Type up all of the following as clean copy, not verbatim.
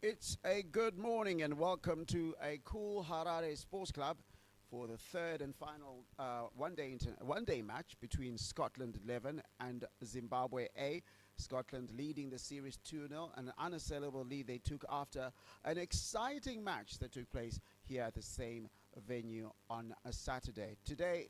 It's a good morning and welcome to a cool Harare Sports Club for the third and final one-day match between Scotland 11 and Zimbabwe A. Scotland leading the series 2-0, an unassailable lead they took after an exciting match that took place here at the same venue on a Saturday. Today,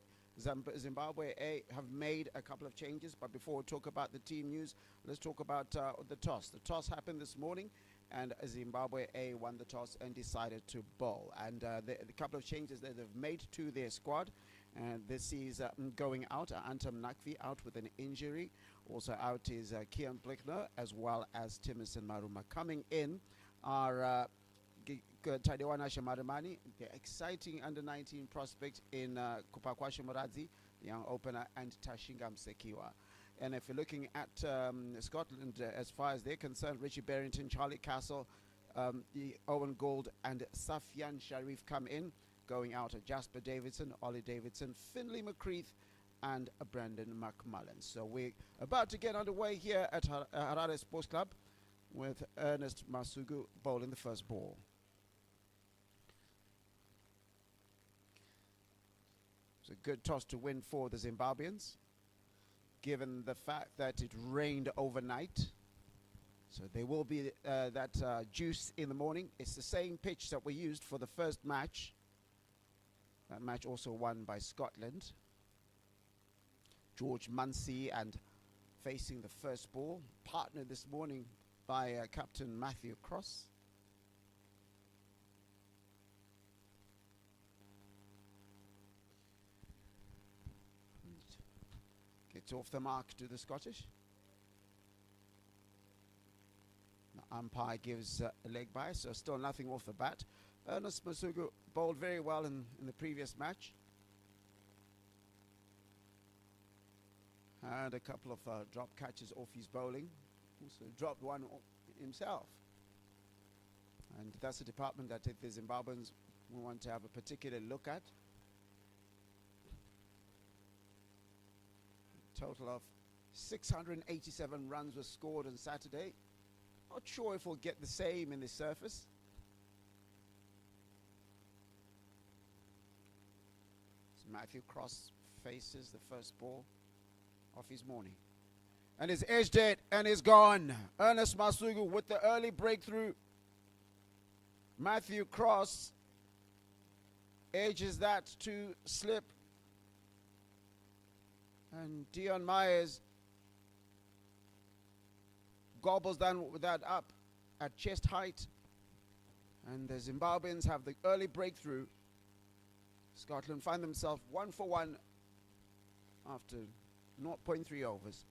Zimbabwe A have made a couple of changes, but before we talk about the team news, let's talk about the toss. The toss happened this morning, and Zimbabwe A won the toss and decided to bowl. And the couple of changes that they've made to their squad, and this is going out, Antam Nakvi out with an injury. Also out is Kian Blickner, as well as Timison Maruma. Coming in are Tadiwana Marumani, the exciting under-19 prospect in Kupakwashe Muradzi, the young opener, and Tashinga Msekiwa. And if you're looking at Scotland, as far as they're concerned, Richie Berrington, Charlie Castle, Owen Gould, and Safian Sharif come in. Going out are Jasper Davidson, Ollie Davidson, Finley McCreath, and Brandon McMullen. So we're about to get underway here at Harare Sports Club with Ernest Masuku bowling the first ball. It's a good toss to win for the Zimbabweans, given the fact that it rained overnight. So there will be that juice in the morning. It's the same pitch that we used for the first match. That match also won by Scotland. George Munsey and facing the first ball, partnered this morning by Captain Matthew Cross. Gets off the mark to the Scottish. The umpire gives a leg by, so still nothing off the bat. Ernest Masuku bowled very well in the previous match. Had a couple of drop catches off his bowling. Also dropped one himself. And that's a department that the Zimbabweans want to have a particular look at. Total of 687 runs were scored on Saturday. Not sure if we'll get the same in the surface. So Matthew Cross faces the first ball of his morning. And is edged it and is gone. Ernest Masuku with the early breakthrough. Matthew Cross edges that to slip. And Dion Myers gobbles that up at chest height. And the Zimbabweans have the early breakthrough. Scotland find themselves 1 for 1 after 0.3 overs.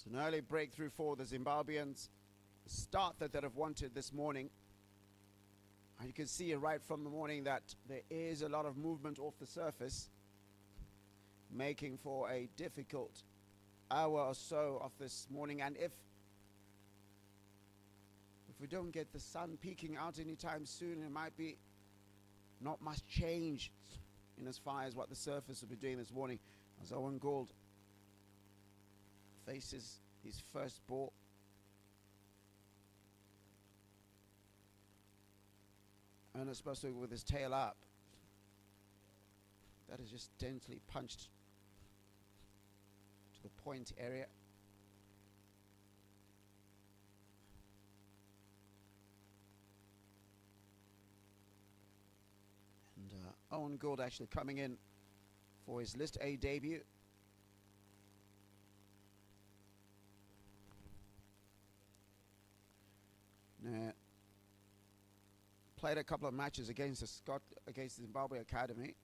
It's an early breakthrough for the Zimbabweans. The start that they'd have wanted this morning. And you can see right from the morning that there is a lot of movement off the surface, making for a difficult hour or so of this morning. And if we don't get the sun peeking out anytime soon, it might be not much change in as far as what the surface will be doing this morning. As Owen Gould faces his first ball. Ernest Masuku with his tail up. That is just gently punched to the point area. And Owen Gould actually coming in for his List A debut. Played a couple of matches against the Zimbabwe Academy.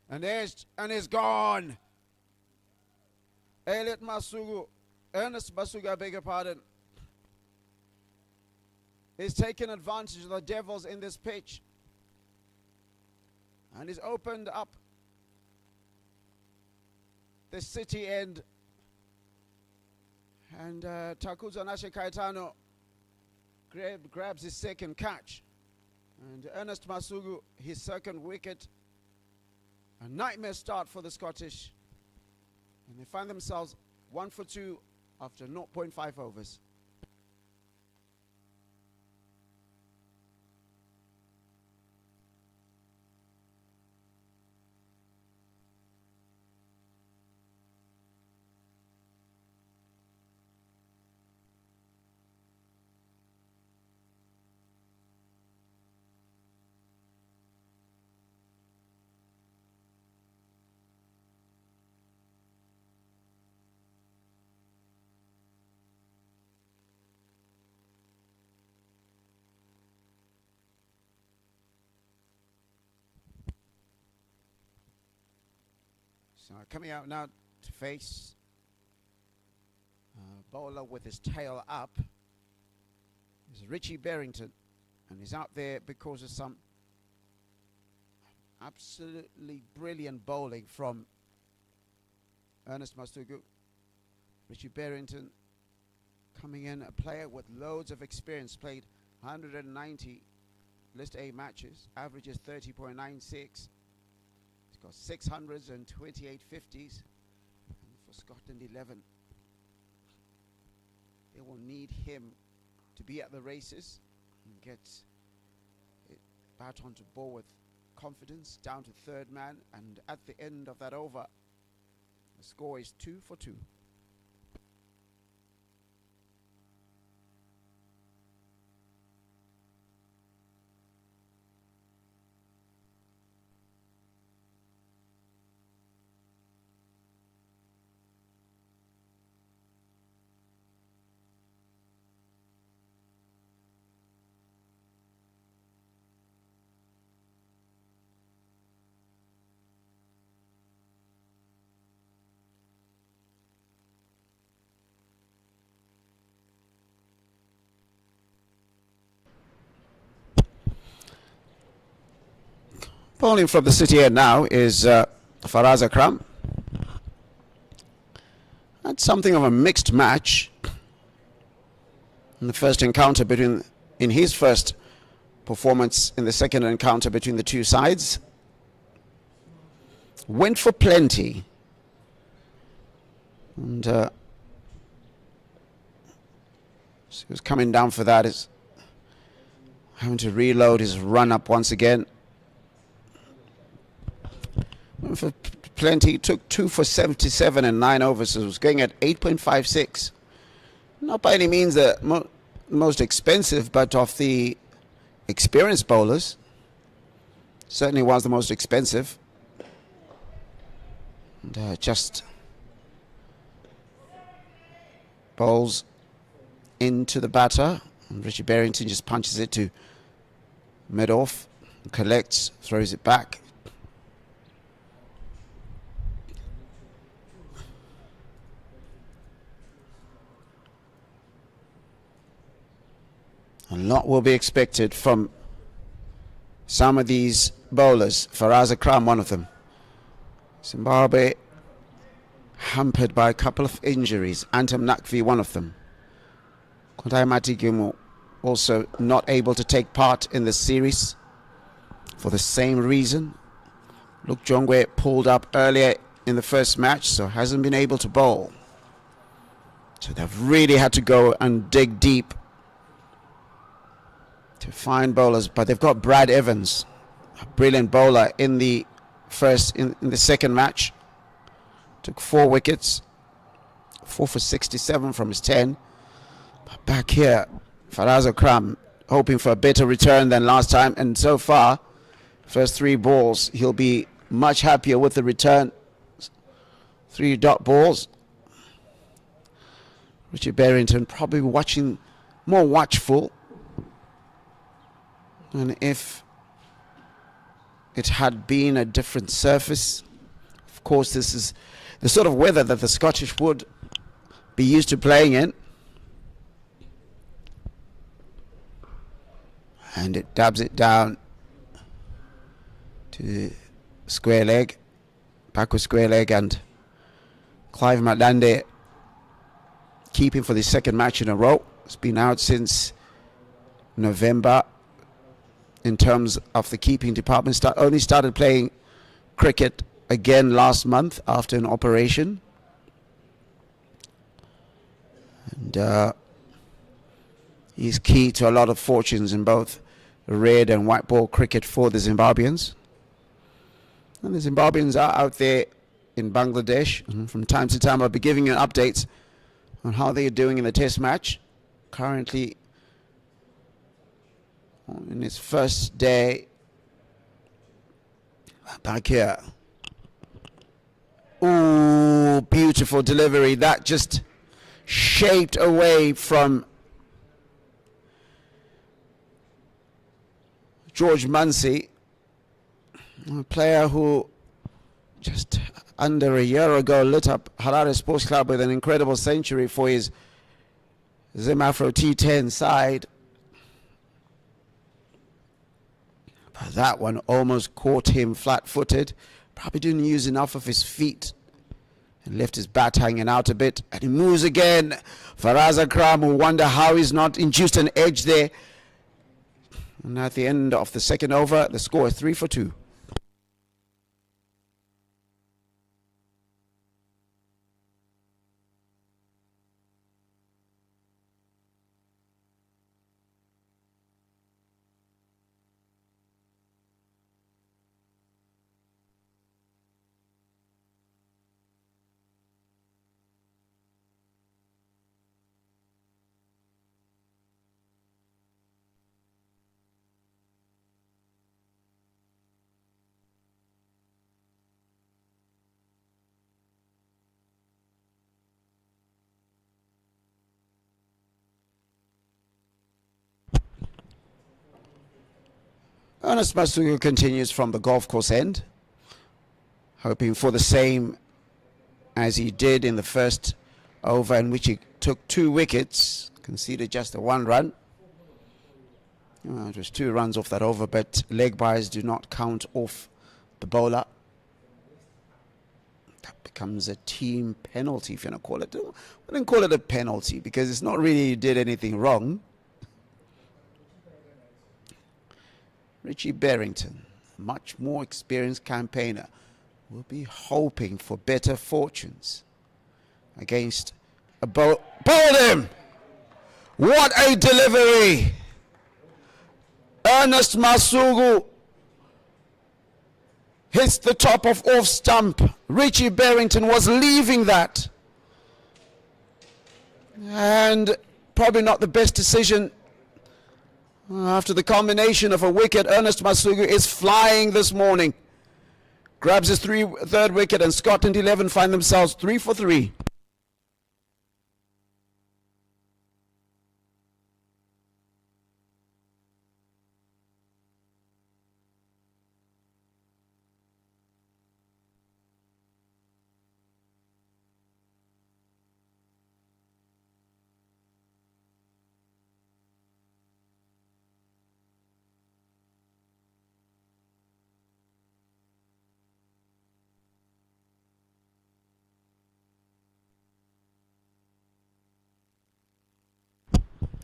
And it's gone. Ernest Masuku, I beg your pardon. He's taken advantage of the Devils in this pitch. And he's opened up the city end. And Takuzanashe Kaitano grabs his second catch. And Ernest Masuku, his second wicket. A nightmare start for the Scottish. And they find themselves 1 for 2 after 0.5 overs. So coming out now to face bowler with his tail up is Richie Berrington, and he's out there because of some absolutely brilliant bowling from Ernest Masuku. Richie Berrington coming in, a player with loads of experience, played 190 List A matches, averages 30.96. Got 600s and 28 50s. And for Scotland 11, they will need him to be at the races and get it bat onto ball with confidence, down to third man, and at the end of that over, the score is 2 for 2. Bowling from the city end now is Akram. That's something of a mixed match. In the first encounter in his first performance in the second encounter between the two sides. Went for plenty. And so he was coming down for that. Is having to reload his run up once again. For plenty, took 2 for 77 and 9 overs, so it was going at 8.56. Not by any means the most expensive, but of the experienced bowlers, certainly was the most expensive. And just bowls into the batter, and Richie Berrington just punches it to mid-off, collects, throws it back. A lot will be expected from some of these bowlers. Akram, one of them. Zimbabwe hampered by a couple of injuries. Antam Nakvi, one of them. Kontai Matigumu also not able to take part in the series for the same reason. Luke Jongwe pulled up earlier in the first match, so hasn't been able to bowl. So they've really had to go and dig deep to find bowlers, but they've got Brad Evans, a brilliant bowler in the second match. Took 4 wickets, 4 for 67 from his 10. But back here, Akram hoping for a better return than last time, and so far, first 3 balls, he'll be much happier with the return. 3 dot balls. Richard Berrington probably more watchful. And if it had been a different surface, of course this is the sort of weather that the Scottish would be used to playing in. And it dabs it down to square leg, backward square leg, and Clive Madande keeping for the second match in a row. It's been out since November in terms of the keeping department. Only started playing cricket again last month after an operation. And he's key to a lot of fortunes in both red and white ball cricket for the Zimbabweans. And the Zimbabweans are out there in Bangladesh. And from time to time I'll be giving you updates on how they are doing in the test match. Currently in its first day back here. Ooh, beautiful delivery. That just shaped away from George Munsey, a player who just under a year ago lit up Harare Sports Club with an incredible century for his Zim Afro T10 side. But that one almost caught him flat-footed. Probably didn't use enough of his feet and left his bat hanging out a bit. And he moves again. Faraz Akram will wonder how he's not induced an edge there. And at the end of the second over, the score is 3 for 2. Ernest Masuku continues from the golf course end, hoping for the same as he did in the first over, in which he took 2 wickets, conceded just a 1 run. It was 2 runs off that over, but leg byes do not count off the bowler. That becomes a team penalty, if you want to call it. I wouldn't call it a penalty because it's not really you did anything wrong. Richie Berrington, a much more experienced campaigner, will be hoping for better fortunes against a bowled him! What a delivery! Ernest Masuku hits the top of off stump. Richie Berrington was leaving that. And probably not the best decision. After the combination of a wicket, Ernest Masuku is flying this morning. Grabs his third wicket, and Scotland 11 find themselves 3 for 3.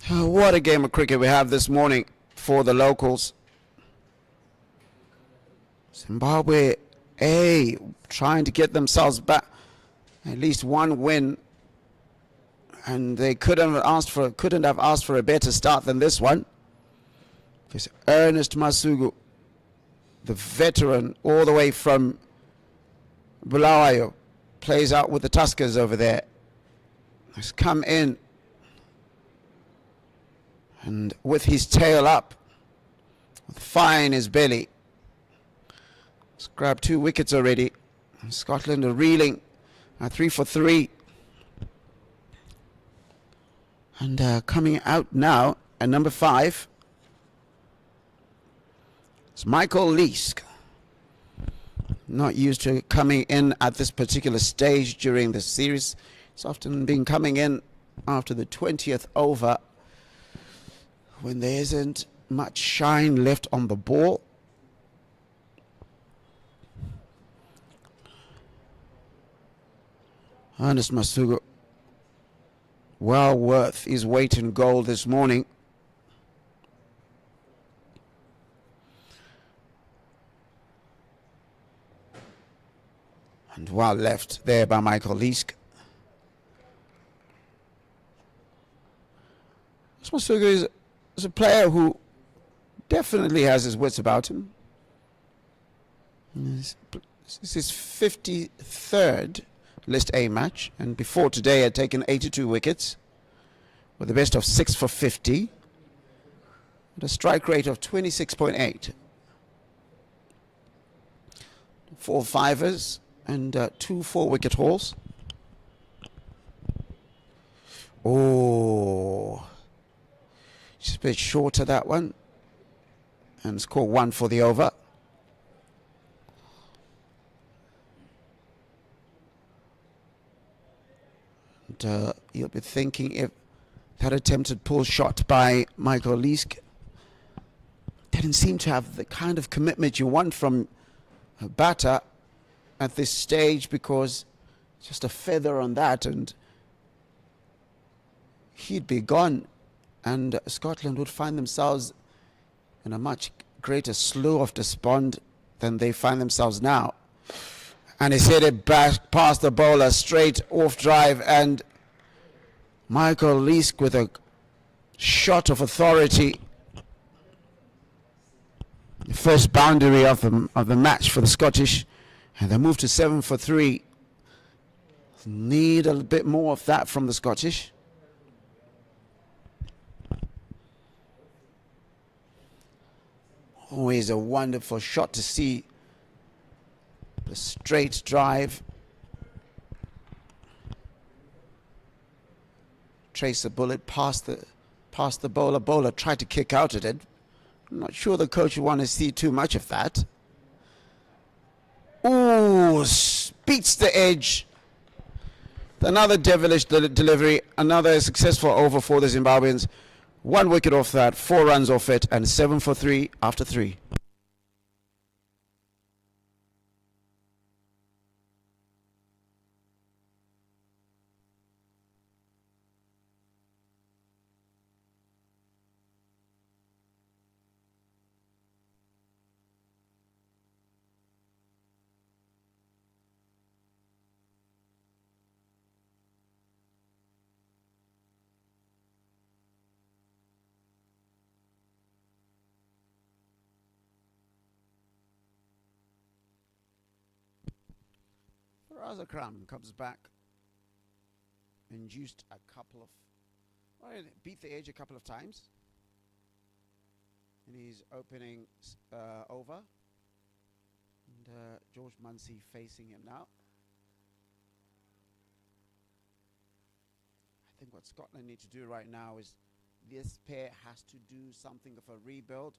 What a game of cricket we have this morning for the locals. Zimbabwe trying to get themselves back at least 1 win, and they couldn't have asked for a better start than this one. Because Ernest Masuku, the veteran all the way from Bulawayo, plays out with the Tuskers over there. Has come in and with his tail up, with fire in his belly. He's grabbed 2 wickets already. And Scotland are reeling at 3 for 3. And coming out now at number 5 It's Michael Leask. Not used to coming in at this particular stage during the series. It's often been coming in after the 20th over when there isn't much shine left on the ball. Ernest Masuku, well worth his weight in gold this morning. And well left there by Michael Leask. Masuku is a player who definitely has his wits about him. This is his 53rd List A match, and before today had taken 82 wickets with a best of 6 for 50 and a strike rate of 26.8. 4 fivers and 2 4-wicket hauls. Oh, just a bit shorter that one, and score 1 for the over. And you'll be thinking if that attempted pull shot by Michael Leask didn't seem to have the kind of commitment you want from a batter at this stage, because just a feather on that and he'd be gone, and Scotland would find themselves in a much greater slough of despond than they find themselves now. And he's hit it back past the bowler, straight off drive, and Michael Leask with a shot of authority. The first boundary of the match for the Scottish, and they move to 7 for 3. Need a bit more of that from the Scottish. Always a wonderful shot to see. The straight drive. Trace the bullet past the bowler. Bowler tried to kick out at it. I'm not sure the coach would want to see too much of that. Ooh, beats the edge. Another devilish delivery. Another successful over for the Zimbabweans. 1 wicket off that, 4 runs off it, and 7 for 3 after 3. Akram comes back, induced a couple of, well, beat the edge a couple of times in his opening over, and George Munsey facing him now. I think what Scotland need to do right now is this pair has to do something of a rebuild,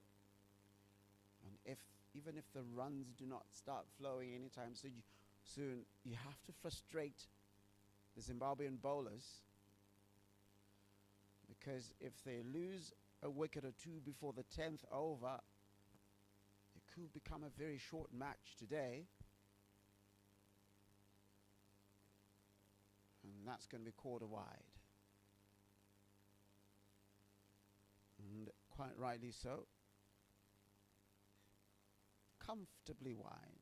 and even if the runs do not start flowing anytime soon, you have to frustrate the Zimbabwean bowlers, because if they lose a wicket or two before the 10th over, it could become a very short match today, and that's going to be quarter wide, and quite rightly so, comfortably wide.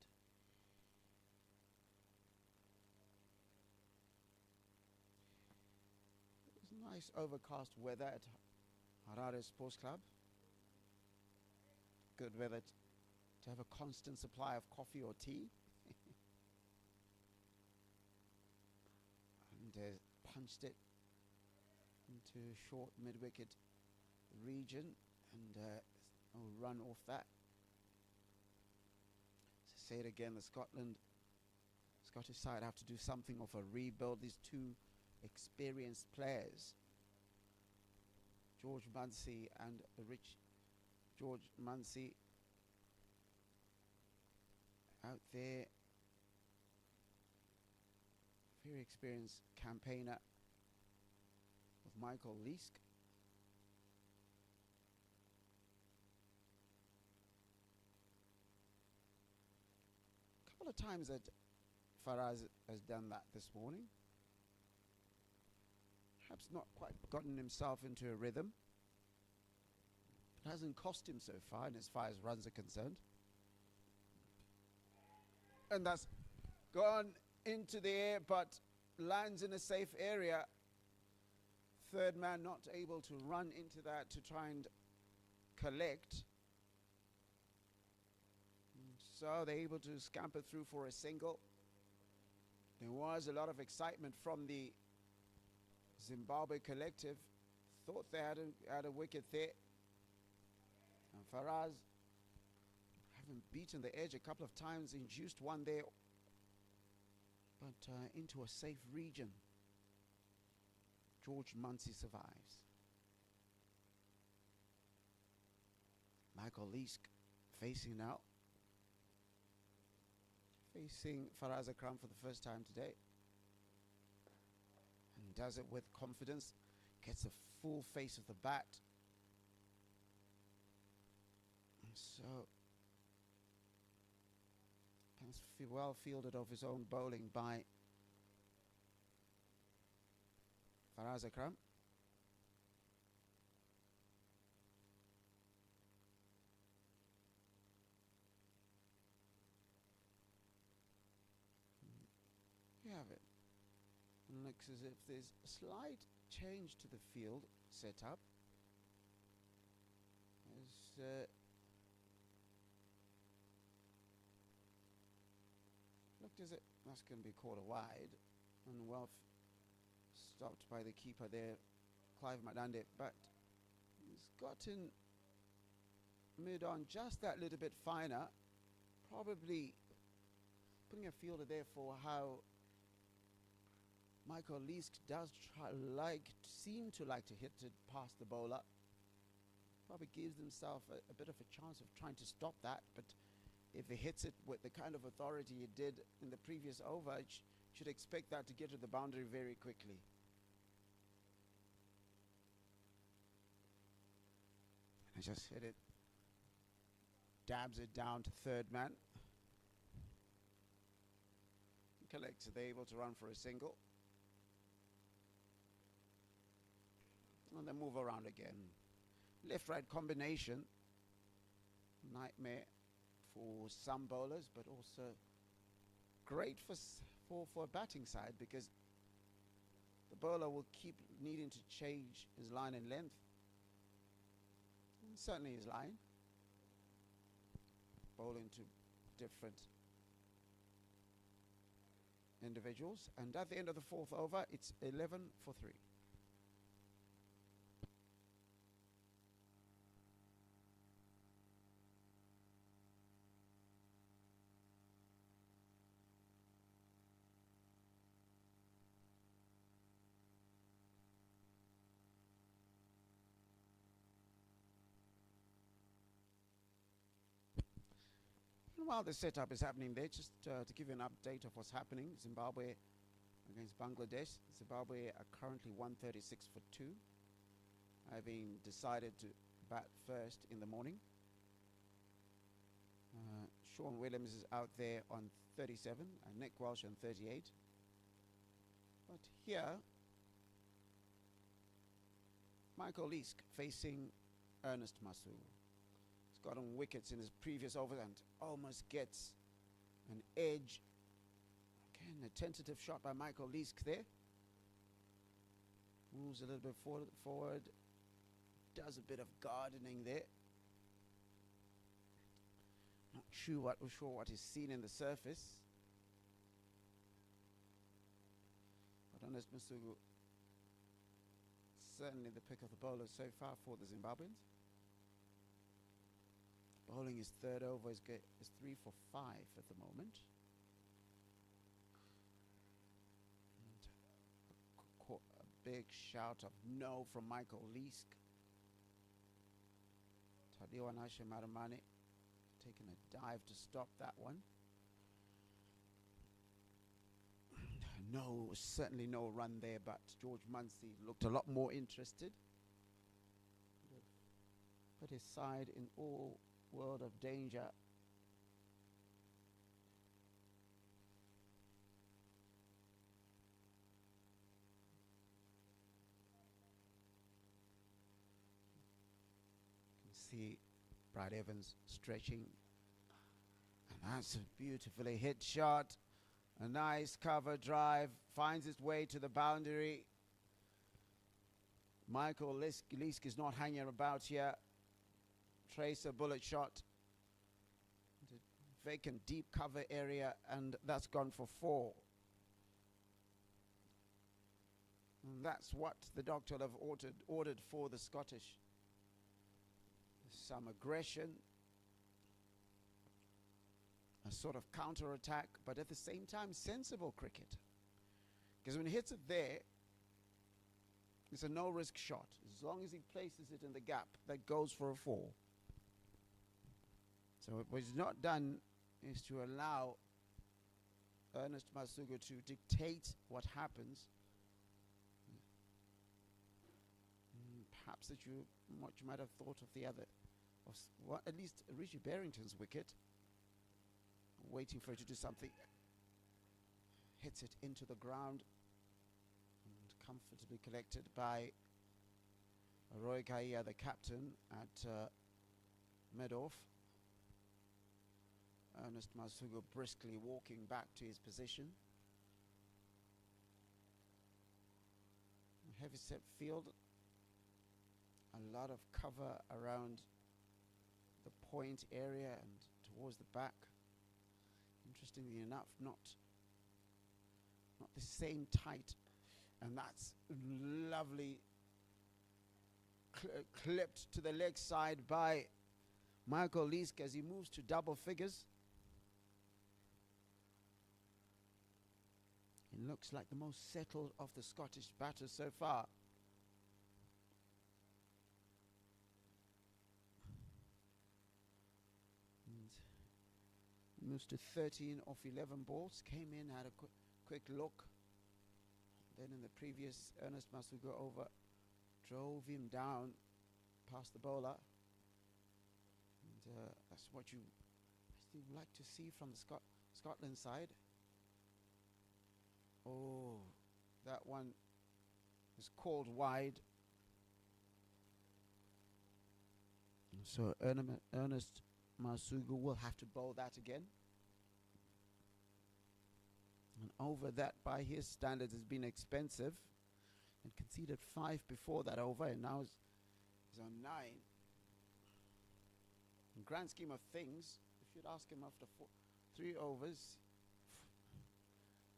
Nice overcast weather at Harare Sports Club. Good weather to have a constant supply of coffee or tea. And punched it into short mid-wicket region, and a run off that. To say it again, the Scottish side have to do something of a rebuild. These two experienced players, George Munsey and the rich George Munsey, out there. Very experienced campaigner with Michael Leask. A couple of times that Faraz has done that this morning. Perhaps not quite gotten himself into a rhythm. It hasn't cost him so far, and as far as runs are concerned. And that's gone into the air, but lands in a safe area. Third man not able to run into that to try and collect. So they're able to scamper through for a single. There was a lot of excitement from the Zimbabwe collective. Thought they had a wicket there. And Faraz, having beaten the edge a couple of times, induced one there, but into a safe region. George Munsey survives. Michael Leask facing now. Facing Faraz Akram for the first time today. And does it with confidence. Gets the full face of the bat. And so, well fielded of his own bowling by Faraz Akram. You have it. It looks as if there's a slight change to the field setup. Looked as if that's going to be called a wide, and well stopped by the keeper there, Clive Madande, but he's gotten mid on just that little bit finer, probably putting a fielder there for how Michael Leask does seem to like to hit it past the bowler. Probably gives himself a bit of a chance of trying to stop that, but if he hits it with the kind of authority he did in the previous over, should expect that to get to the boundary very quickly. I just hit it. Dabs it down to third man. Collects it. They're able to run for a single. And then move around again. Left-right combination. Nightmare for some bowlers, but also great for a batting side, because the bowler will keep needing to change his line and length. And certainly his line. Bowling to different individuals. And at the end of the fourth over, it's 11 for 3. While the setup is happening there, just to give you an update of what's happening, Zimbabwe against Bangladesh. Zimbabwe are currently 136 for 2, having decided to bat first in the morning. Sean Williams is out there on 37 and Nick Welsh on 38. But here, Michael Leask facing Ernest Masuku. Got on wickets in his previous over and almost gets an edge. Again, a tentative shot by Michael Leask there. Moves a little bit forward. Does a bit of gardening there. Not sure what is seen in the surface. But Ernest Masuku, certainly the pick of the bowlers so far for the Zimbabweans. Bowling his third over is 3 for 5 at the moment. And a big shout of no from Michael Leask. Tadiwa Marumani taking a dive to stop that one. No, certainly no run there, but George Munsey looked a lot more interested. Put his side in all world of danger. You can see Brad Evans stretching. And that's a beautifully hit shot. A nice cover drive, finds its way to the boundary. Leask is not hanging about here. Trace a bullet shot. The vacant deep cover area, and that's gone for 4. And that's what the doctor have ordered for the Scottish. Some aggression, a sort of counter-attack, but at the same time sensible cricket. Because when he hits it there, it's a no-risk shot. As long as he places it in the gap, that goes for a 4. So what he's not done is to allow Ernest Masuku to dictate what happens. Perhaps that you might have thought of the other, at least Richie Berrington's wicket, waiting for it to do something. Hits it into the ground and comfortably collected by Roy Kaia, the captain at Meadoff. Ernest Masuku briskly walking back to his position. Heavy set field. A lot of cover around the point area and towards the back. Interestingly enough, not the same tight, and that's lovely clipped to the leg side by Michael Leask as he moves to double figures. He looks like the most settled of the Scottish batters so far. And moves to 13 off 11 balls. Came in, had a quick look. Then in the previous Ernest Masuku over, drove him down past the bowler. And that's what you like to see from the Scotland side. Oh, that one is called wide. So Ernest Masuku will have to bowl that again. And over that, by his standards, has been expensive. And conceded 5 before that over, and now he's on 9. In the grand scheme of things, if you'd ask him after 3 overs,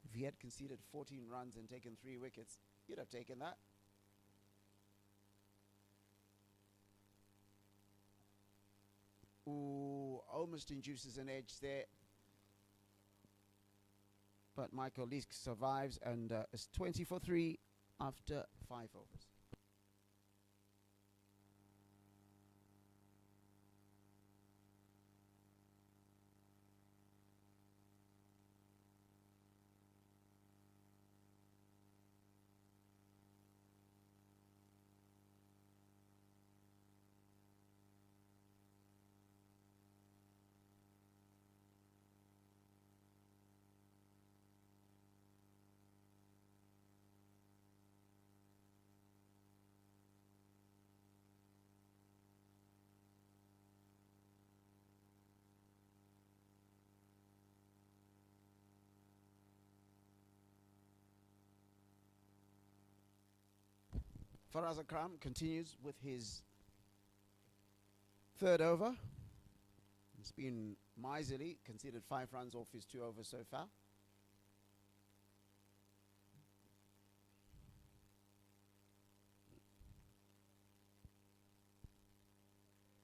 if he had conceded 14 runs and taken 3 wickets, he'd have taken that. Ooh, almost induces an edge there. But Michael Leask survives and is 20 for 3 after 5 overs. Faraz Akram continues with his 3rd over. It's been miserly, conceded 5 runs off his 2 overs so far.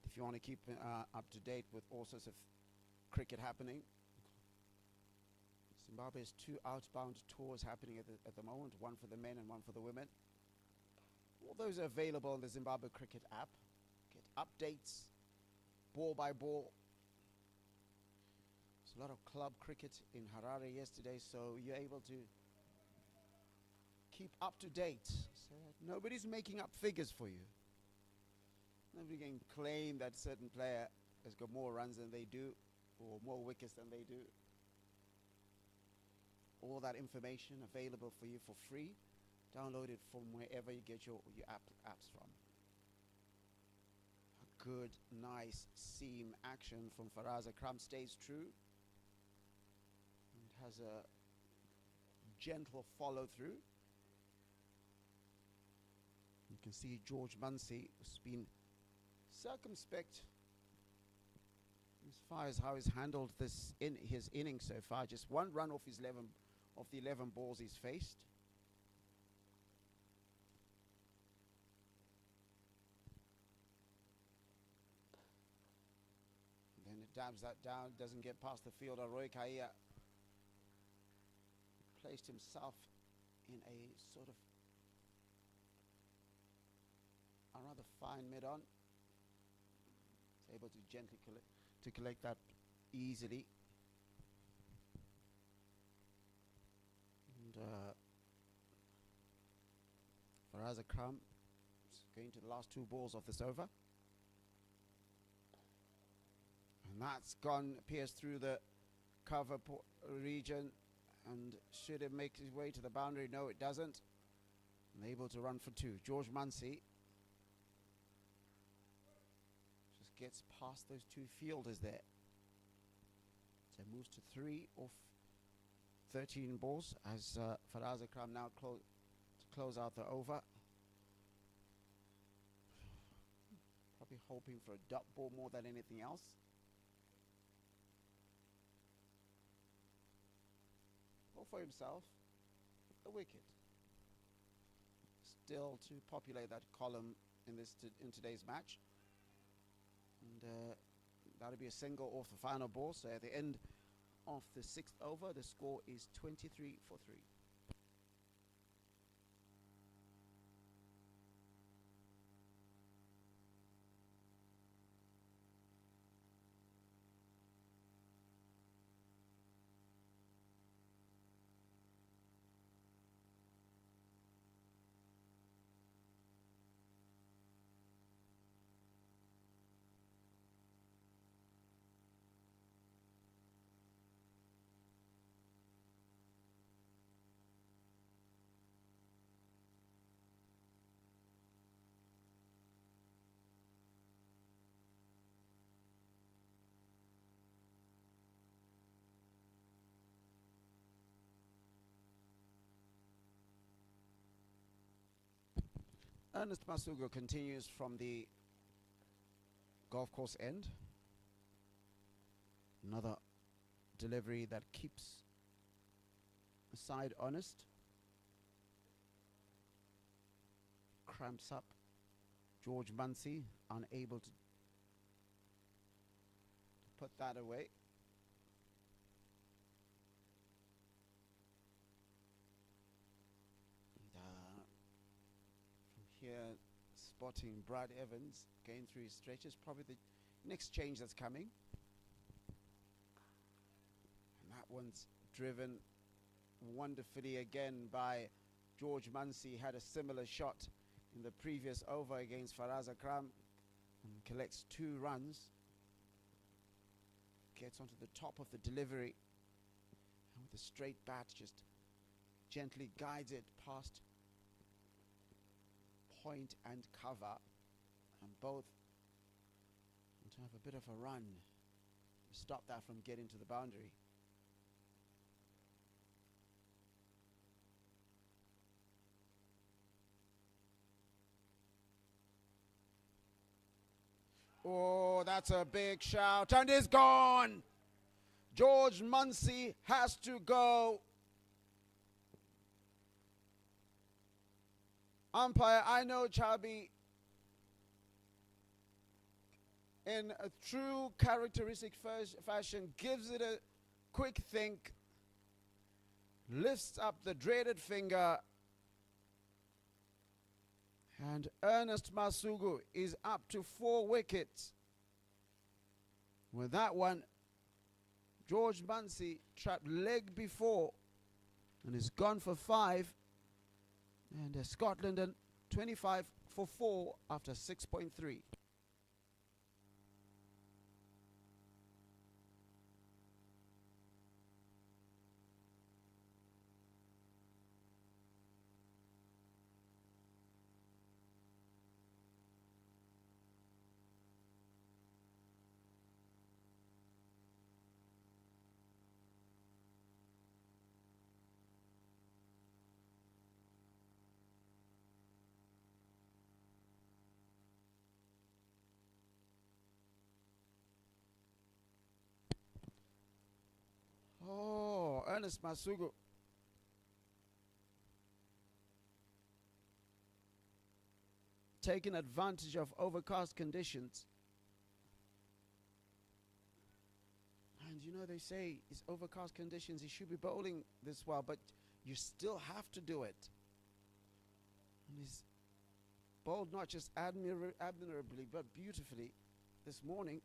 If you want to keep up to date with all sorts of cricket happening, Zimbabwe has 2 outbound tours happening at the moment, one for the men and one for the women. All those are available on the Zimbabwe Cricket app. Get updates, ball by ball. There's a lot of club cricket in Harare yesterday, so you're able to keep up to date. So nobody's making up figures for you. Nobody can claim that certain player has got more runs than they do or more wickets than they do. All that information available for you for free. Download it from wherever you get your apps from. A good, nice seam action from Faraz Akram stays true. And has a gentle follow through. You can see George Munsey has been circumspect as far as how he's handled this in his innings so far. Just one run off his 11 of the 11 balls he's faced. And then it dabs that down, doesn't get past the fielder. Roy Kaia placed himself in a sort of a rather fine mid-on. He's able to gently collect that easily. And Faraz Akram is going to the last two balls of this over. And that's gone, pierced through the cover region. And should it make his way to the boundary? No, it doesn't. And able to run for two. George Munsey just gets past those two fielders there. So moves to 3 off 13 balls as Faraz Akram now to close out the over. Probably hoping for a dot ball more than anything else. Or for himself, a wicket. Still to populate that column in today's match. And that'll be a single off the final ball. So at the end of the 6th over, the score is 23 for 3. Ernest Masuku continues from the golf course end. Another delivery that keeps the side honest. Cramps up George Munsey, unable to put that away. Here, spotting Brad Evans going through his stretches, probably the next change that's coming. And that one's driven wonderfully again by George Munsey. Had a similar shot in the previous over against Faraz Akram and collects 2 runs. Gets onto the top of the delivery and with a straight bat just gently guides it past point and cover, and both want to have a bit of a run to stop that from getting to the boundary. Oh, that's a big shout, and it's gone. George Munsey has to go. Umpire, I know Chabi, in a true characteristic fashion, gives it a quick think, lifts up the dreaded finger, and Ernest Masuku is up to 4 wickets. With that one, George Munsey trapped leg before and is gone for 5. And Scotland and 25 for 4 after 6.3. Oh, Ernest Masuku. Taking advantage of overcast conditions. And you know, they say it's overcast conditions, he should be bowling this well, but you still have to do it. And he's bowled not just admirably, but beautifully this morning.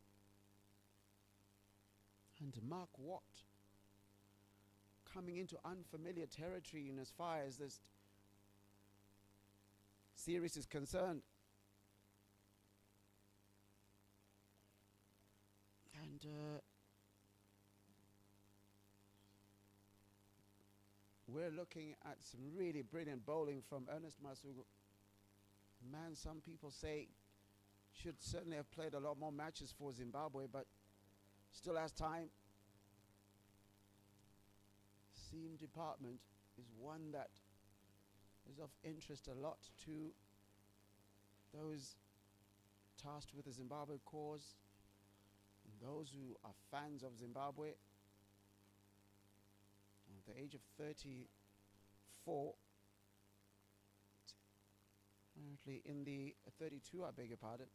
And Mark Watt coming into unfamiliar territory in as far as this series is concerned. And we're looking at some really brilliant bowling from Ernest Masuku. Man, some people say should certainly have played a lot more matches for Zimbabwe, but still has time. Seam department is one that is of interest a lot to those tasked with the Zimbabwe cause and those who are fans of Zimbabwe. At the age of 34, apparently in the 32, I beg your pardon,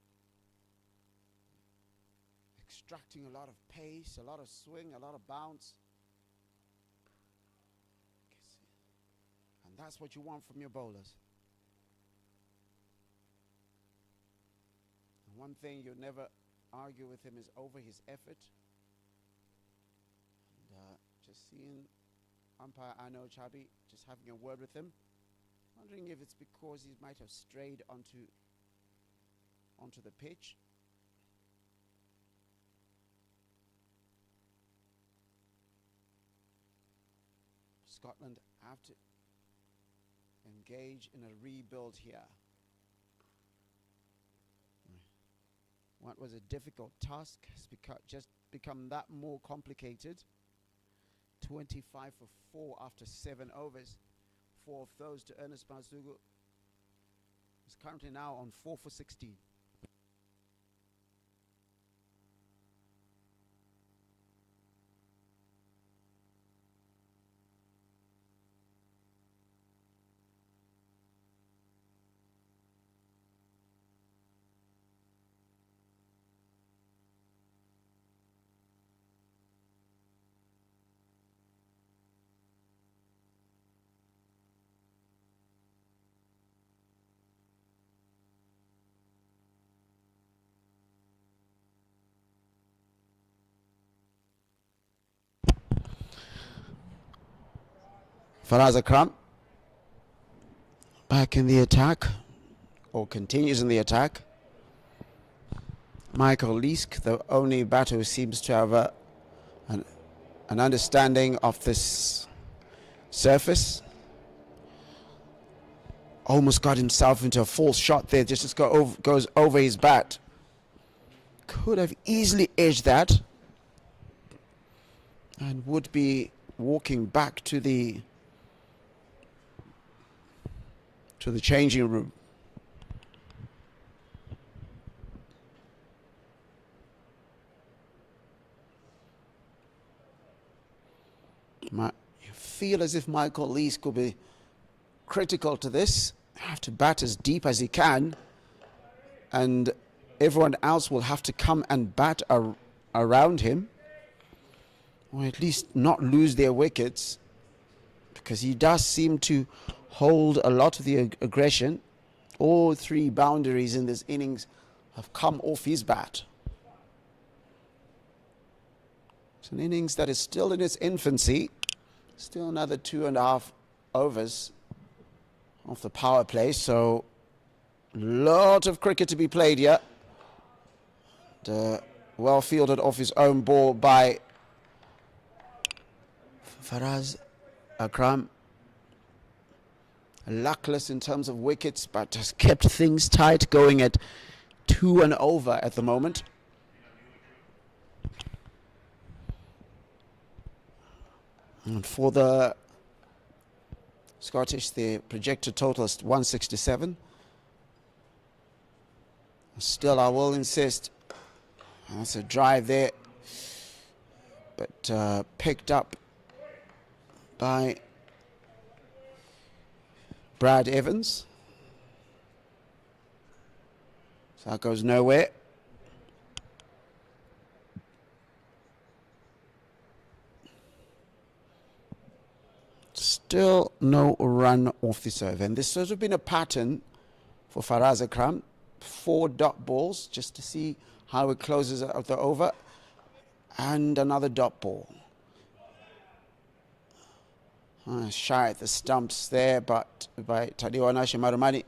extracting a lot of pace, a lot of swing, a lot of bounce. And that's what you want from your bowlers. And one thing you'll never argue with him is over his effort. And just seeing umpire Arno Chabi, just having a word with him, wondering if it's because he might have strayed onto the pitch. Scotland have to engage in a rebuild here. What was a difficult task has just become that more complicated. 25 for 4 after 7 overs. 4 of those to Ernest Masuku. He's currently now on 4 for 16. Akram back in the attack, or continues in the attack. Michael Leask, the only batter who seems to have an understanding of this surface. Almost got himself into a false shot there, just goes over his bat. Could have easily edged that and would be walking back to the changing room. You feel as if Michael Leask could be critical to this. Have to bat as deep as he can, and everyone else will have to come and bat around him, or at least not lose their wickets, because he does seem to hold a lot of the aggression. All 3 boundaries in this innings have come off his bat. It's an innings that is still in its infancy. Still another 2.5 overs of the power play, so lot of cricket to be played here. Well fielded off his own ball by Faraz Akram. Luckless in terms of wickets, but has kept things tight, going at 2 and over at the moment. And for the Scottish, the projected total is 167. Still, I will insist, that's a drive there, but picked up by Brad Evans. So that goes nowhere. Still no run off the serve, and this has been a pattern for Faraz Akram. 4 dot balls just to see how it closes out the over, and another dot ball. Shy at the stumps there, but by Tadiwanashi Marumani.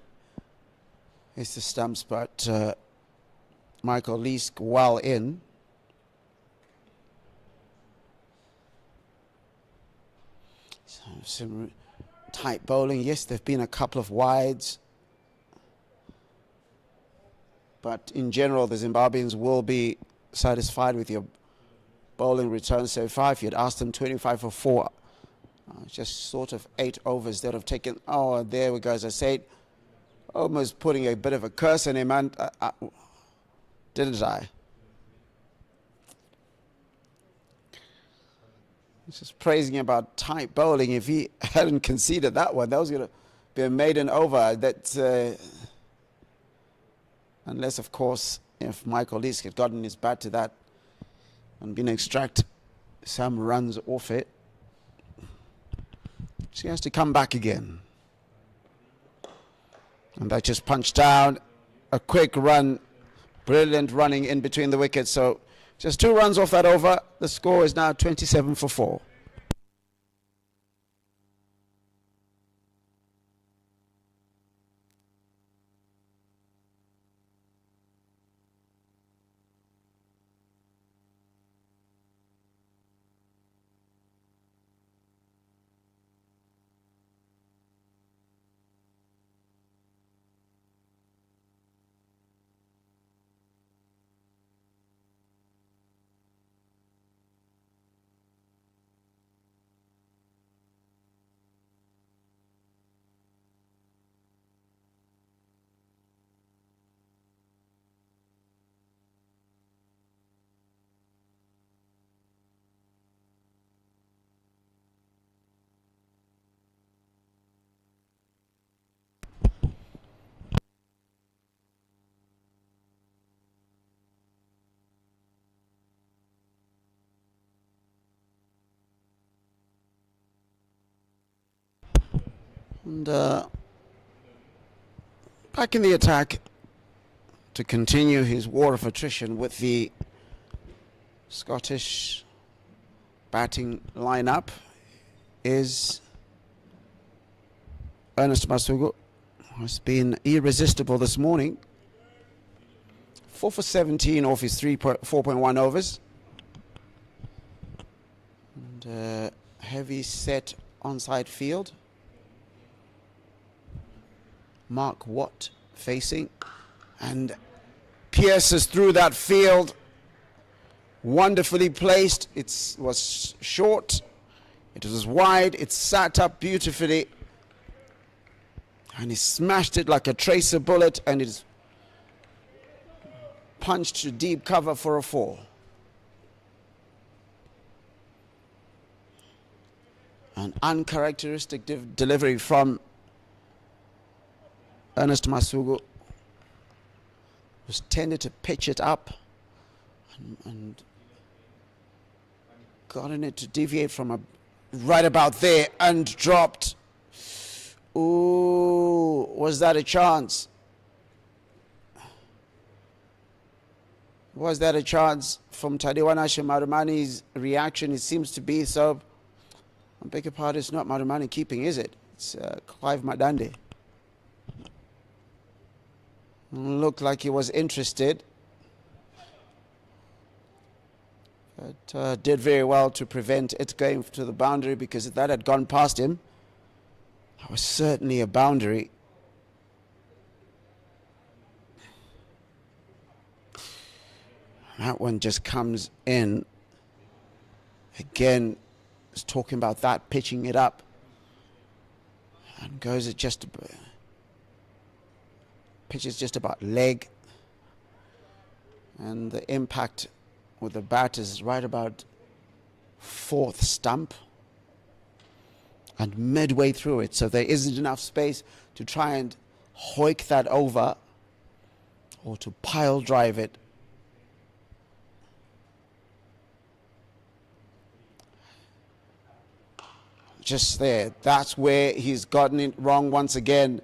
It's the stumps, but Michael Leask well in. Some tight bowling. Yes, there have been a couple of wides, but in general, the Zimbabweans will be satisfied with your bowling return so far. If you'd asked them 25 for 4, just sort of 8 overs that have taken. Oh, there we go. As I said, almost putting a bit of a curse on him, man. Didn't I? Just praising about tight bowling. If he hadn't conceded that one, that was going to be a maiden over. That, unless, of course, if Michael Leask had gotten his bat to that and been extract some runs off it, she has to come back again. And that just punched down. A quick run. Brilliant running in between the wickets. So just 2 runs off that over. The score is now 27 for 4. And back in the attack to continue his war of attrition with the Scottish batting lineup is Ernest Masuku. Has been irresistible this morning. 4 for 17 off his 4.1 overs. And heavy set onside field. Mark Watt facing, and pierces through that field. Wonderfully placed. It was short, it was wide, it sat up beautifully, and he smashed it like a tracer bullet, and it's punched to deep cover for a 4. An uncharacteristic delivery from Ernest Masuku, was tended to pitch it up and gotten it to deviate from a right about there and dropped. Ooh, was that a chance? Was that a chance? From Tadiwanashi Marumani's reaction, it seems to be so. I beg your pardon, it's not Marumani keeping, is it? It's Clive Madande. Looked like he was interested. But did very well to prevent it going to the boundary, because if that had gone past him, that was certainly a boundary. That one just comes in. Again, is talking about that, pitching it up. And goes it just, pitches just about leg. And the impact with the bat is right about fourth stump. And midway through it, so there isn't enough space to try and hoik that over or to pile drive it. Just there, that's where he's gotten it wrong once again.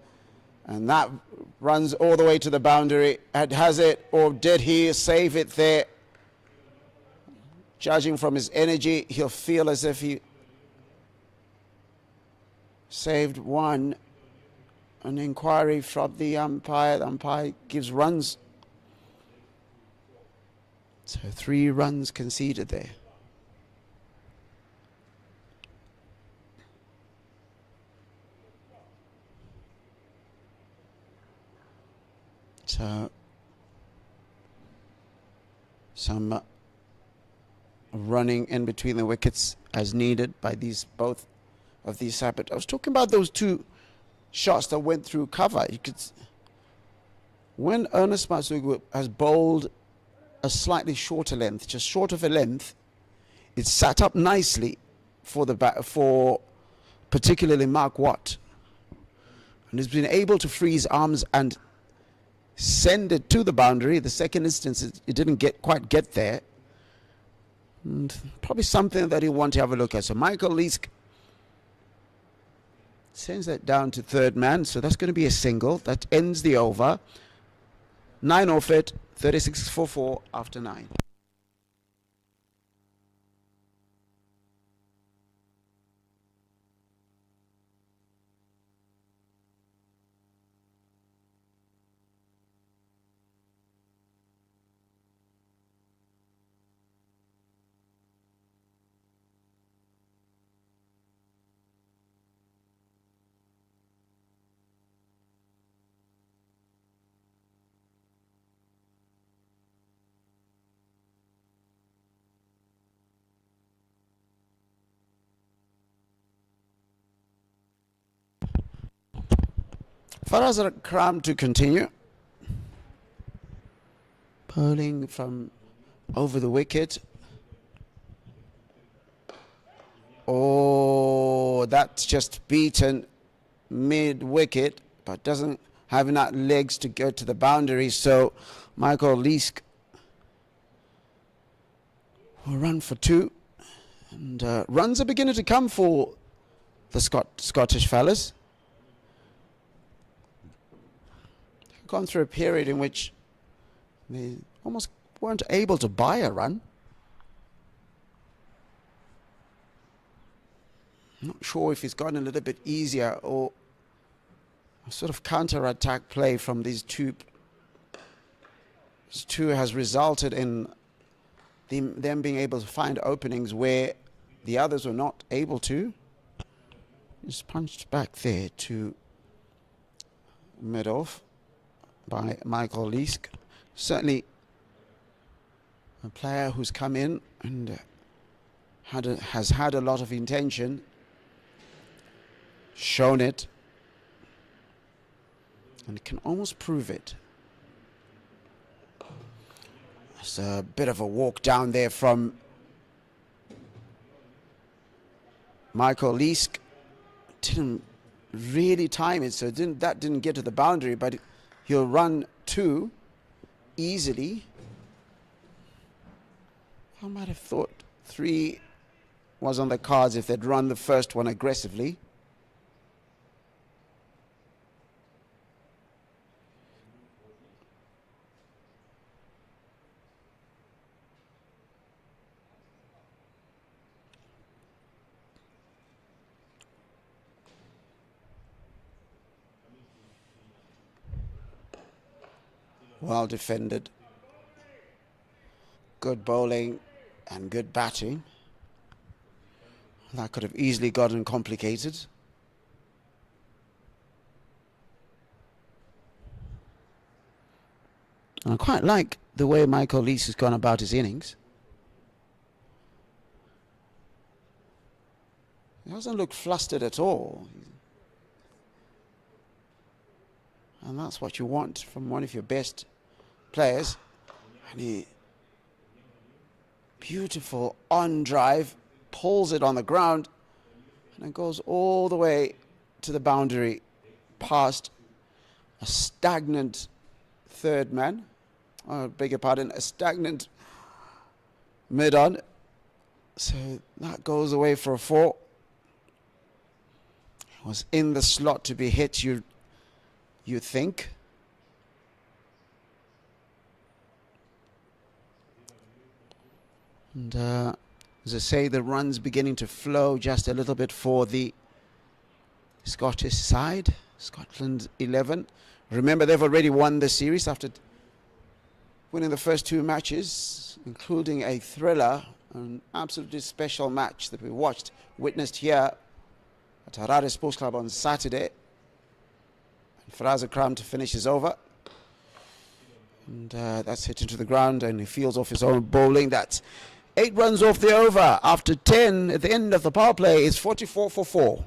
And that runs all the way to the boundary. And has it, or did he save it there? Judging from his energy, he'll feel as if he saved one. An inquiry from the umpire. The umpire gives runs. So 3 runs conceded there. So some running in between the wickets as needed by both of these side. But I was talking about those 2 shots that went through cover. You could, when Ernest Masuku has bowled a slightly shorter length, just short of a length, it's sat up nicely for for particularly Mark Watt, and has been able to free his arms and send it to the boundary. The second instance, it didn't quite get there. And probably something that he'll want to have a look at. So Michael Leask sends that down to third man. So that's going to be a single. That ends the over. 9 off it, 36 for 4 after 9. Faraz Akram to continue. Bowling from over the wicket. Oh, that's just beaten mid-wicket, but doesn't have enough legs to go to the boundary. So Michael Leask will run for 2. And runs are beginning to come for the Scottish fellas. Gone through a period in which they almost weren't able to buy a run. Not sure if it's gotten a little bit easier, or a sort of counter-attack play from these two. This 2 has resulted in them being able to find openings where the others were not able to. Just punched back there to mid-off by Michael Leask. Certainly a player who's come in and has had a lot of intention, shown it, and can almost prove it. There's a bit of a walk down there from Michael Leask. Didn't really time it, so that didn't get to the boundary, but he'll run 2 easily. I might have thought 3 was on the cards if they'd run the first one aggressively. Well defended. Good bowling and good batting. That could have easily gotten complicated. I quite like the way Michael Leask has gone about his innings. He doesn't look flustered at all. And that's what you want from one of your best players. And he, beautiful on drive, pulls it on the ground, and it goes all the way to the boundary, past a stagnant third man. I beg your pardon, a stagnant mid-on. So that goes away for a 4. It was in the slot to be hit, you think. And as I say, the run's beginning to flow just a little bit for the Scottish side. Scotland 11. Remember, they've already won the series after winning the first 2 matches, including a thriller, an absolutely special match that we witnessed here at Harare Sports Club on Saturday. And for Akram to finish his over. And that's hit into the ground, and he fields off his own bowling. That's 8 runs off the over after 10 at the end of the power play. It's 44 for 4.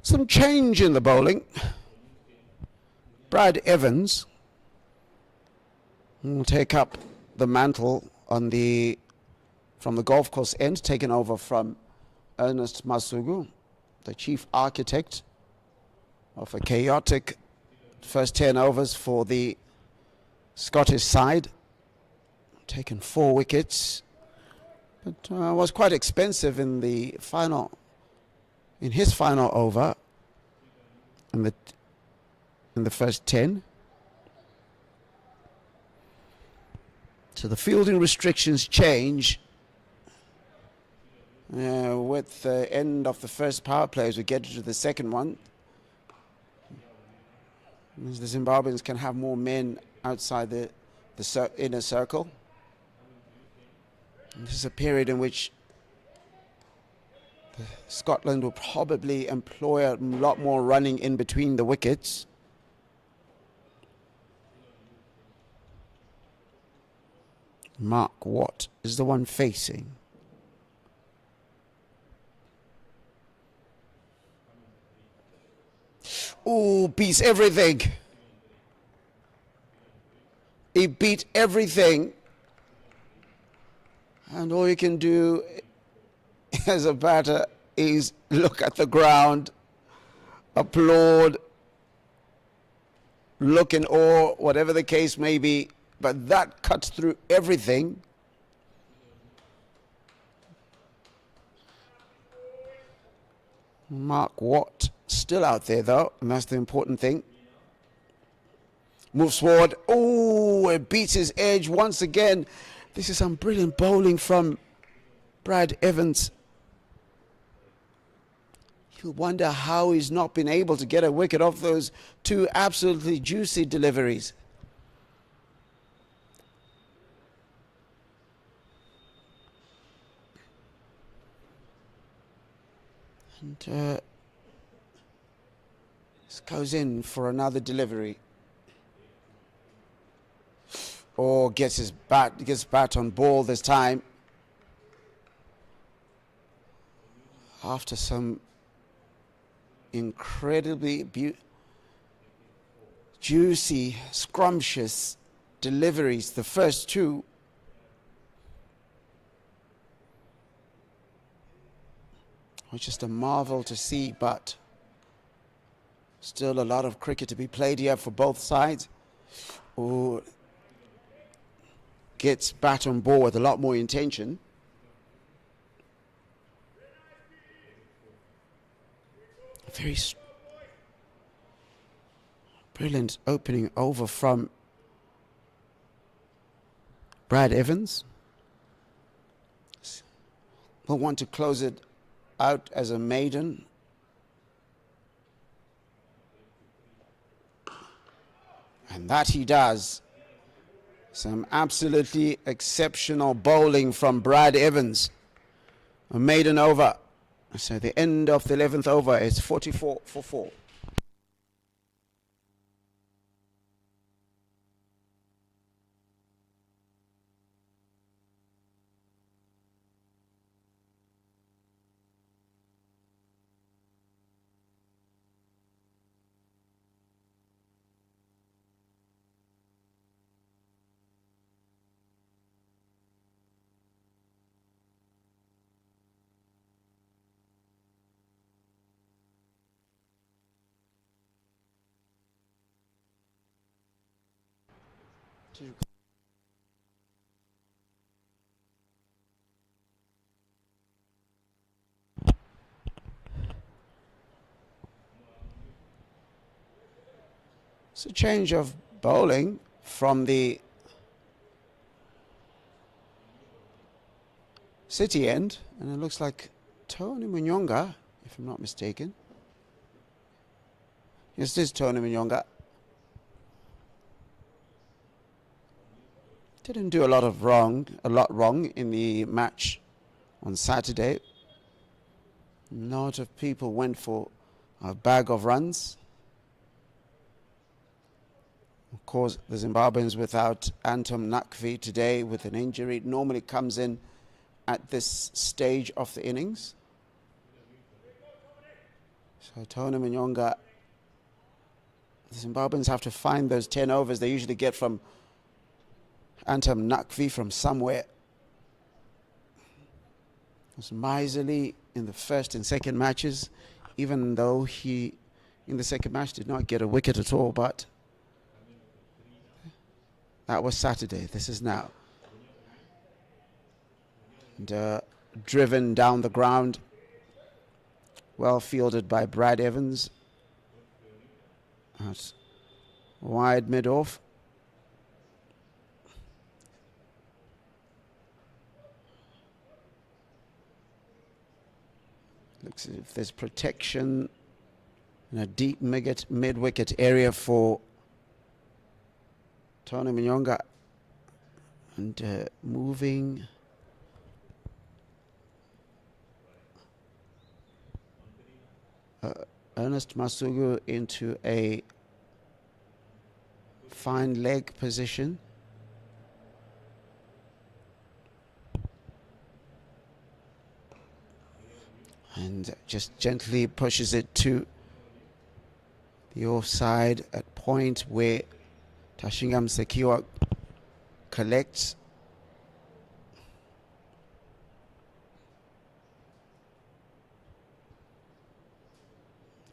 Some change in the bowling. Brad Evans will take up the mantle on from the golf course end, taken over from Ernest Masuku, the chief architect of a chaotic first 10 overs for the Scottish side. Taken 4 wickets, but was quite expensive in the final. In his final over, in the first 10. So the fielding restrictions change with the end of the first power play as we get to the second one. Means the Zimbabweans can have more men outside the inner circle. And this is a period in which Scotland will probably employ a lot more running in between the wickets. Mark Watt is the one facing. Oh, beats everything. He beat everything. And all you can do as a batter is look at the ground, applaud, look in awe, whatever the case may be, but that cuts through everything. Mark Watt still out there though, and that's the important thing. Moves forward. Oh, it beats his edge once again. This is some brilliant bowling from Brad Evans. You'll wonder how he's not been able to get a wicket off those 2 absolutely juicy deliveries. And this goes in for another delivery. Or gets bat on ball this time. After some incredibly Juicy, scrumptious deliveries, the first two. It's just a marvel to see, but still a lot of cricket to be played here for both sides. Who gets bat on ball with a lot more intention. Very brilliant opening over from Brad Evans. Will want to close it out as a maiden. And that he does. Some absolutely exceptional bowling from Brad Evans. A maiden over. So the end of the 11th over is 44 for 4. It's a change of bowling from the City end, and it looks like Tony Munga, if I'm not mistaken. Yes, this is Tony Munga. Didn't do a lot wrong in the match on Saturday. A lot of people went for a bag of runs. Of course, the Zimbabweans without Anton Nakvi today with an injury. It normally comes in at this stage of the innings. So Tony Munga, the Zimbabweans have to find those 10 overs they usually get from Anton Nakvi from somewhere. It was Miserly in the first and second matches, even though he in the second match did not get a wicket at all, but that was Saturday. This is now. And driven down the ground, well fielded by Brad Evans. That's wide mid-off. Looks as if there's protection in a deep mid-wicket area for Tony Munga. And moving Ernest Masuku into a fine leg position. And just gently pushes it to the offside at point where Tashingam Sekiwa collects.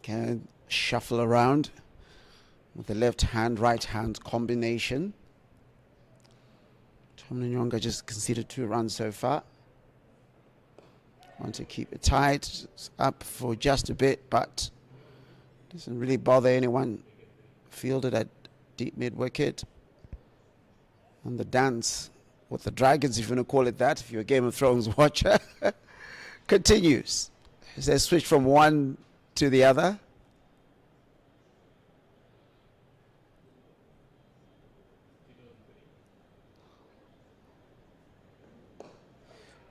Can shuffle around with the left hand, right hand combination. Tom Nyonga just conceded 2 runs so far. Want to keep it tight. It's up for just a bit, but doesn't really bother anyone. Fielded at deep mid-wicket. And the dance with the Dragons, if you want to call it that, if you're a Game of Thrones watcher, continues. As they switch from one to the other.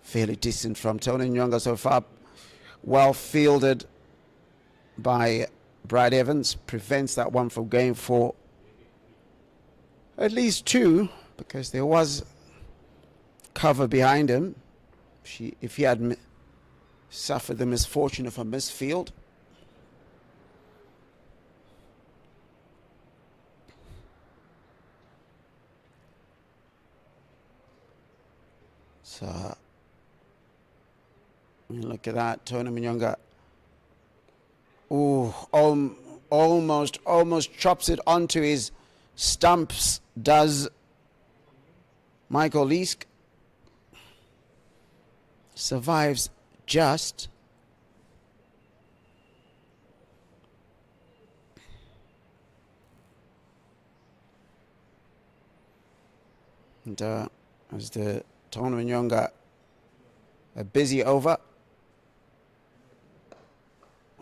Fairly decent from Tony Nyonga so far. Well fielded by Brad Evans. Prevents that one from going for at least 2, because there was cover behind him. If he had suffered the misfortune of a misfield. Look at that, Tony Munga. Ooh, almost chops it onto his stumps, does Michael Leask. Survives just. And as the tournament younger, a busy over,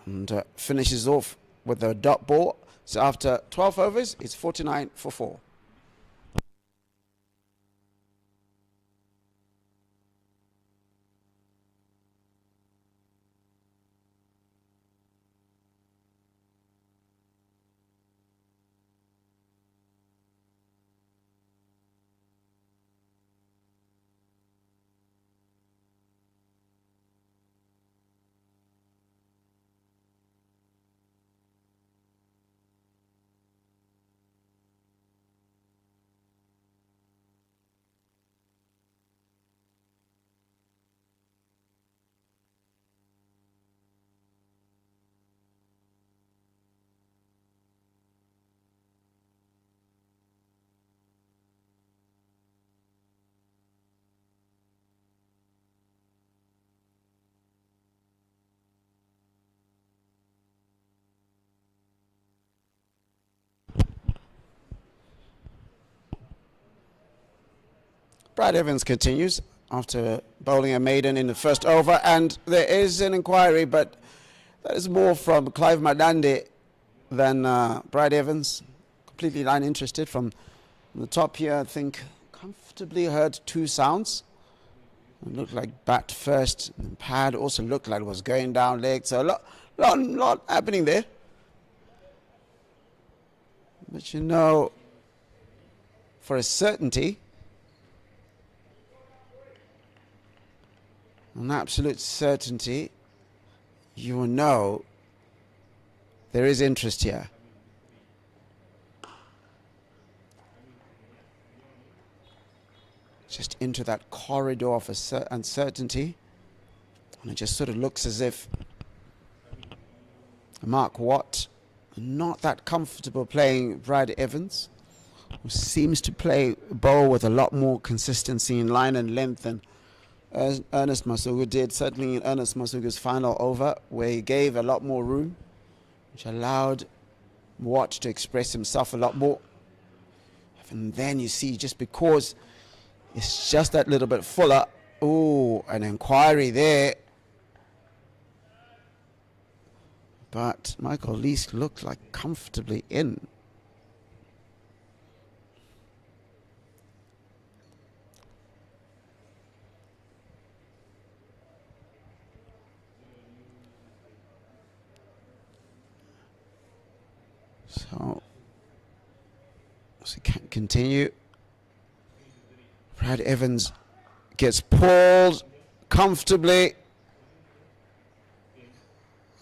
and finishes off with a dot ball. So after 12 overs, it's 49 for 4. Brad Evans continues after bowling a maiden in the first over, and there is an inquiry, but that is more from Clive Madande than Brad Evans. Completely uninterested from the top here. I think comfortably heard 2 sounds. It looked like bat first, and pad also looked like it was going down leg, so a lot happening there. But you know, for a certainty, an absolute certainty, you will know there is interest here. Just into that corridor of uncertainty, and it just sort of looks as if Mark Watt, not that comfortable playing Brad Evans, who seems to play bowl with a lot more consistency in line and length than Ernest Masuku did, certainly in Ernest Masuku's final over, where he gave a lot more room, which allowed Watt to express himself a lot more. And then you see, just because it's just that little bit fuller, ooh, an inquiry there. But Michael Leask looked like comfortably in. So we can continue. Brad Evans gets pulled comfortably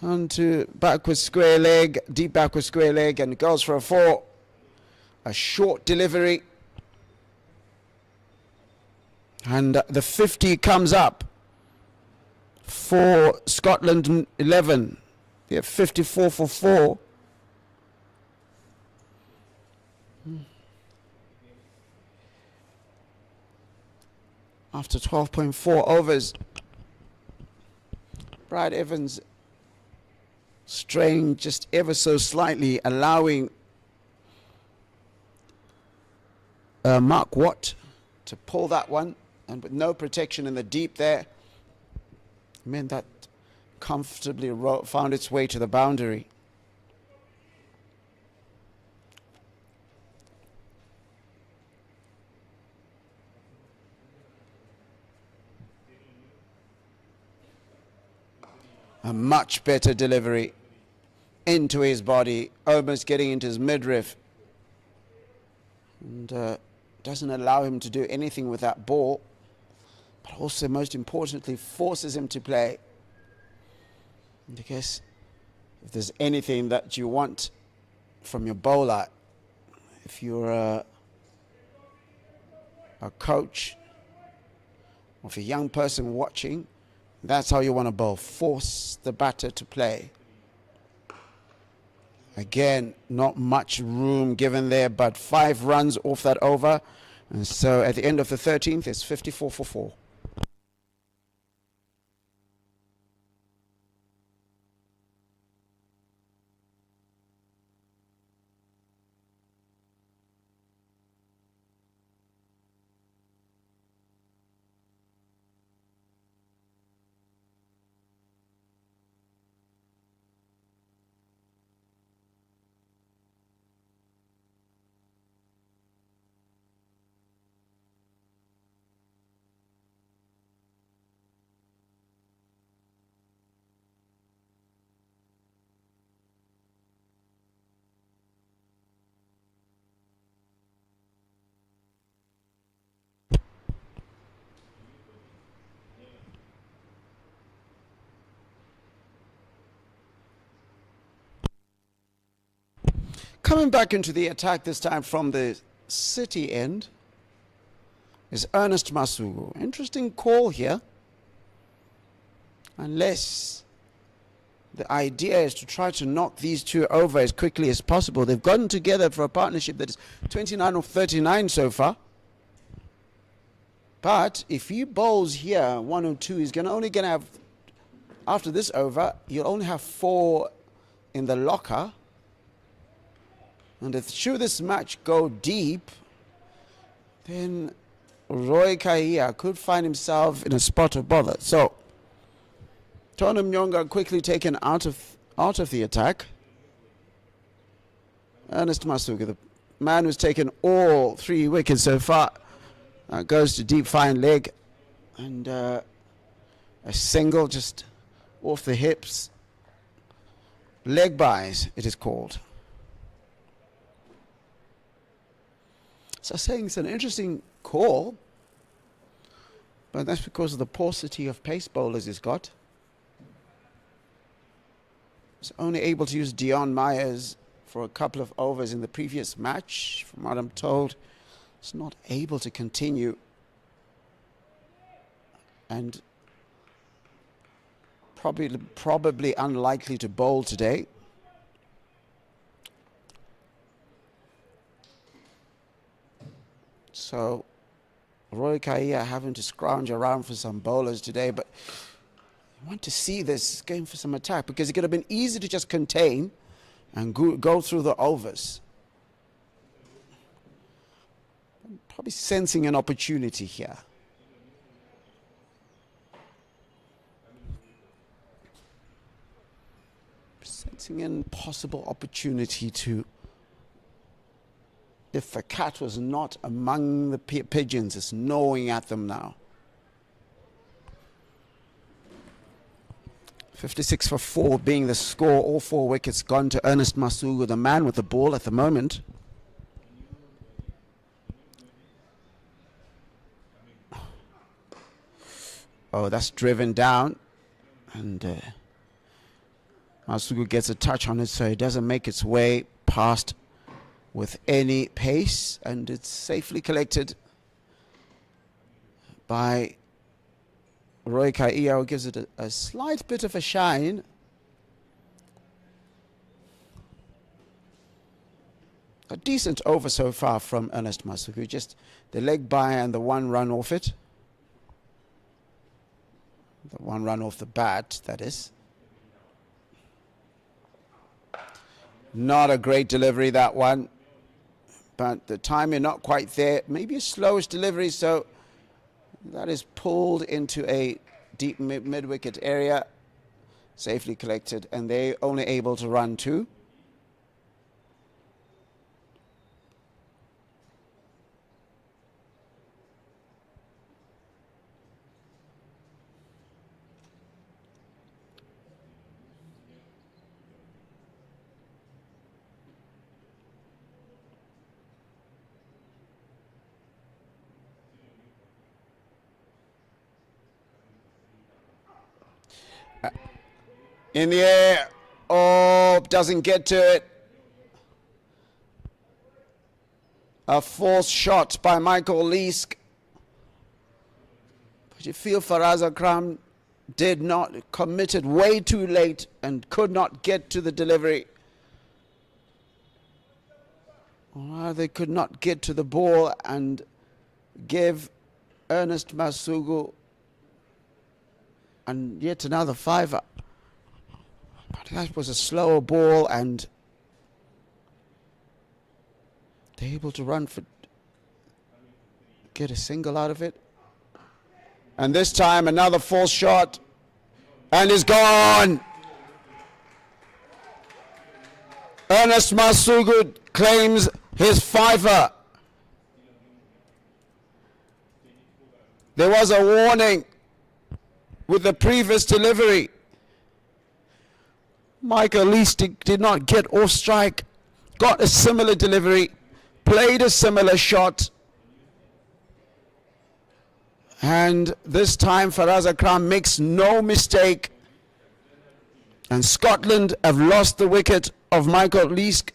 onto backward square leg, deep backward square leg, and goes for a 4. A short delivery. And the 50 comes up for Scotland 11. They have 54 for 4. After 12.4 overs, Brad Evans straying just ever so slightly, allowing Mark Watt to pull that one, and with no protection in the deep there, meant that comfortably found its way to the boundary. A much better delivery into his body, almost getting into his midriff. And doesn't allow him to do anything with that ball, but also, most importantly, forces him to play. And I guess if there's anything that you want from your bowler, if you're a coach of a young person watching, that's how you want to bowl. Force the batter to play. Again, not much room given there, but 5 runs off that over. And so at the end of the 13th, it's 54 for 4. Coming back into the attack this time from the City end is Ernest Masuku. Interesting call here. Unless the idea is to try to knock these two over as quickly as possible. They've gotten together for a partnership that is 29 of 39 so far. But if he bowls here 1 or 2, he's only going to have, after this over, you'll only have 4 in the locker. And if should this match go deep, then Roy Kahia could find himself in a spot of bother. So Tona Mnyonga quickly taken out of the attack. Ernest Masuku, the man who's taken all 3 wickets so far, goes to deep fine leg, and a single just off the hips. Leg buys, it is called. So saying it's an interesting call, but that's because of the paucity of pace bowlers he's got. He's only able to use Dion Myers for a couple of overs in the previous match. From what I'm told, he's not able to continue. And probably unlikely to bowl today. So Roy Kahia having to scrounge around for some bowlers today, but I want to see this going for some attack, because it could have been easy to just contain and go through the overs. I'm probably sensing an opportunity here. Sensing an possible opportunity to, if the cat was not among the pigeons, it's gnawing at them now. 56 for 4 being the score. All 4 wickets gone to Ernest Masuku, the man with the ball at the moment. Oh, that's driven down. And Masuku gets a touch on it, so it doesn't make its way past with any pace, and it's safely collected by Roy Kahia, who gives it a slight bit of a shine. A decent over so far from Ernest Masuku, just the leg by and the 1 run off it. The 1 run off the bat, that is. Not a great delivery, that one. But the timing not quite there. Maybe a slowish delivery, so that is pulled into a deep mid-wicket area. Safely collected, and they're only able to run 2. In the air. Oh, doesn't get to it. A false shot by Michael Leask. You feel Faraz Akram did not, committed way too late and could not get to the delivery. They could not get to the ball and give Ernest Masuku and yet another fiver. But that was a slower ball, and they're able to run for, get a single out of it. And this time another false shot, and is gone. Ernest Masuku claims his fiver. There was a warning with the previous delivery. Leask did not get off strike, got a similar delivery, played a similar shot. And this time Faraz Akram makes no mistake. And Scotland have lost the wicket of Leask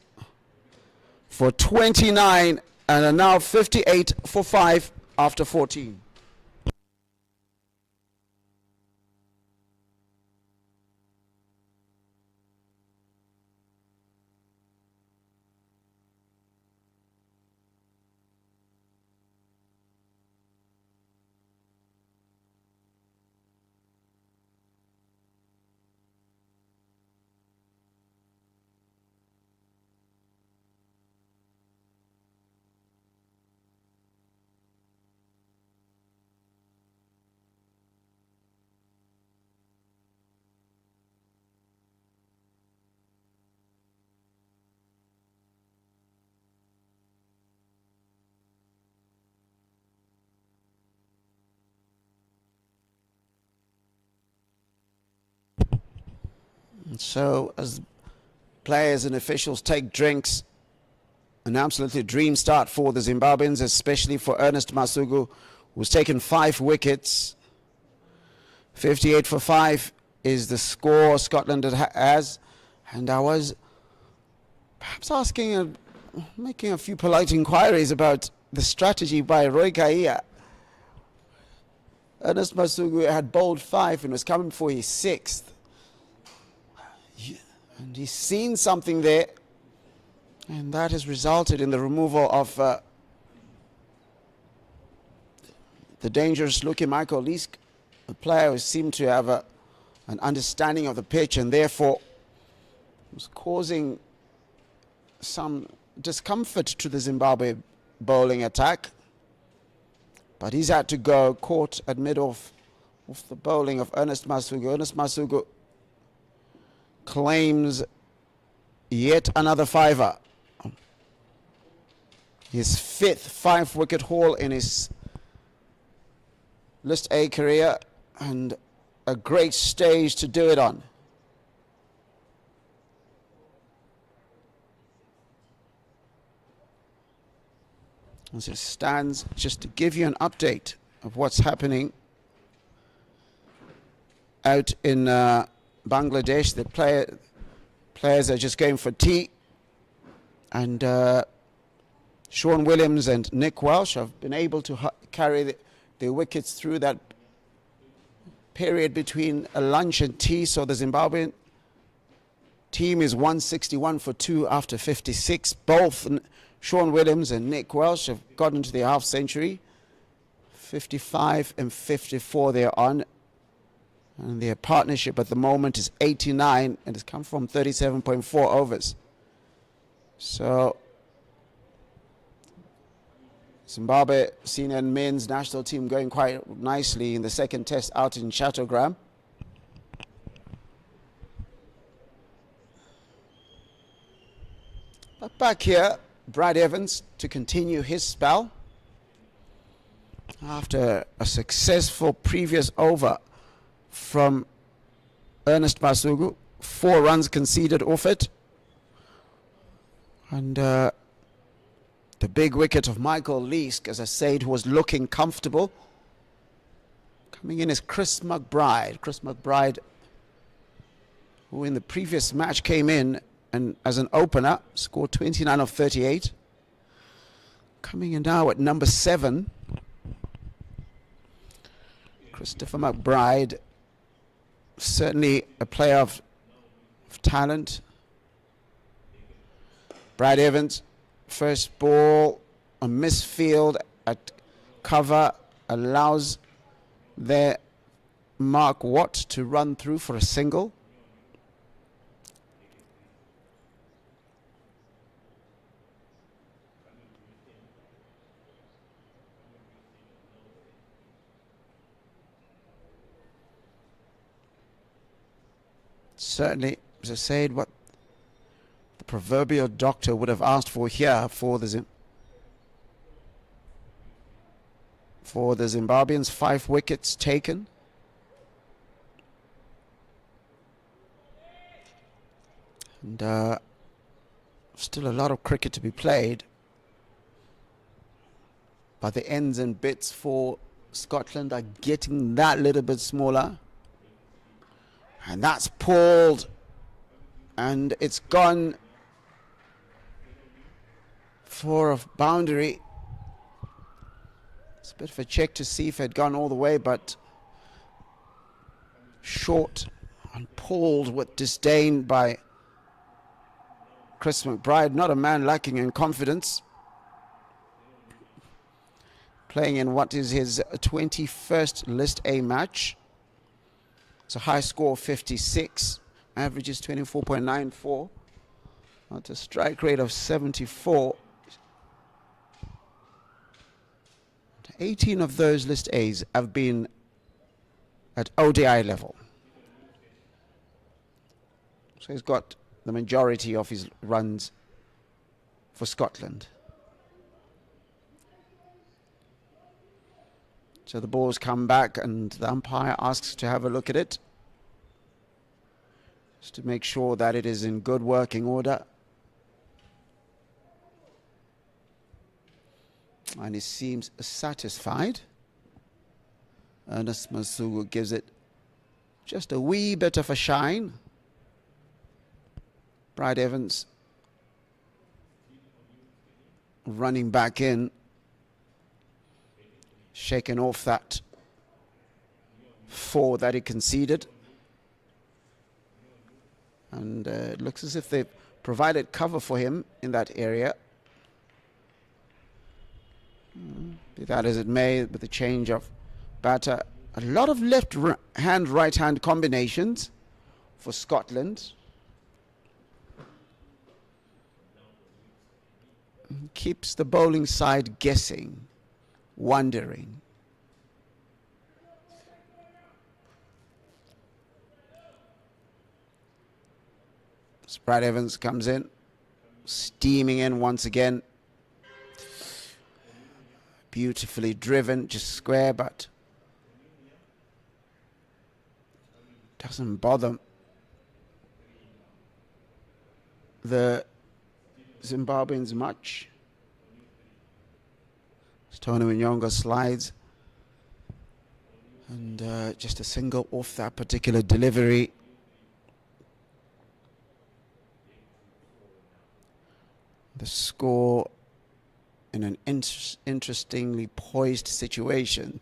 for 29 and are now 58 for 5 after 14. So as players and officials take drinks, an absolutely dream start for the Zimbabweans, especially for Ernest Masuku, who's taken 5 wickets. 58 for 5 is the score Scotland has. And I was perhaps making a few polite inquiries about the strategy by Roy Kaia. Ernest Masuku had bowled 5 and was coming for his 6th. And he's seen something there, and that has resulted in the removal of the dangerous-looking Leask, a player who seemed to have an understanding of the pitch and therefore was causing some discomfort to the Zimbabwe bowling attack. But he's had to go, caught at mid-off the bowling of Ernest Masuku. Ernest Masuku claims yet another fiver. His 5th 5-wicket haul in his List A career, and a great stage to do it on. As it stands, just to give you an update of what's happening out in Bangladesh, the players are just going for tea, and Sean Williams and Nick Welsh have been able to carry the wickets through that period between lunch and tea. So the Zimbabwean team is 161 for 2 after 56. Both Sean Williams and Nick Welsh have gotten to the half century. 55 and 54 they're on. And their partnership at the moment is 89, and it's come from 37.4 overs. So Zimbabwe senior and men's national team going quite nicely in the second test out in Chattogram. But back here, Brad Evans to continue his spell after a successful previous over from Ernest Masuku. 4 runs conceded off it. And the big wicket of Leask, as I said, who was looking comfortable. Coming in is Chris McBride. Chris McBride, who in the previous match came in and as an opener, scored 29 of 38. Coming in now at number 7. Christopher McBride, certainly a player of talent. Brad Evans, first ball, a misfield at cover, allows their Mark Watt to run through for a single. Certainly, as I said, what the proverbial doctor would have asked for here for the Zimbabweans. 5 wickets taken. And still a lot of cricket to be played. But the ends and bits for Scotland are getting that little bit smaller. And that's pulled, and it's gone for a boundary. It's a bit of a check to see if it had gone all the way, but short and pulled with disdain by Chris McBride, not a man lacking in confidence. Playing in what is his 21st List A match. It's a high score of 56, averages 24.94, at a strike rate of 74. 18 of those List A's have been at ODI level. So he's got the majority of his runs for Scotland. So the ball's come back and the umpire asks to have a look at it, just to make sure that it is in good working order. And he seems satisfied. Ernest Masuku gives it just a wee bit of a shine. Brad Evans running back in, shaking off that 4 that he conceded. And it looks as if they've provided cover for him in that area. Be that as it may, with the change of batter, a lot of left-hand, right-hand combinations for Scotland. Keeps the bowling side guessing, wondering. Brad Evans comes in, steaming in once again. Beautifully driven, just square, but doesn't bother the Zimbabweans much. Tony Munsey slides, and just a single off that particular delivery. The score in an interestingly poised situation.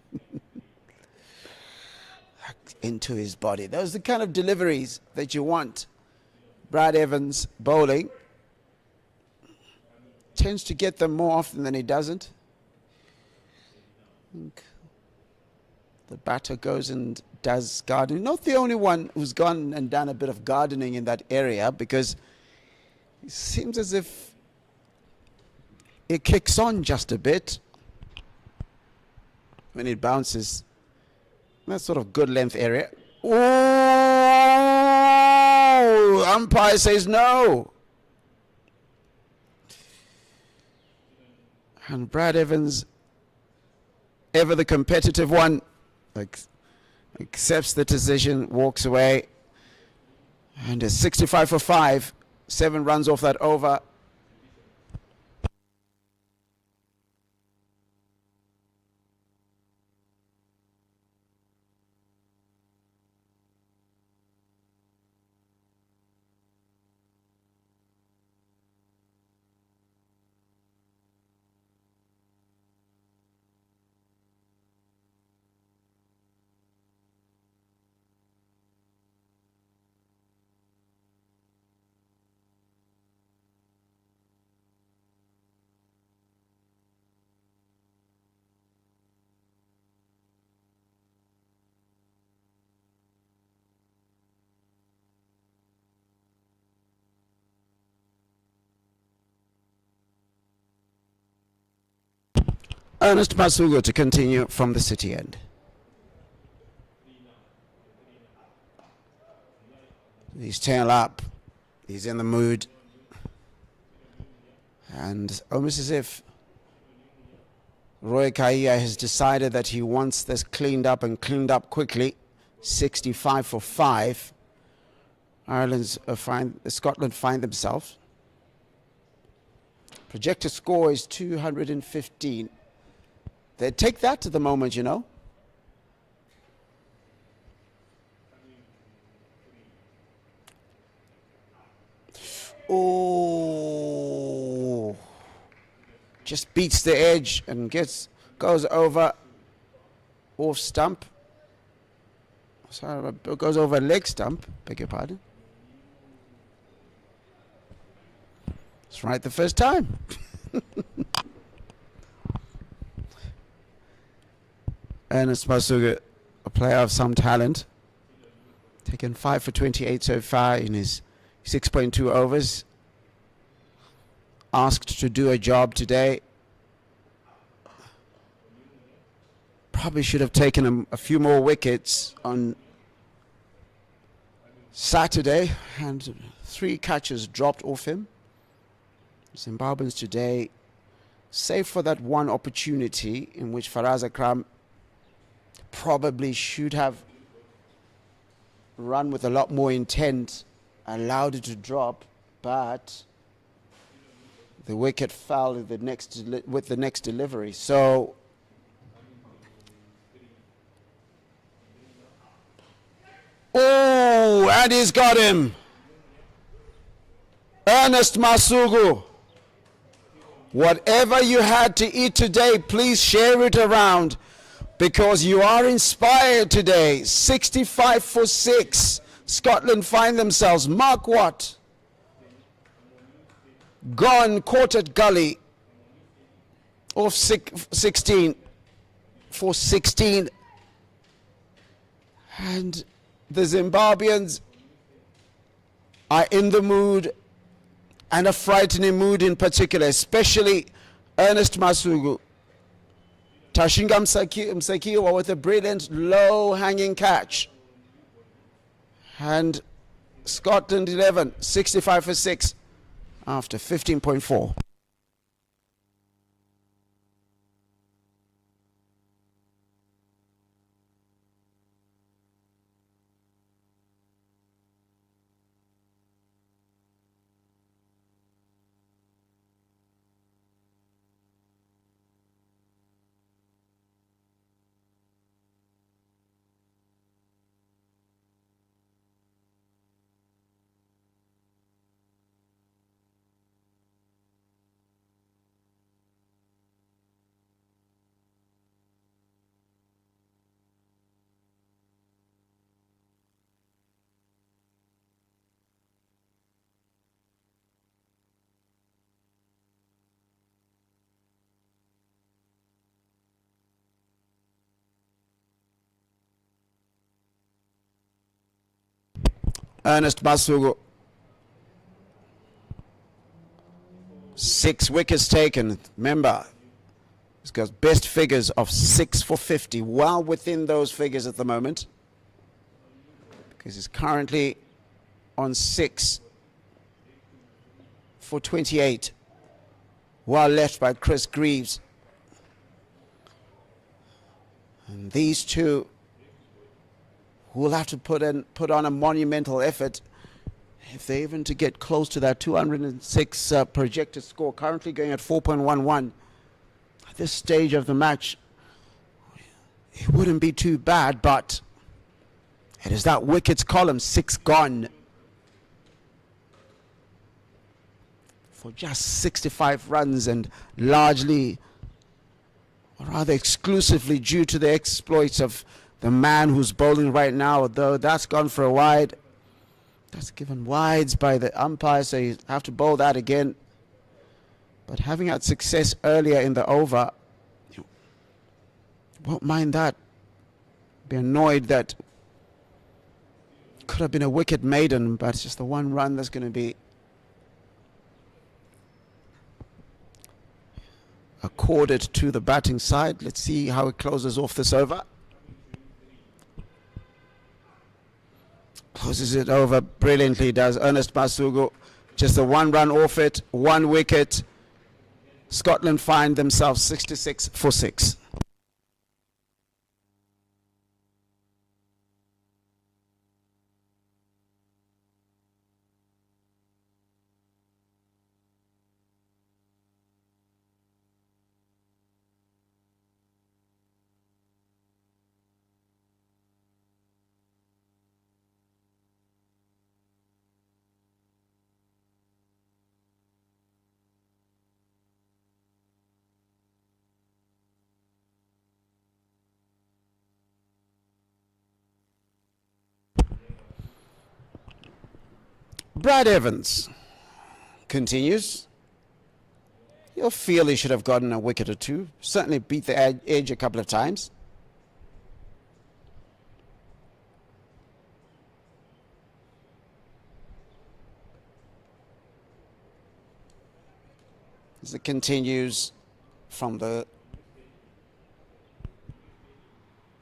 Into his body. Those are the kind of deliveries that you want. Brad Evans bowling tends to get them more often than he doesn't. The batter goes and does gardening. Not the only one who's gone and done a bit of gardening in that area, because it seems as if it kicks on just a bit when it bounces. That sort of good length area. Oh, umpire says no. And Brad Evans, ever the competitive one, accepts the decision, walks away, and is 65 for 5, 7 runs off that over. Ernest Masuku to continue from the city end. He's tail up. He's in the mood. And almost as if Roy Kaia has decided that he wants this cleaned up and cleaned up quickly. 65 for 5. Scotland find themselves. Projected score is 215. They take that to the moment, you know. Oh, just beats the edge and goes over off stump. Sorry, goes over leg stump. Beg your pardon. It's right the first time. Ernest Masuku, a player of some talent, taken 5 for 28 so far in his 6.2 overs. Asked to do a job today. Probably should have taken a few more wickets on Saturday, and 3 catches dropped off him. Zimbabweans today, save for that one opportunity in which Akram probably should have run with a lot more intent, allowed it to drop, but the wicket fell with the next delivery. So oh, and he's got him. Ernest Masuku, whatever you had to eat today, please share it around, because you are inspired today. 65 for 6. Scotland find themselves. Mark what? Gone, caught at gully. Off 16 for 16. And the Zimbabweans are in the mood, and a frightening mood in particular, especially Ernest Masuku. Tashinga Msakiwa with a brilliant low-hanging catch. And Scotland 11, 65 for 6 after 15.4. Ernest Masuku, 6 wickets taken. Remember, he's got best figures of 6 for 50, well within those figures at the moment, because he's currently on 6 for 28, well left by Chris Greaves. And these two will have to put on a monumental effort if they even to get close to that 206 projected score, currently going at 4.11. At this stage of the match, it wouldn't be too bad, but it is that wickets column, 6 gone for just 65 runs, and largely, or rather exclusively, due to the exploits of the man who's bowling right now. Though that's gone for a wide. That's given wides by the umpire, so you have to bowl that again. But having had success earlier in the over, you won't mind that. Be annoyed that could have been a wicket maiden, but it's just the one run that's going to be accorded to the batting side. Let's see how it closes off this over. Closes it over brilliantly, does Ernest Masuku. Just a 1 run off it, 1 wicket. Scotland find themselves 66 for 6. Brad Evans continues. You'll feel he should have gotten a wicket or two. Certainly beat the edge a couple of times. As it continues from the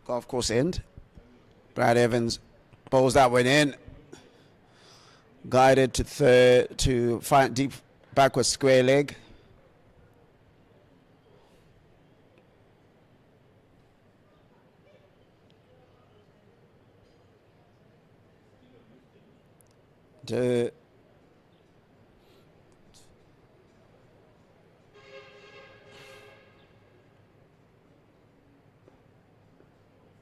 golf course end, Brad Evans bowls that one in. Guided to third to find deep backward square leg.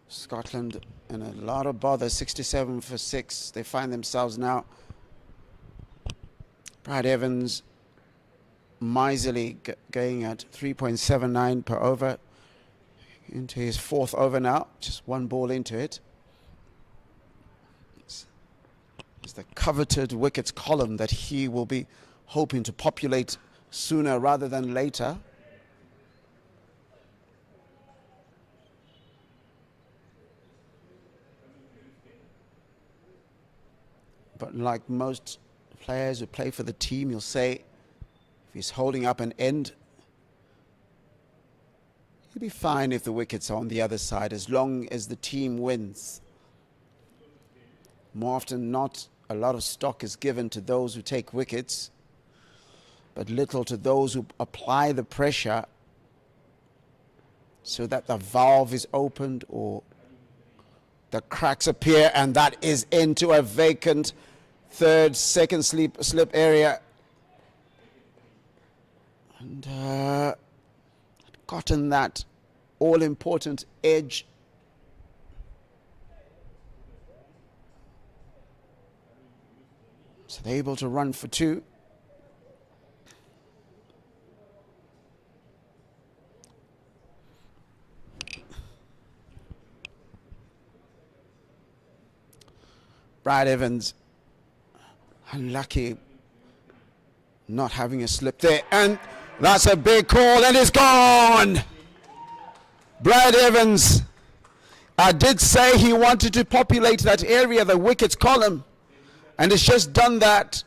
Scotland in a lot of bother, 67 for 6. They find themselves now. Brad Evans, Miserly going at 3.79 per over. Into his 4th over now. Just 1 ball into it. It's the coveted wickets column that he will be hoping to populate sooner rather than later. But like most players who play for the team, you'll say if he's holding up an end, he'll be fine if the wickets are on the other side, as long as the team wins. More often than not, a lot of stock is given to those who take wickets, but little to those who apply the pressure so that the valve is opened or the cracks appear, and that is into a vacant second slip area. And gotten that all-important edge. So they're able to run for 2. Brad Evans, unlucky not having a slip there, and that's a big call, and it's gone. Brad Evans, I did say he wanted to populate that area, the wickets column, and it's just done that.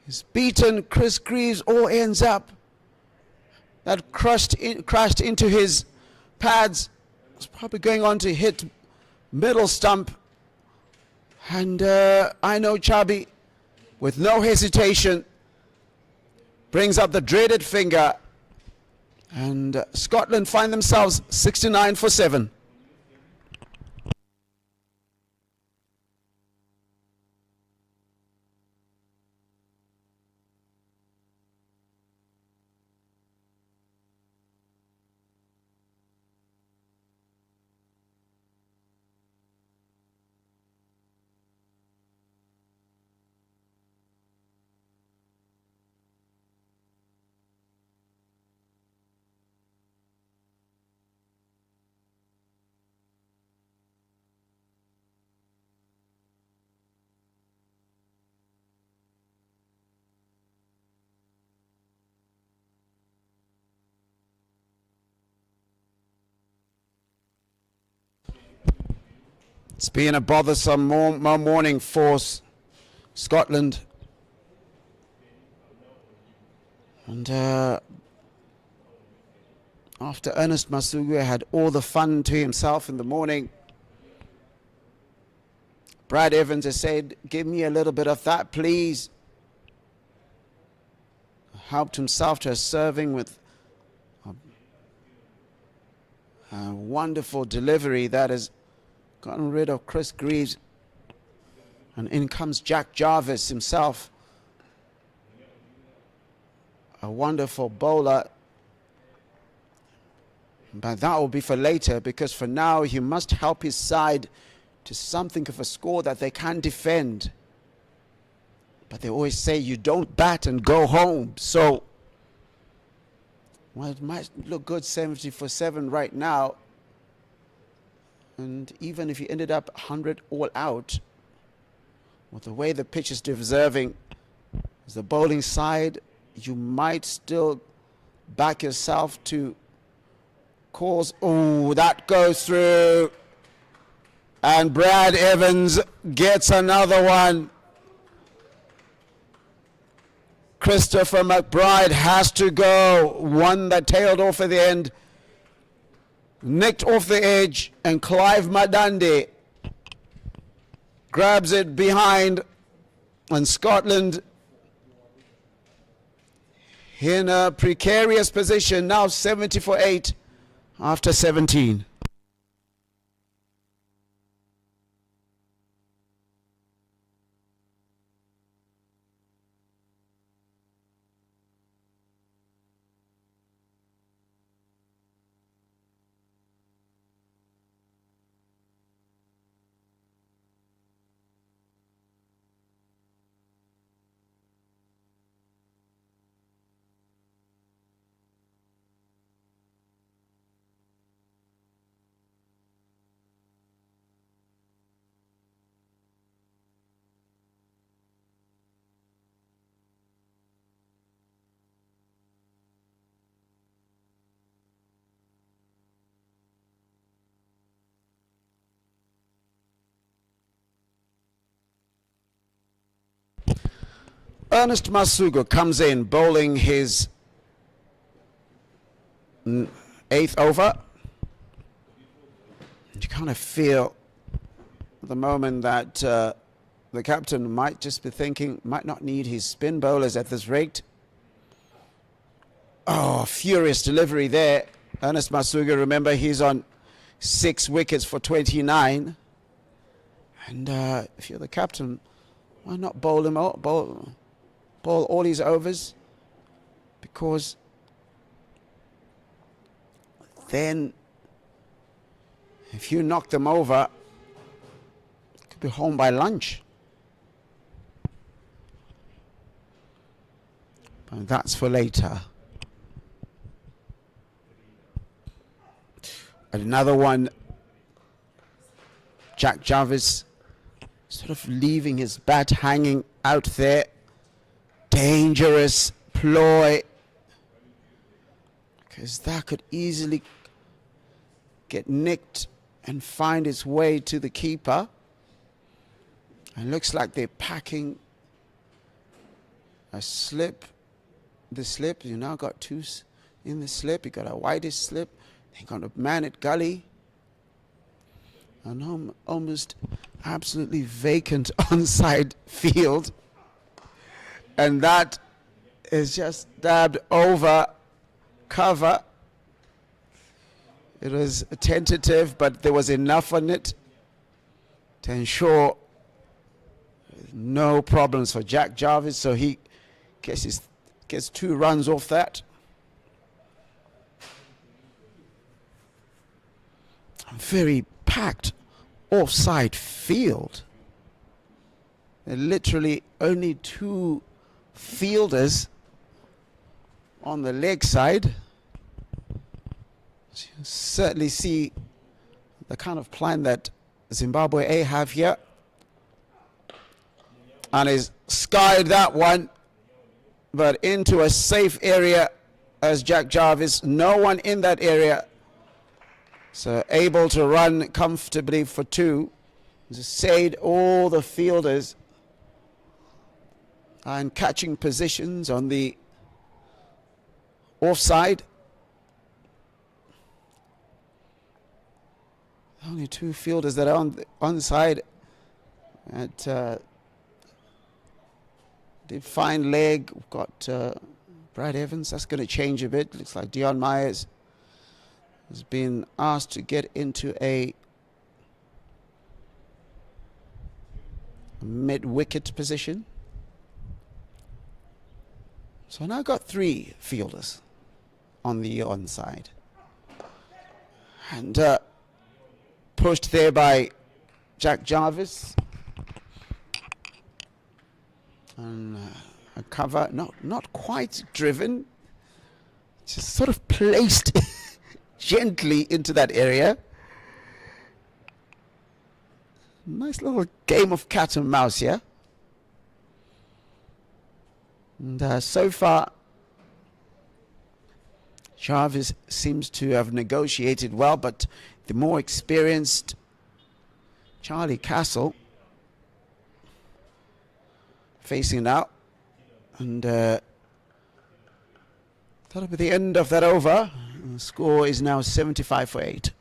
He's beaten Chris Greaves, all ends up. That crashed into his pads. It's probably going on to hit middle stump. And I know Chubby, with no hesitation, brings up the dreaded finger. And Scotland find themselves 69 for 7. It's been a bothersome morning for Scotland. And After Ernest Masuku had all the fun to himself in the morning, Brad Evans has said, give me a little bit of that, please. Helped himself to a serving with a wonderful delivery that has gotten rid of Chris Greaves. And in comes Jack Jarvis himself. A wonderful bowler. But that will be for later, because for now he must help his side to something of a score that they can defend. But they always say you don't bat and go home. So, well, it might look good 70 for 7 right now. And even if you ended up 100 all out, with the way the pitch is deserving, as the bowling side, you might still back yourself to cause. Oh, that goes through. And Brad Evans gets another one. Christopher McBride has to go. One that tailed off at the end. Nicked off the edge. And Clive Madande grabs it behind. And Scotland in a precarious position. Now 70 for 8 after 17. Ernest Masuku comes in bowling his 8th over. You kind of feel at the moment that the captain might just be thinking, might not need his spin bowlers at this rate. Oh, furious delivery there. Ernest Masuku, remember, he's on 6 wickets for 29. And if you're the captain, why not bowl him out? Bowl all his overs, because then if you knock them over, you could be home by lunch. But that's for later. Another one, Jack Jarvis sort of leaving his bat hanging out there. Dangerous ploy, because that could easily get nicked and find its way to the keeper. And looks like they're packing a slip. The slip, you now got 2 in the slip. You got a whitish slip. They got a man at gully. An almost absolutely vacant onside field. And that is just dabbed over cover. It was tentative, but there was enough on it to ensure no problems for Jack Jarvis. So he gets 2 runs off that. A very packed offside field. There are literally only 2 fielders on the leg side. So you certainly see the kind of plan that Zimbabwe A have here, and is skied that one, but into a safe area as Jack Jarvis. No one in that area, so able to run comfortably for 2. Said all the fielders and catching positions on the offside. Only two fielders that are on the side. At the fine leg. We've got Brad Evans. That's going to change a bit. Looks like Dion Myers has been asked to get into a mid-wicket position. So now I've got three fielders on the onside. And pushed there by Jack Jarvis. And a cover, not quite driven, just sort of placed gently into that area. Nice little game of cat and mouse here. And so far, Jarvis seems to have negotiated well, but the more experienced Charlie Castle facing now. And that'll be the end of that over. The score is now 75 for 8.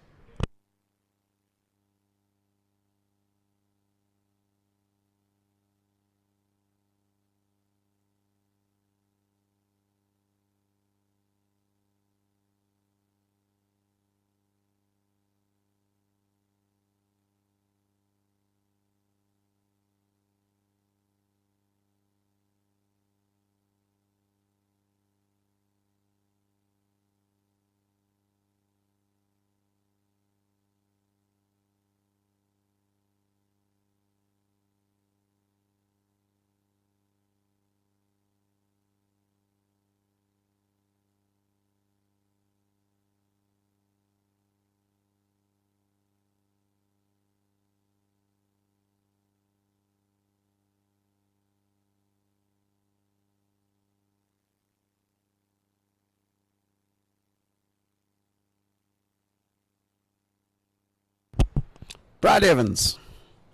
Brad Evans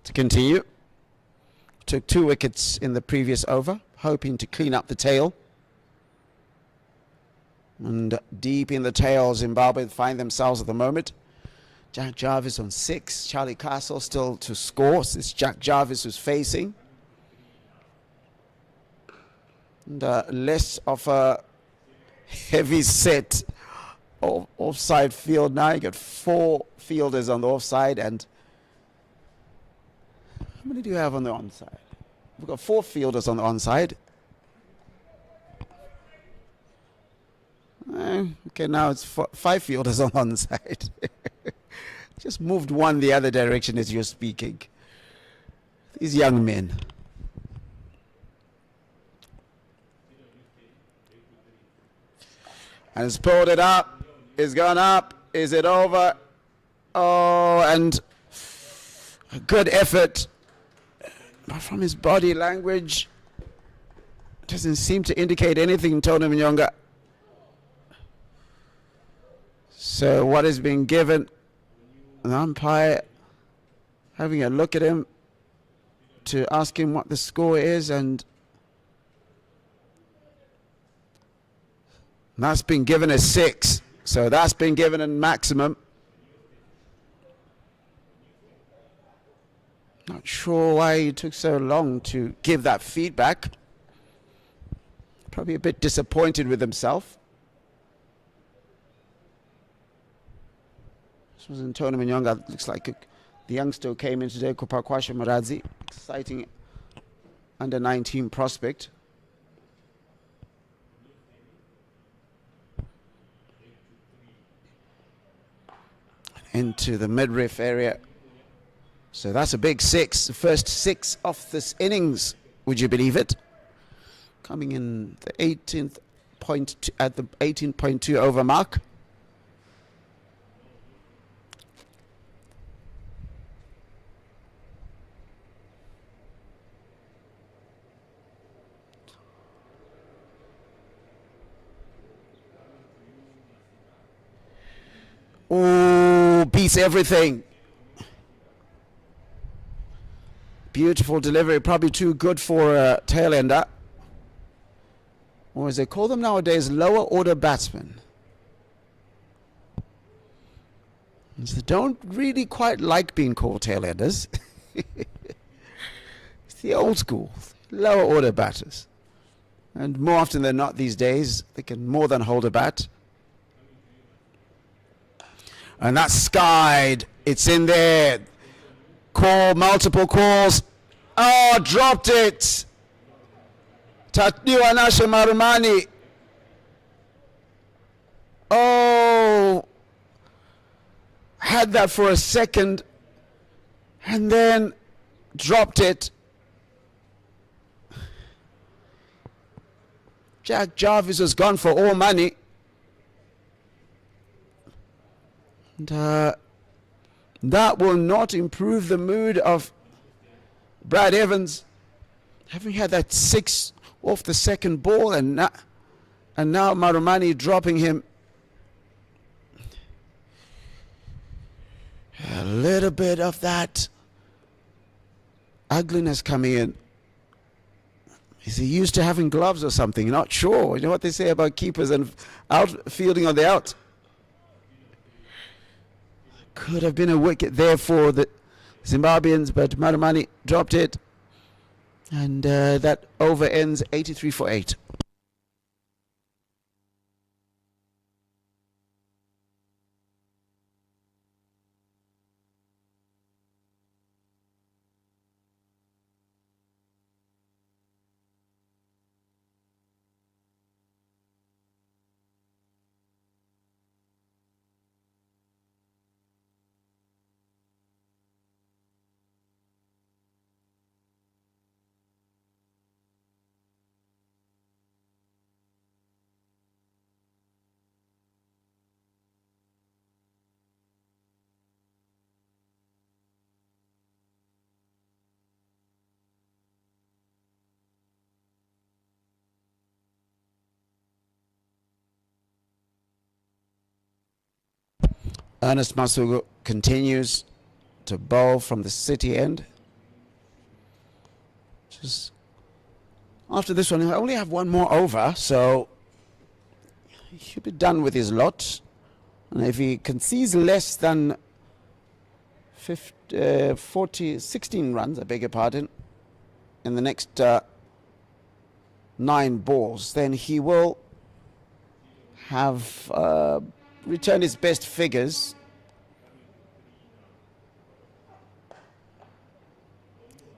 to continue. Took 2 wickets in the previous over, hoping to clean up the tail. And deep in the tail, Zimbabwe find themselves at the moment. Jack Jarvis on 6. Charlie Castle still to score. So it's Jack Jarvis who's facing. And less of a heavy set of offside field now. You got 4 fielders on the offside, and how many do you have on the onside? We've got 4 fielders on the onside. Okay, now it's 5 fielders on the onside. Just moved one the other direction as you're speaking. These young men. And it's pulled it up. It's gone up. Is it over? Oh, and a good effort. But from his body language, doesn't seem to indicate anything, Tony Mnyonga. So what is being given, an umpire having a look at him to ask him what the score is, and that's been given a 6. So that's been given a maximum. Not sure why he took so long to give that feedback. Probably a bit disappointed with himself. This was in Tony Mnyonga. Looks like the youngster who came in today, Kupakwasha Muradzi. Exciting under 19 prospect. Into the midriff area. So that's a big 6, the first 6 of this innings, would you believe it? Coming in the 18th point at the 18.2 over mark. Oh, beats everything. Beautiful delivery, probably too good for a tail ender. Or as they call them nowadays, lower order batsmen. They don't really quite like being called tail-enders. It's the old school, lower order batters. And more often than not these days, they can more than hold a bat. And that's skied. It's in there. Call, multiple calls. Oh, dropped it. Tatniwa Nasha Marumani. Oh, had that for a second and then dropped it. Jarvis has gone for all money. And that will not improve the mood of Brad Evans, having had that 6 off the second ball, and now Marumani dropping him. A little bit of that ugliness coming in. Is he used to having gloves or something? Not sure. You know what they say about keepers and outfielding on the out? Could have been a wicket there for the Zimbabweans, but Marumani dropped it. And that over ends 83 for 8. Ernest Masuku continues to bowl from the city end. Just after this one, I only have one more over, so he should be done with his lot. And if he concedes less than 16 runs, I beg your pardon, in the next 9 balls, then he will have returned his best figures.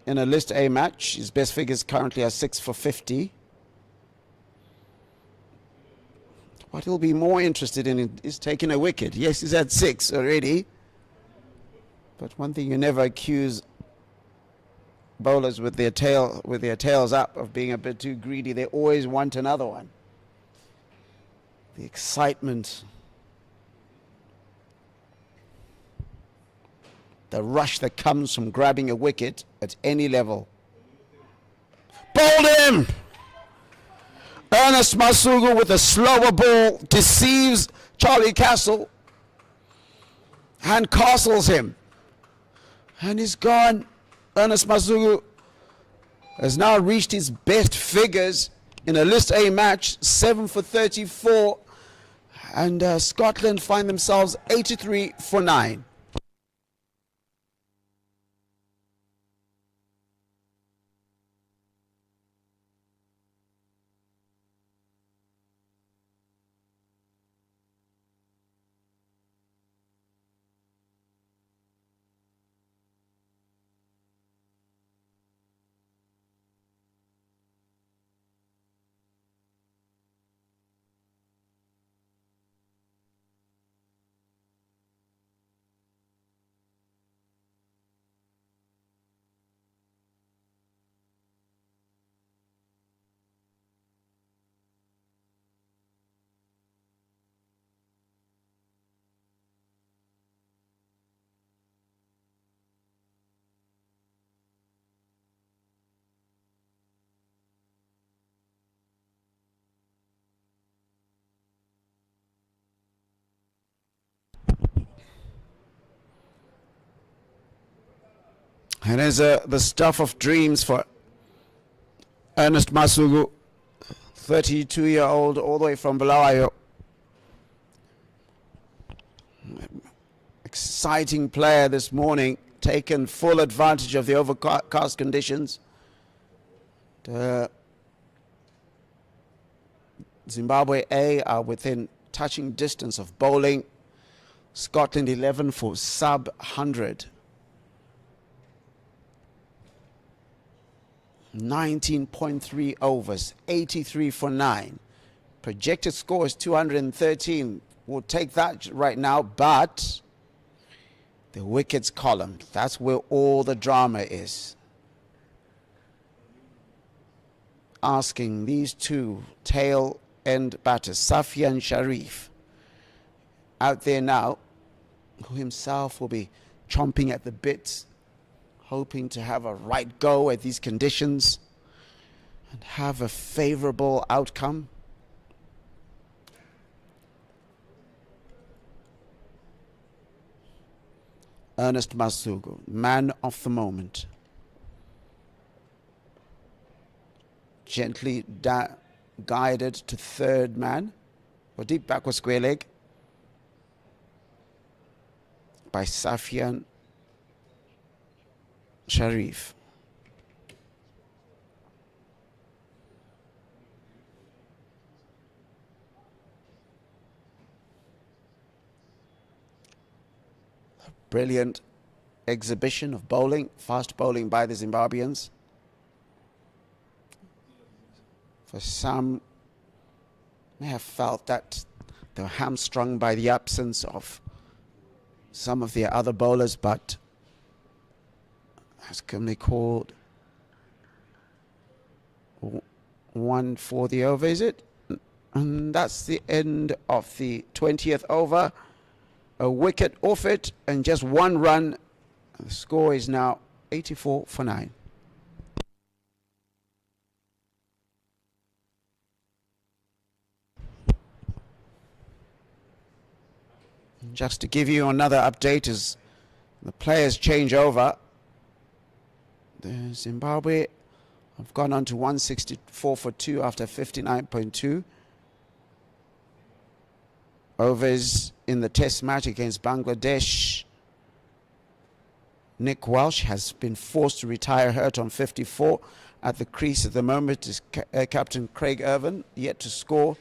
In a List A match, his best figures currently are 6 for 50. What he'll be more interested in is taking a wicket. Yes, he's had 6 already. But one thing you never accuse bowlers with their tails up of being a bit too greedy. They always want another one. The excitement, the rush that comes from grabbing a wicket at any level. Bowled him! Ernest Masuku with a slower ball deceives Charlie Castle and castles him. And he's gone. Ernest Masuku has now reached his best figures in a List A match, 7 for 34. And Scotland find themselves 83 for 9. And there's the stuff of dreams for Ernest Masuku, 32-year-old, all the way from Bulawayo. exciting player this morning, taken full advantage of the overcast conditions. Zimbabwe A are within touching distance of bowling. Scotland 11 for sub 100. 19.3 overs, 83 for 9. Projected score is 213. We'll take that right now, but the wickets column, that's where all the drama is. Asking these two tail end batters, Safian Sharif, out there now, who himself will be chomping at the bit, hoping to have a right go at these conditions and have a favorable outcome. Ernest Masuku, man of the moment. Gently guided to third man, or deep backward square leg by Safian Sharif. A brilliant exhibition of bowling, fast bowling by the Zimbabweans. For some may have felt that they were hamstrung by the absence of some of their other bowlers, but as commonly called, 1 for the over, is it? And that's the end of the 20th over. A wicket off it and just 1 run. The score is now 84 for 9. Just to give you another update as the players change over, the Zimbabwe have gone on to 164 for 2 after 59.2 overs in the test match against Bangladesh. Nick Welsh has been forced to retire hurt on 54. At the crease at the moment is Captain Craig Irvin, yet to score,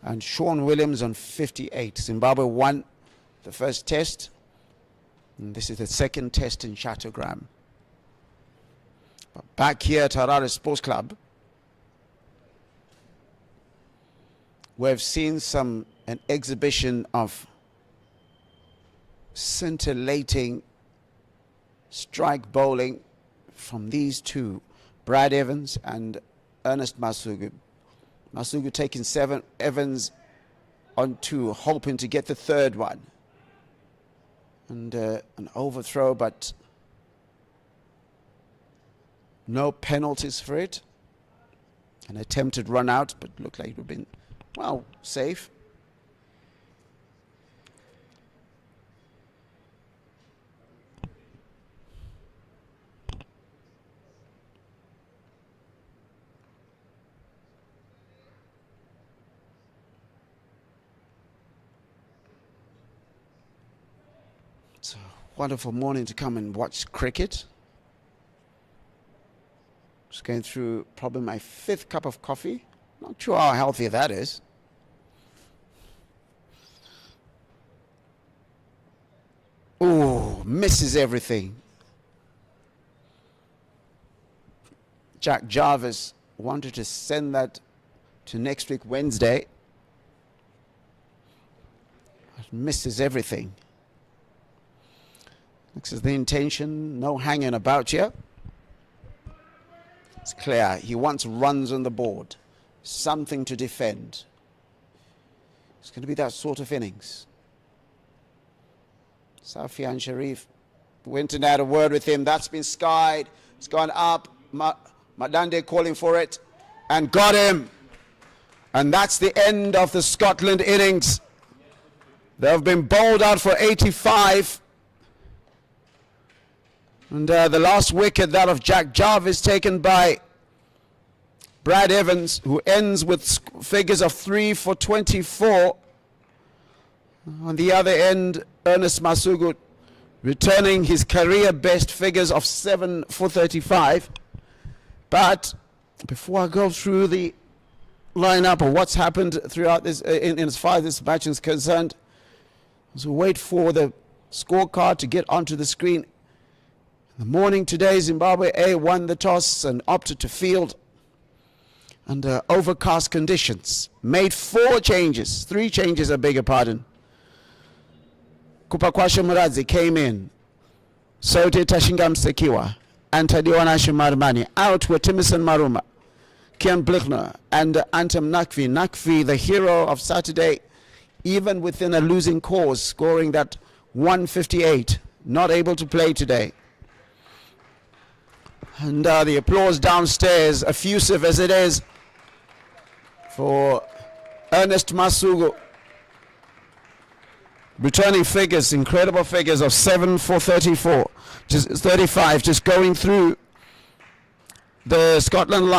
and Sean Williams on 58. Zimbabwe won the first test, and this is the second test in Chattogram. But back here at Harare Sports Club, we've seen an exhibition of scintillating strike bowling from these two, Brad Evans and Ernest Masuku. Masuku taking 7, Evans on 2, hoping to get the third one. And an overthrow, but no penalties for it. An attempted run out, but looked like it would have been, well, safe. It's a wonderful morning to come and watch cricket. Just going through probably my 5th cup of coffee. Not sure how healthy that is. Ooh, misses everything. Jack Jarvis wanted to send that to next week Wednesday. But misses everything. This is the intention, no hanging about here. It's clear, he wants runs on the board, something to defend. It's going to be that sort of innings. Safian Sharif went and had a word with him. That's been skied. It's gone up. Madande calling for it and got him. And that's the end of the Scotland innings. They've been bowled out for 85. And the last wicket, that of Jack Jarvis, taken by Brad Evans, who ends with figures of 3 for 24. On the other end, Ernest Masuku returning his career best figures of 7 for 35. But before I go through the lineup of what's happened throughout this, in as far as this match is concerned, so wait for the scorecard to get onto the screen. In the morning today, Zimbabwe A won the toss and opted to field under overcast conditions. Made 3 changes, I beg your pardon. Kupakwasha Muradzi came in. So did Tashingam Sekiwa and Tadiwanashi Marumani. Out were Timison Maruma, Kian Blichner and Antam Nakvi. Nakvi, the hero of Saturday, even within a losing cause, scoring that 158. Not able to play today. And the applause downstairs, effusive as it is, for Ernest Masuku. Returning figures, incredible figures of 7 for 34, just 35, just going through the Scotland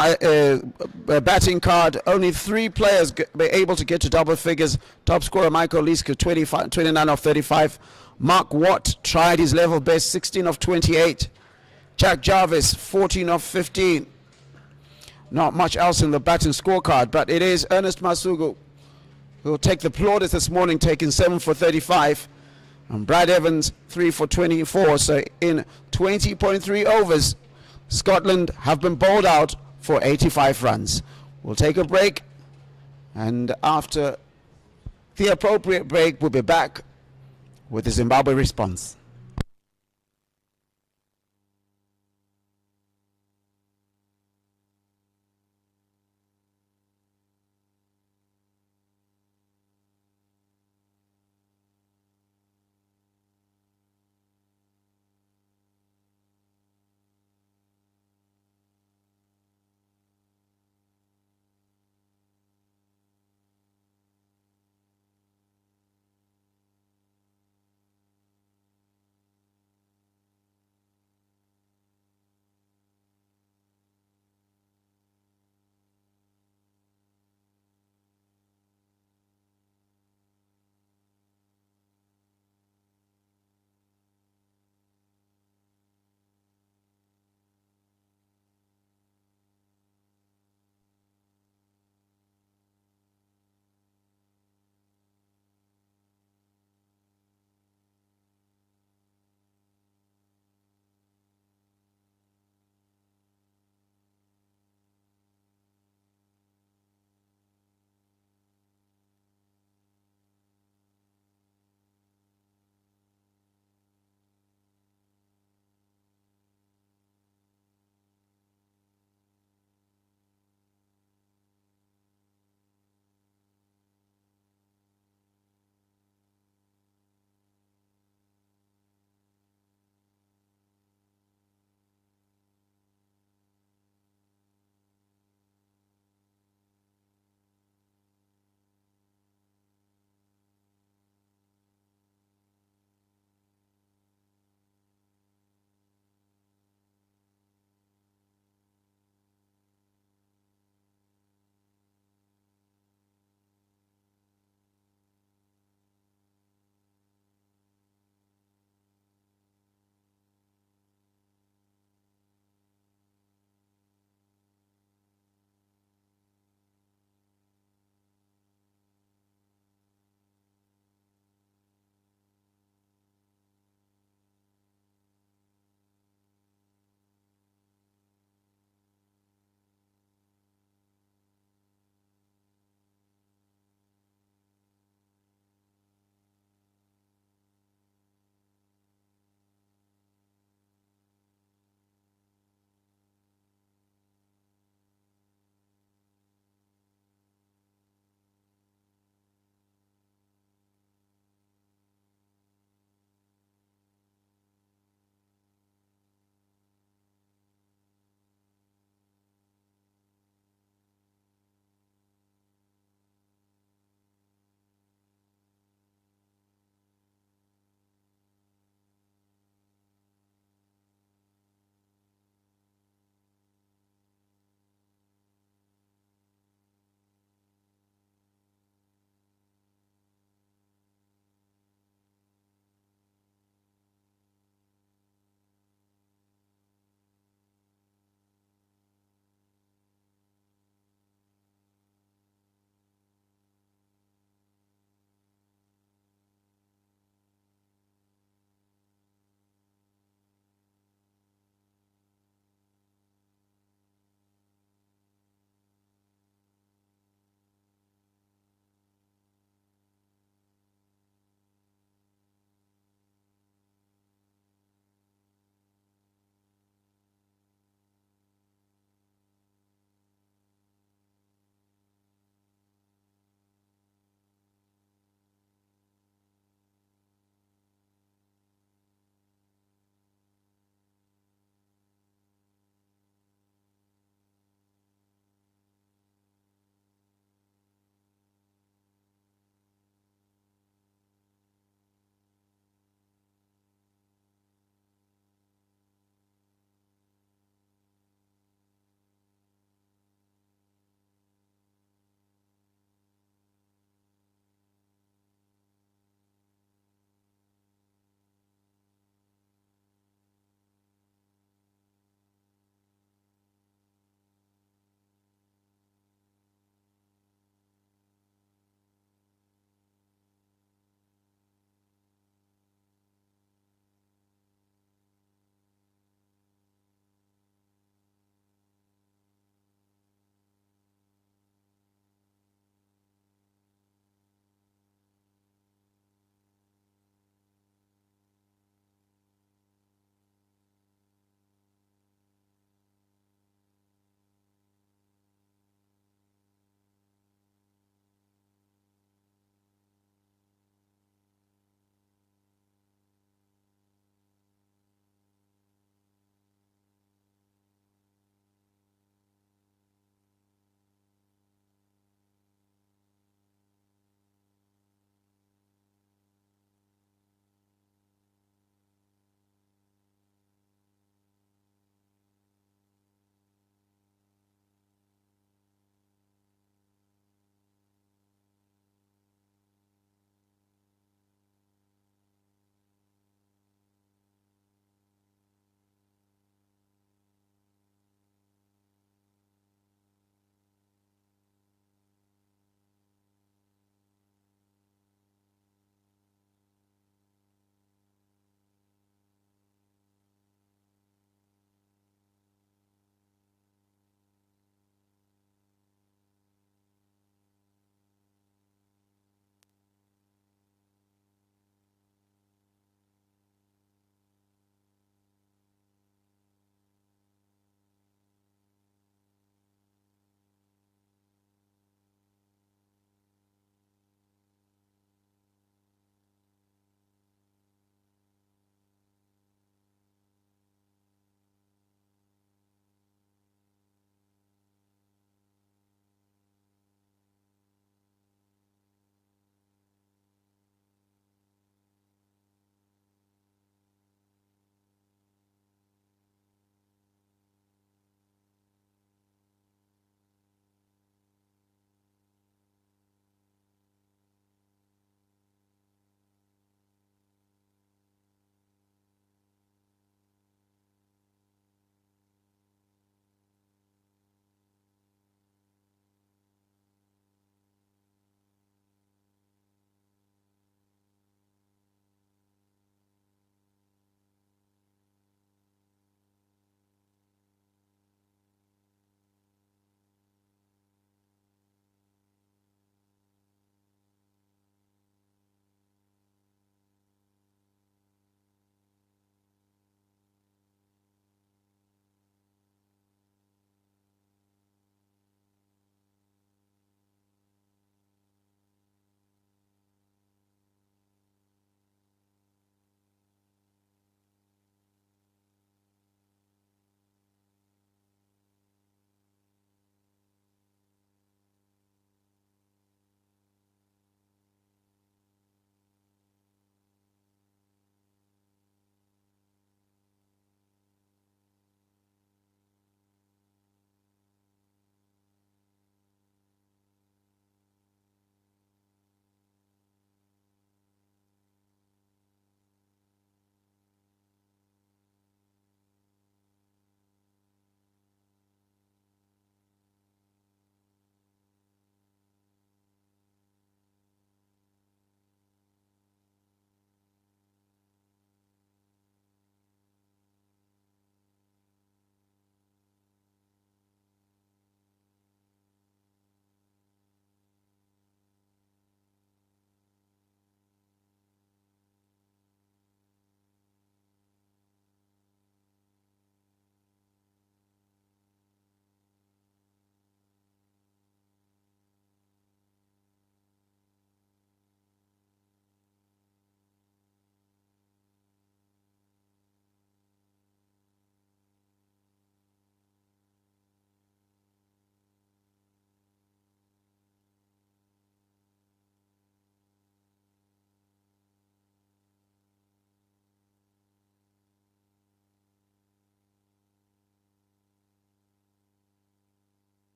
batting card. Only 3 players were able to get to double figures. Top scorer Michael Leask, 29 of 35. Mark Watt tried his level best, 16 of 28. Jack Jarvis, 14 of 15. Not much else in the batting scorecard, but it is Ernest Masuku who will take the plaudits this morning, taking 7 for 35. And Brad Evans, 3 for 24. So in 20.3 overs, Scotland have been bowled out for 85 runs. We'll take a break, and after the appropriate break, we'll be back with the Zimbabwe response.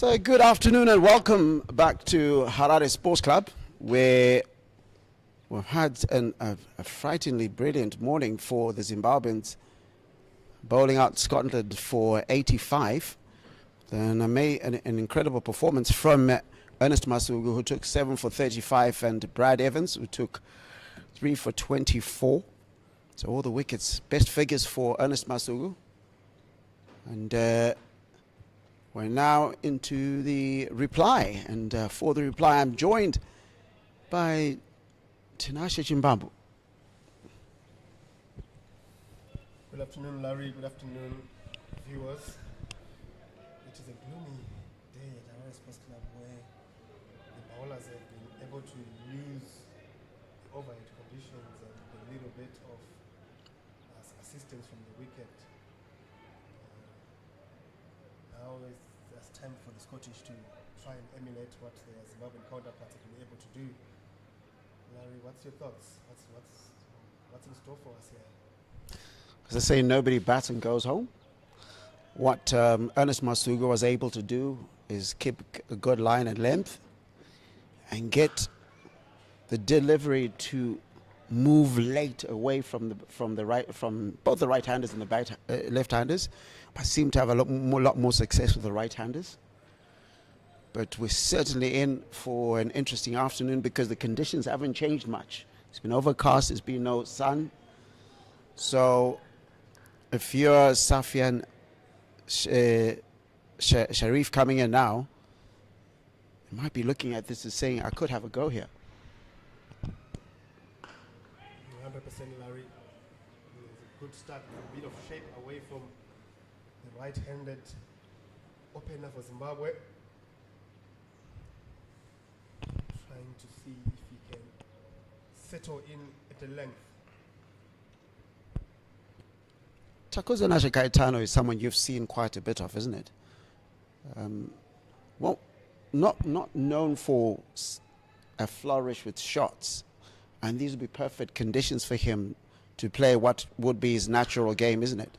So good afternoon and welcome back to Harare Sports Club, where we've had a frighteningly brilliant morning for the Zimbabweans, bowling out Scotland for 85. Then an incredible performance from Ernest Masuku, who took 7 for 35, and Brad Evans, who took 3 for 24. So all the wickets, best figures for Ernest Masuku. And we're now into the reply, and for the reply I'm joined by Tinashe Chimbambu. Good afternoon, Larry. Good afternoon, viewers. It is a gloomy day at Harare Sports Club where the bowlers have been able to use the overhead conditions and a little bit of assistance from the wicket. Now it's time for the Scottish to try and emulate what their Zimbabwean counterparts have been able to do. Larry, what's your thoughts? What's in store for us here? As I say, nobody bats and goes home. What Ernest Masuku was able to do is keep a good line and length and get the delivery to move late away from both the right-handers and the left-handers. I seem to have a lot more success with the right-handers. But we're certainly in for an interesting afternoon because the conditions haven't changed much. It's been overcast, there's been no sun. So if you're Safian Sharif coming in now, you might be looking at this as saying, I could have a go here. 100% Larry. It's a good start, a bit of shape away from the right-handed opener for Zimbabwe. Trying to see if he can settle in at the length. Takozanashe Kaitano is someone you've seen quite a bit of, isn't it? Well, not known for a flourish with shots, and these would be perfect conditions for him to play what would be his natural game, isn't it?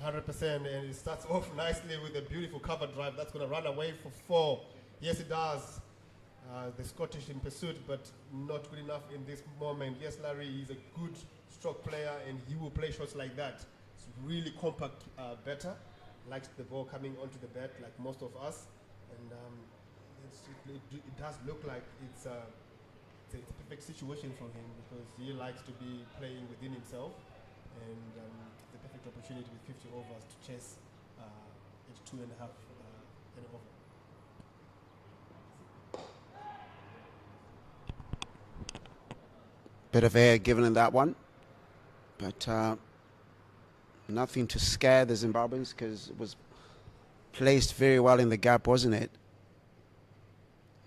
100%, and it starts off nicely with a beautiful cover drive that's going to run away for 4. Yes, it does. The Scottish in pursuit, but not good enough in this moment. Yes, Larry is a good stroke player, and he will play shots like that. It's really compact, better. Likes the ball coming onto the bat like most of us, and it does look like it's a perfect situation for him because he likes to be playing within himself, and the perfect opportunity with 50 overs to chase at 2.5 an over. Bit of air given in that one, but nothing to scare the Zimbabweans because it was placed very well in the gap, wasn't it?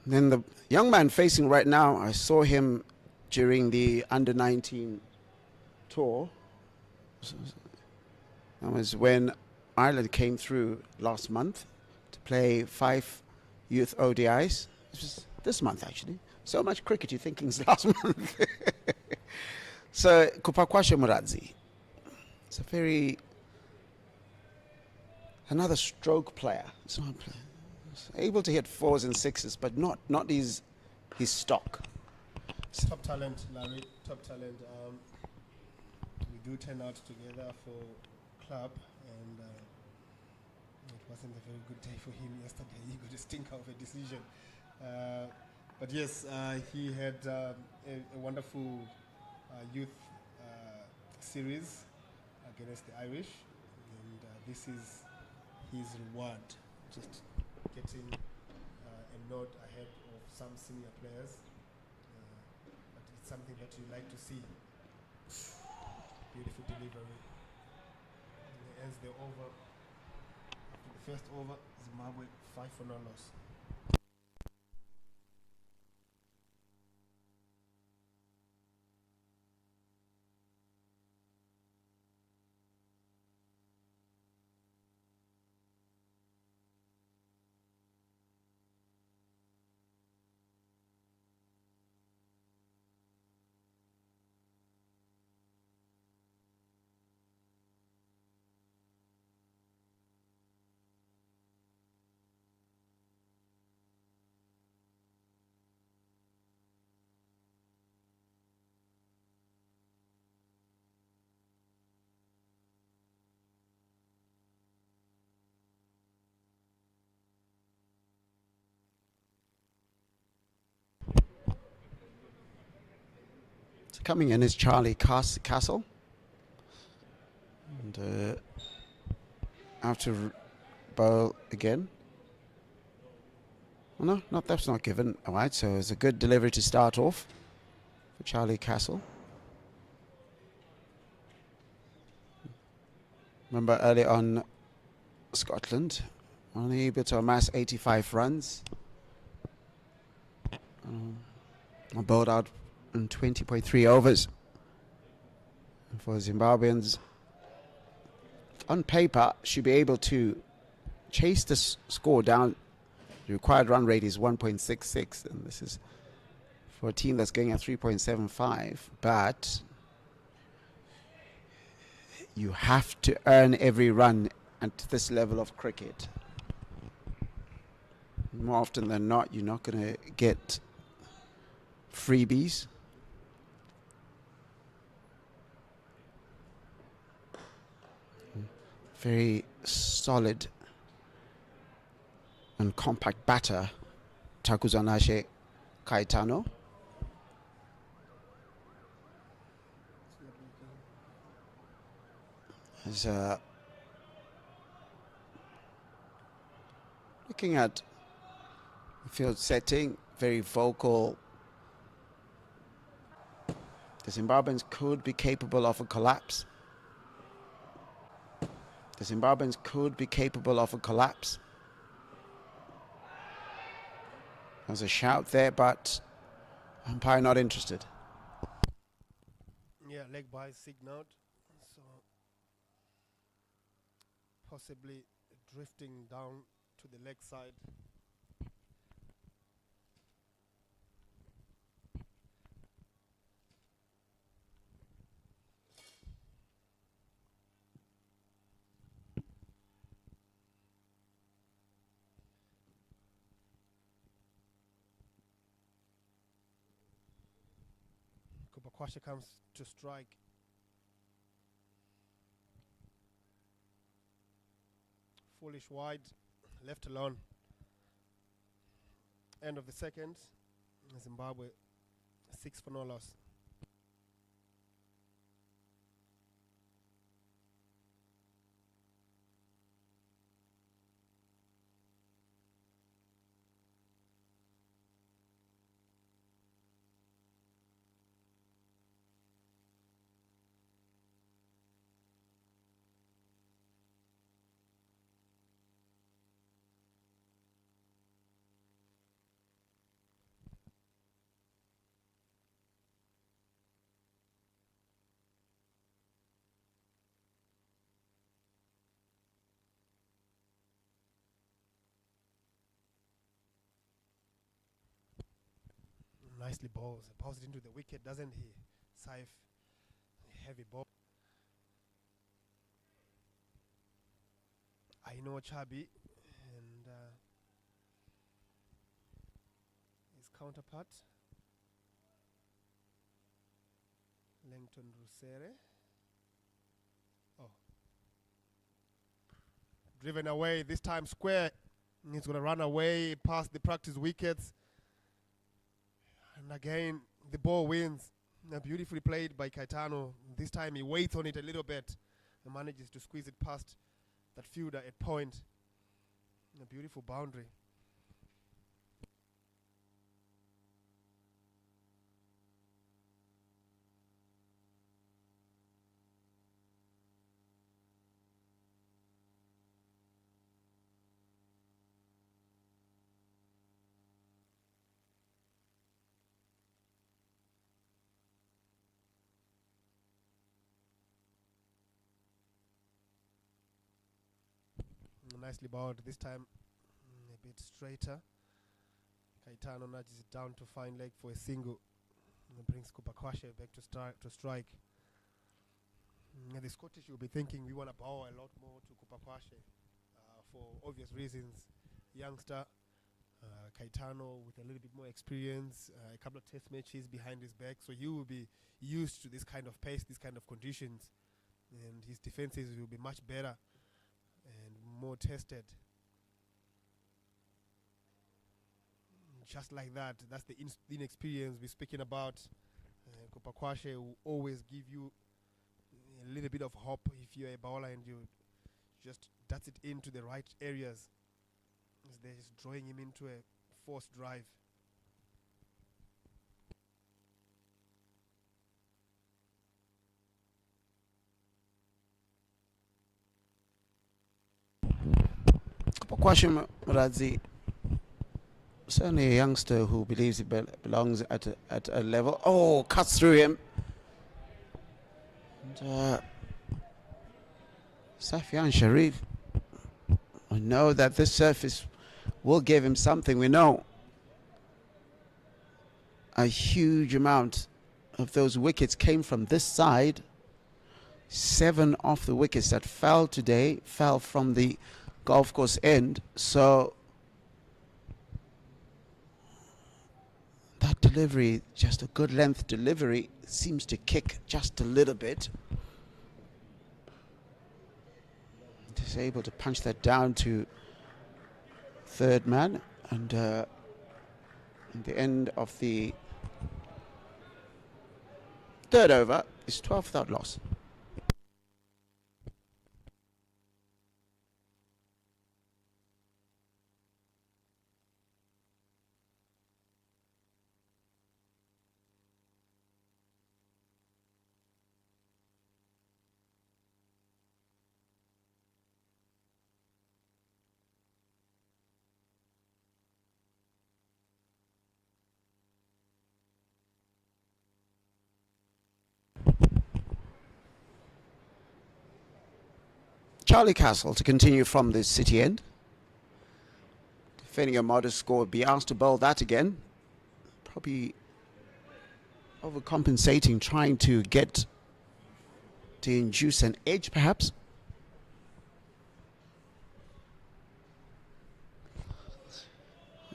And then the young man facing right now, I saw him during the under-19 tour. That was when Ireland came through last month to play 5 youth ODIs. It was this month, actually. So much cricket, you're thinking it's last month. So, Kupakwashe Muradzi. It's another stroke player. It's not able to hit 4s and 6s, but not his stock. Top talent, Larry. Top talent. We do turn out together for club, and it wasn't a very good day for him yesterday. He got a stinker of a decision. But yes, he had a wonderful youth series against the Irish, and this is his reward, just getting a nod ahead of some senior players. But it's something that you like to see. Beautiful delivery. And he ends the over. After the first over, Zimbabwe 5 for no loss. Coming in is Charlie Castle. And after bowl again. Oh, no, that's not given. All right, so it's a good delivery to start off for Charlie Castle. Remember early on, Scotland only able to amass 85 runs. Bowled out in 20.3 overs. And for Zimbabweans, on paper, should be able to chase the score down. The required run rate is 1.66, and this is for a team that's going at 3.75. But you have to earn every run at this level of cricket. More often than not, you're not going to get freebies. Very solid and compact batter, Takuzanashe Kaitano. As looking at the field setting, very vocal. The Zimbabweans could be capable of a collapse. The Zimbabweans could be capable of a collapse. There's a shout there, but umpire not interested. Yeah, leg by signaled. So possibly drifting down to the leg side. Kupakwashe comes to strike. Foolish wide, left alone. End of the second. Zimbabwe 6 for no loss. Nicely balls. Balls it into the wicket, doesn't he? Saif, heavy ball. I know Chabi and his counterpart, Langton Rusere. Oh. Driven away, this time square. He's going to run away past the practice wickets. And again, the ball wins. Beautifully played by Kaitano. This time he waits on it a little bit and manages to squeeze it past that fielder at point. A beautiful boundary. Nicely bowled. This time a bit straighter. Kaitano nudges it down to fine leg for a single. And brings Kupakwashe back to strike. And the Scottish will be thinking we want to bowl a lot more to Kupakwashe for obvious reasons. Youngster, Kaitano with a little bit more experience, a couple of test matches behind his back, so he will be used to this kind of pace, these kind of conditions, and his defenses will be much better and more tested. Just like that, that's the inexperience we're speaking about. Kupakwashe will always give you a little bit of hope if you're a bowler and you just dart it into the right areas. They're just drawing him into a forced drive. Kupakwashe Muradzi, certainly a youngster who believes he belongs at a level. Oh, cuts through him. And Safian Sharif, I know that this surface will give him something. We know a huge amount of those wickets came from this side. 7 of the wickets that fell today fell from the golf course end. So that delivery, just a good length delivery, seems to kick just a little bit. He's able to punch that down to third man, and in the end of the third over is 12 without loss. Charlie Castle to continue from the city end. Defending a modest score, be asked to bowl that again. Probably overcompensating, trying to get to induce an edge perhaps.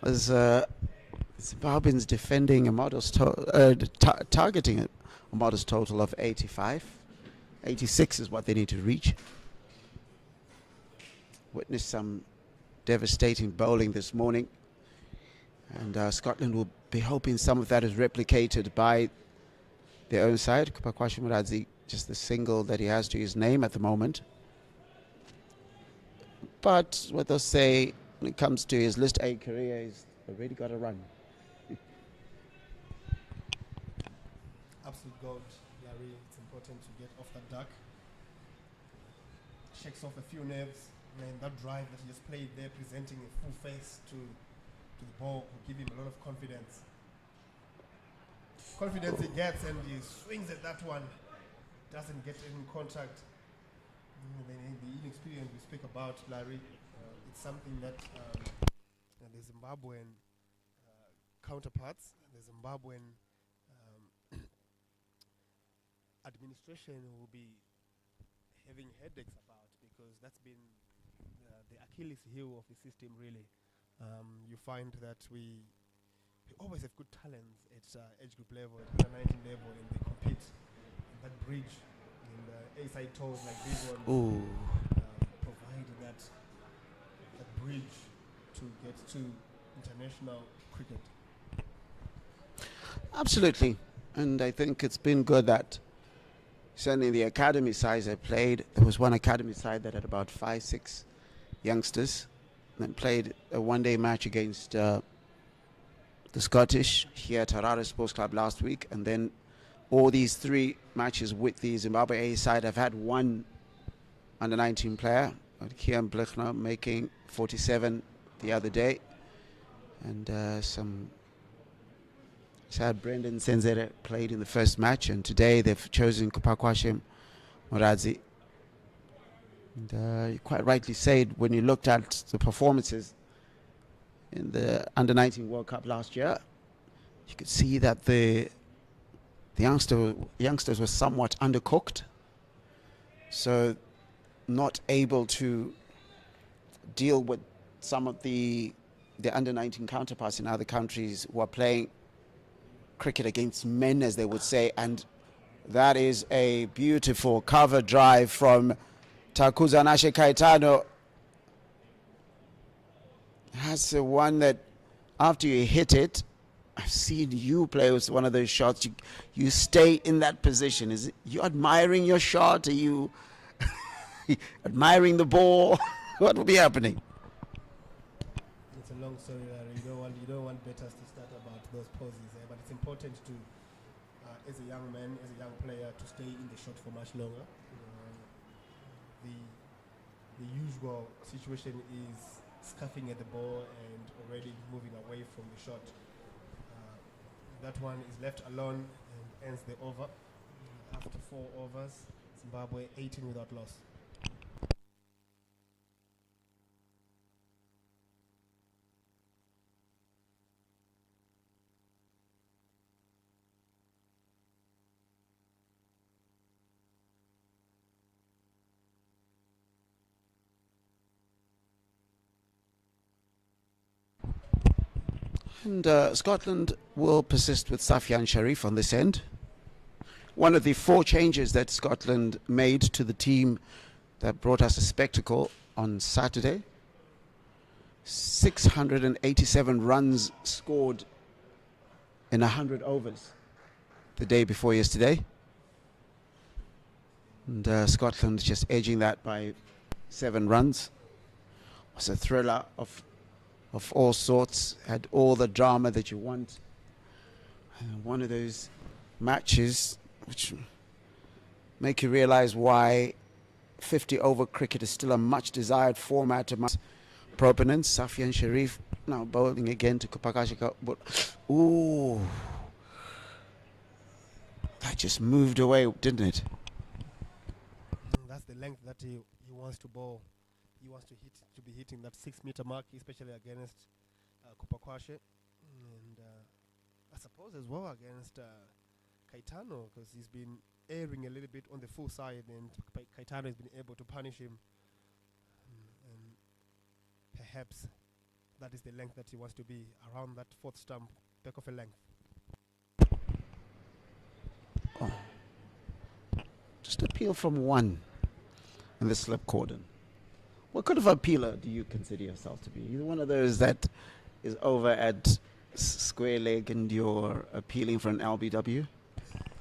As Zimbabweans defending a modest targeting a modest total of 85. 86 is what they need to reach. Witnessed some devastating bowling this morning, and Scotland will be hoping some of that is replicated by their own side. Kupakwashe Muradzi, just the single that he has to his name at the moment. But what they'll say when it comes to his List A career, he's already got a run. Absolute gold, Larry. It's important to get off that duck. Shakes off a few nerves. And that drive that he just played there, presenting a full face to the ball, will give him a lot of confidence. Confidence he gets, and he swings at that one, doesn't get any contact. The inexperience we speak about, Larry, it's something that the Zimbabwean counterparts, the Zimbabwean administration will be having headaches about, because that's been the Achilles heel of the system, really. You find that we always have good talents at age group level, at under 19 level, and they compete in that bridge, and A-side tours like this one provide that bridge to get to international cricket. Absolutely, and I think it's been good that certainly the academy sides I played, there was one academy side that had about 5-6 youngsters, and played a one-day match against the Scottish here at Harare Sports Club last week, and then all these 3 matches with the Zimbabwe A side. I've had one under-19 player, Kian Blichner, making 47 the other day, and had Brendan Senzere played in the first match, and today they've chosen Kupakwashe Muradzi. And you quite rightly said, when you looked at the performances in the Under-19 World Cup last year, you could see that the youngsters were somewhat undercooked, so not able to deal with some of the Under-19 counterparts in other countries who are playing cricket against men, as they would say. And that is a beautiful cover drive from Takuzanashe Kaitano. That's the one that after you hit it, I've seen you play with one of those shots. You stay in that position. Is it you admiring your shot? Are you admiring the ball? What will be happening? It's a long story, Larry. You don't want betters to start about those poses, but it's important to, as a young man, as a young player, to stay in the shot for much longer. The usual situation is scuffing at the ball and already moving away from the shot. That one is left alone and ends the over. After 4 overs, Zimbabwe 18 without loss. And Scotland will persist with Safian Sharif on this end. One of the 4 changes that Scotland made to the team that brought us a spectacle on Saturday. 687 runs scored in 100 overs the day before yesterday. And Scotland just edging that by 7 runs. It was a thriller of all sorts, had all the drama that you want. And one of those matches which make you realize why 50 over cricket is still a much desired format among proponents. Safian Sharif now bowling again to Kupakashika, but ooh, that just moved away, didn't it? That's the length that he wants to bowl. He wants to be hitting that 6-meter mark, especially against Kupakwashe, and I suppose as well against Kaitano, because he's been erring a little bit on the full side, and Kaitano has been able to punish him. And perhaps that is the length that he wants to be, around that 4th stump, back of a length. Oh. Just a peel from 1 in the slip cordon. What kind of appealer do you consider yourself to be? You're one of those that is over at square leg and you're appealing for an LBW?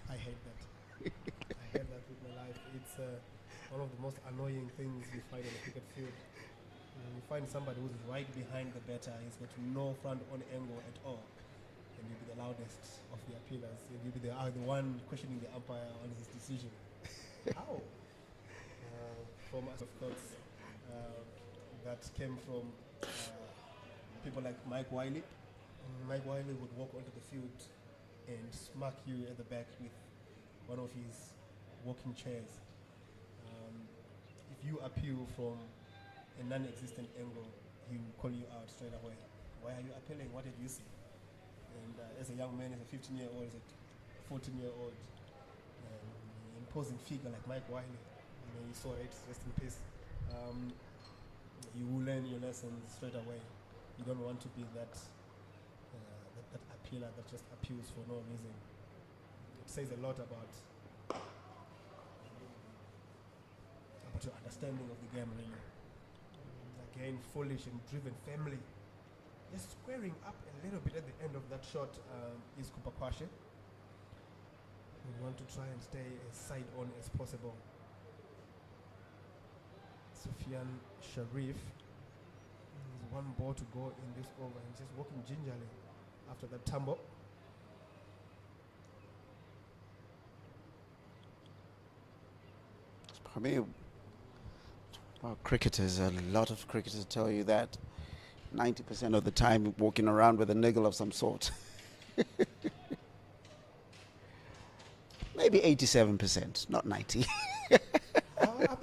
I hate that. I hate that with my life. It's one of the most annoying things you find on the cricket field. You find somebody who's right behind the batter, he's got no front on angle at all, and you'll be the loudest of the appealers, and you'll be the one questioning the umpire on his decision. How? From us, of course, that came from people like Mike Wiley. Mike Wiley would walk onto the field and smack you at the back with one of his walking chairs. If you appeal from a non-existent angle, he will call you out straight away. Why are you appealing? What did you see? And as a young man, as a 15-year-old, as a 14-year-old, imposing figure like Mike Wiley, you saw it, rest in peace. You will learn your lessons straight away. You don't want to be that appealer that just appeals for no reason. It says a lot about your understanding of the game, really. Again, foolish and driven family. Just squaring up a little bit at the end of that shot is Kupakwashe. We want to try and stay as side on as possible. Safian Sharif, there's 1 ball to go in this over, and just walking gingerly after that tumble. I mean, well, cricketers, a lot of cricketers tell you that 90% of the time walking around with a niggle of some sort. Maybe 87%, not 90.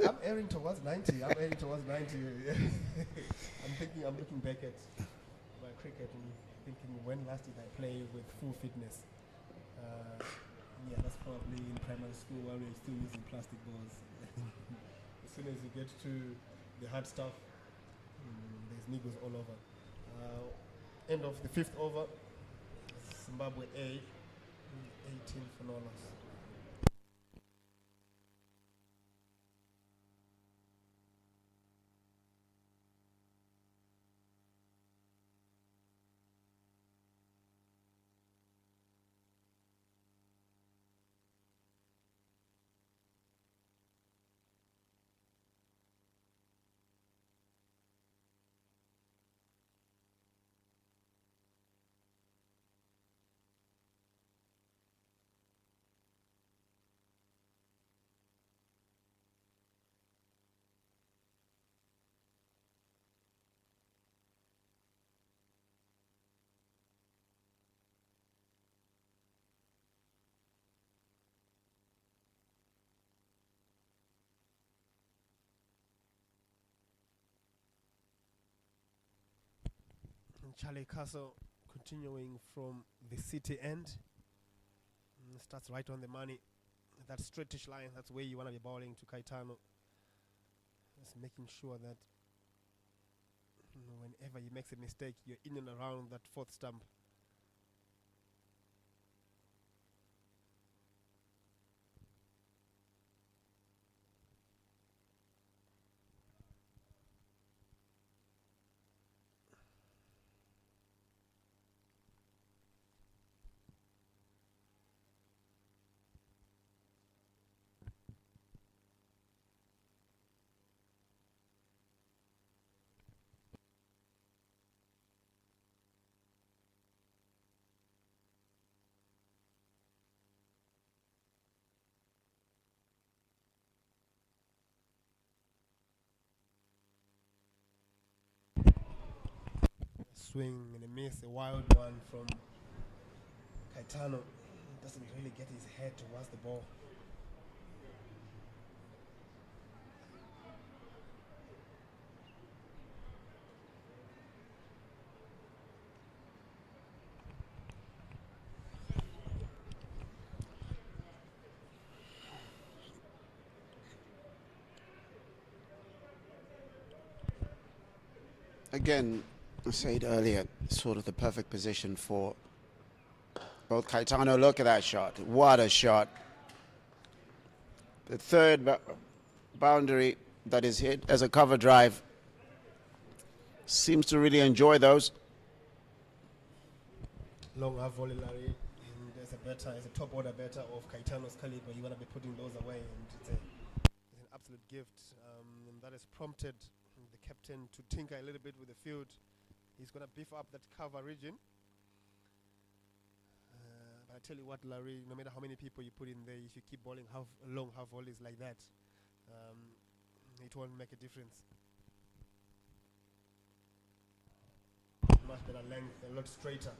I'm erring towards 90. I'm erring towards 90. I'm looking back at my cricket and thinking, when last did I play with full fitness? Yeah, that's probably in primary school where we're still using plastic balls. As soon as you get to the hard stuff, there's niggles all over. End of the 5th over, Zimbabwe A, 18 for no loss. Charlie Castle continuing from the city end. Starts right on the money. That straightish line, that's where you want to be bowling to Kaitano. Just making sure that whenever he makes a mistake, you're in and around that fourth stump. Swing and a miss, a wild one from Kaitano. Doesn't really get his head towards the ball. Again, I said earlier, sort of the perfect position for both Kaitano. Look at that shot. What a shot. The third boundary that is hit as a cover drive. Seems to really enjoy those. Long half volley, Larry. And as a top order batter of Kaitano's caliber, you want to be putting those away. And it's an absolute gift. And that has prompted the captain to tinker a little bit with the field. He's going to beef up that cover region. But I tell you what, Larry, no matter how many people you put in there, if you keep bowling long half volleys like that, it won't make a difference. Much better length, a lot straighter.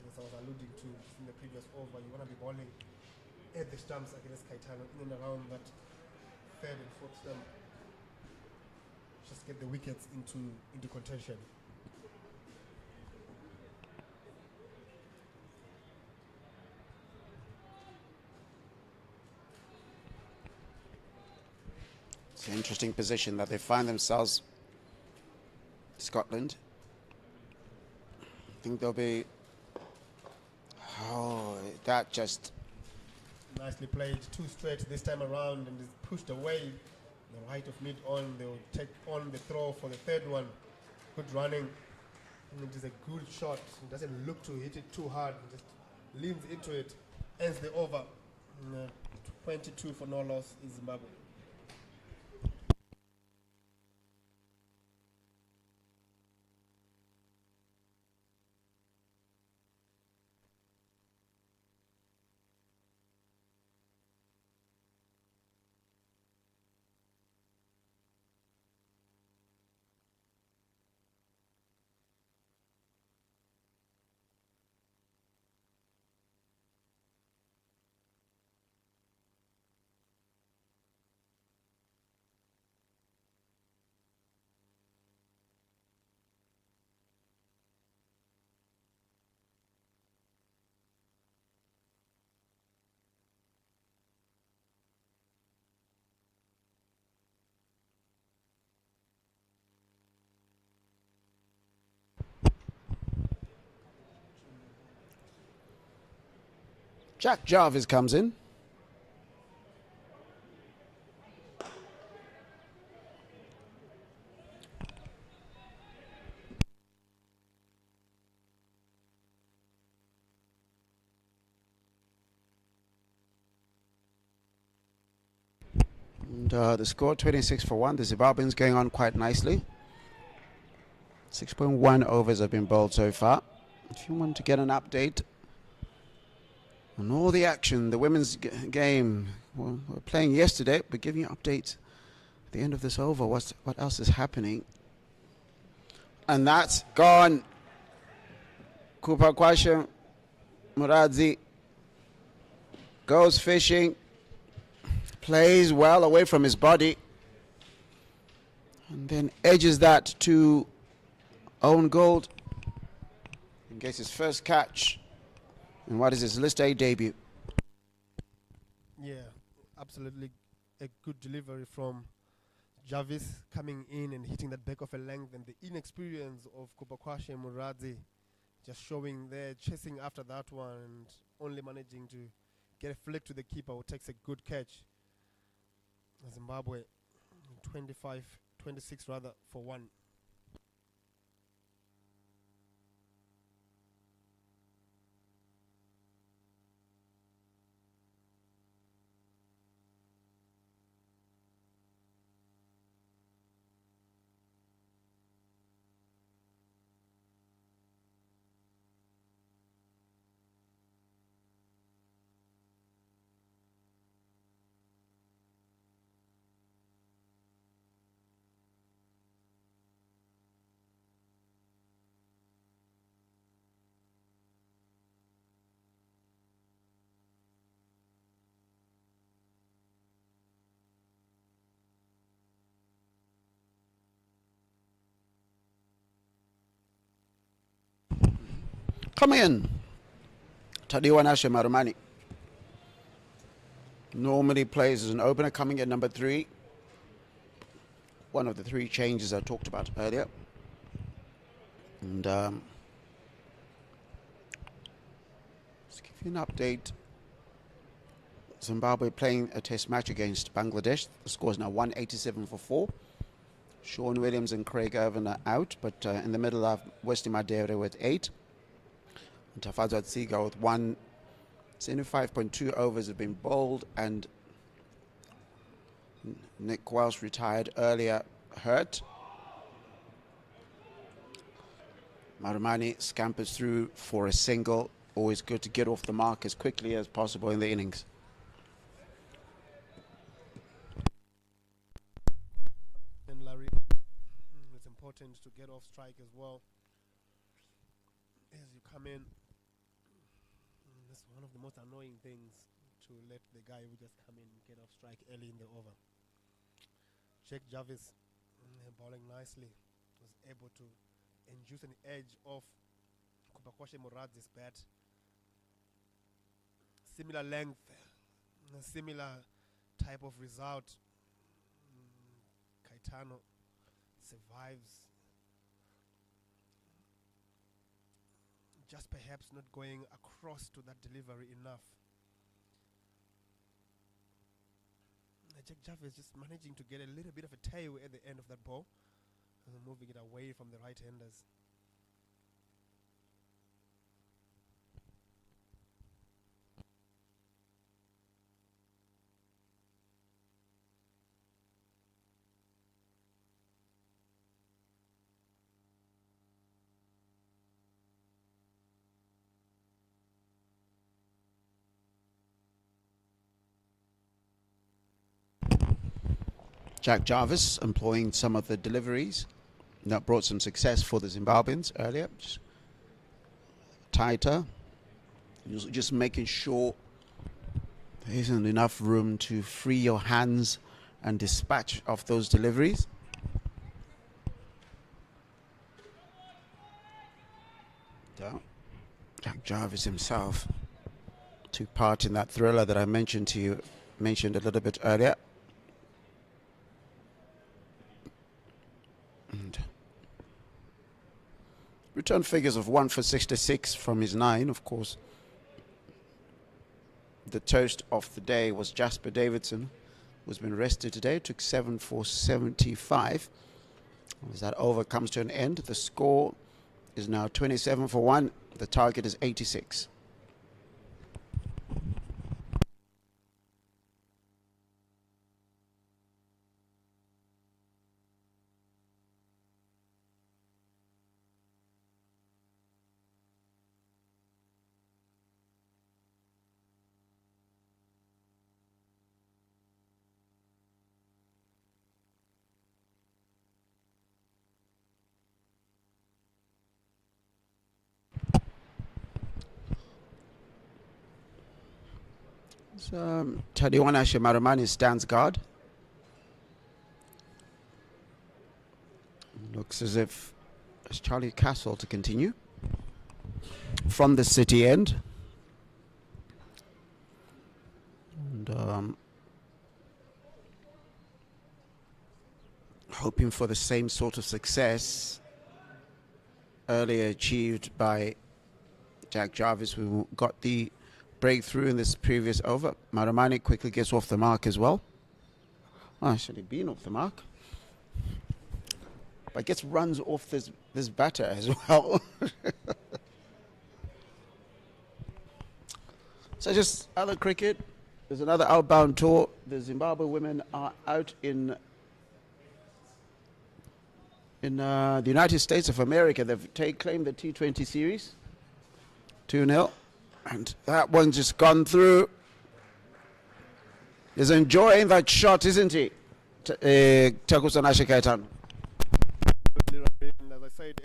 As I was alluding to in the previous over, you want to be bowling at the stumps against Kaitano, in and around that third and fourth stump. Just get the wickets into contention. It's an interesting position that they find themselves, Scotland. I think they'll be... Oh, that just... Nicely played, two straight this time around, and is pushed away. The right of mid on, they'll take on the throw for the third one. Good running. And it is a good shot. It doesn't look to hit it too hard. It just leans into it. Ends the over. 22 for no loss in Zimbabwe. Jack Jarvis comes in. And the score 26 for 1. The Zimbabweans going on quite nicely. 6.1 overs have been bowled so far. If you want to get an update on all the action, the women's game, well, we were playing yesterday, but giving you updates at the end of this over. What else is happening? And that's gone. Kupa Kwasha Muradzi goes fishing, plays well away from his body, and then edges that to own gold. Gets his first catch. And what is his List A debut? Yeah, absolutely a good delivery from Jarvis, coming in and hitting that back of a length, and the inexperience of Kupakwashe Muradzi just showing there, chasing after that one and only managing to get a flick to the keeper who takes a good catch. Zimbabwe 26 rather for 1. Come in. Tadiwanashe Marumani. Normally plays as an opener, coming in number 3. One of the 3 changes I talked about earlier. And let's give you an update. Zimbabwe playing a test match against Bangladesh. The score is now 187 for 4. Sean Williams and Craig Irvin are out, but in the middle of Wesley Madere with 8. And Tafadzwa Tsiga with 1. 75.2 overs have been bowled, and Nick Welsh retired earlier, hurt. Marumani scampers through for a single. Always good to get off the mark as quickly as possible in the innings. And Larry, it's important to get off strike as well. As you come in, that's one of the most annoying things, to let the guy who just come in get off strike early in the over. Check Jarvis bowling nicely, was able to induce an edge off Kupakwashe Muradzi's bat. Similar length, a similar type of result. Kaitano survives. Just perhaps not going across to that delivery enough. Jack Jarvis just managing to get a little bit of a tail at the end of that ball, moving it away from the right-handers. Jack Jarvis employing some of the deliveries that brought some success for the Zimbabweans earlier. Just tighter, just making sure there isn't enough room to free your hands and dispatch of those deliveries. Jack Jarvis himself took part in that thriller that I mentioned a little bit earlier. And return figures of 1 for 66 from his 9, of course. The toast of the day was Jasper Davidson, who's been rested today, took 7 for 75. As that over comes to an end, the score is now 27 for 1. The target is 86. Tadiwanashe Marumani stands guard. Looks as if it's Charlie Castle to continue. from the city end. And hoping for the same sort of success earlier achieved by Jack Jarvis, who got the breakthrough in this previous over. Marumani quickly gets off the mark as well. Oh, actually been off the mark. But gets runs off this batter as well. So just other cricket. There's another outbound tour. The Zimbabwe women are out in the United States of America. They've claimed the T20 series 2-0, and that one's just gone through. He's enjoying that shot, isn't he, Takusanashe Kaitano? As I said,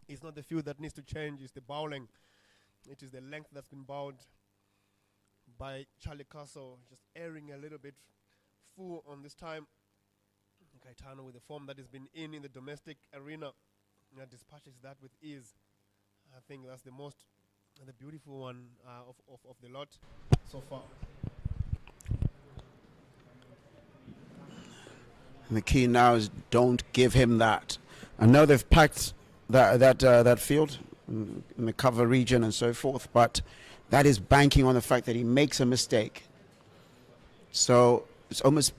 it's not the field that needs to change, it's the bowling. It is the length that's been bowled by Charlie Castle, just erring a little bit full on this time. Kaitano, with the form that has been in the domestic arena, dispatches that with ease. I think that's the beautiful one of the lot so far. And the key now is don't give him that. I know they've packed that field in the cover region and so forth, but that is banking on the fact that he makes a mistake. So it's almost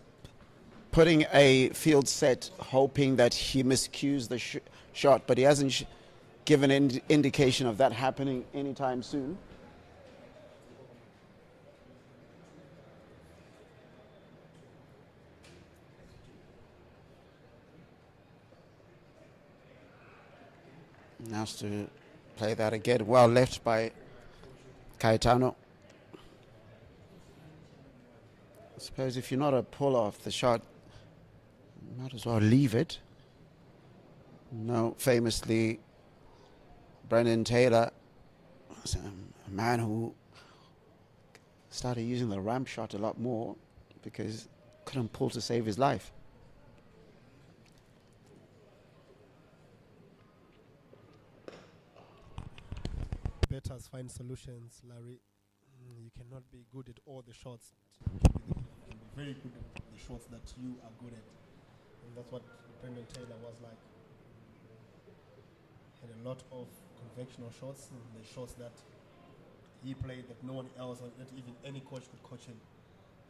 putting a field set, hoping that he miscues the shot, but he hasn't given an indication of that happening anytime soon. Now to play that again. Well left by Kaitano. I suppose if you're not a pull off the shot, you might as well leave it. No, famously, Brendan Taylor was a man who started using the ramp shot a lot more because couldn't pull to save his life. Betters find solutions, Larry. You cannot be good at all the shots. You can be very good at the shots that you are good at. And that's what Brendan Taylor was like. Had a lot of conventional shots, and the shots that he played that no one else, or not even any coach could coach him.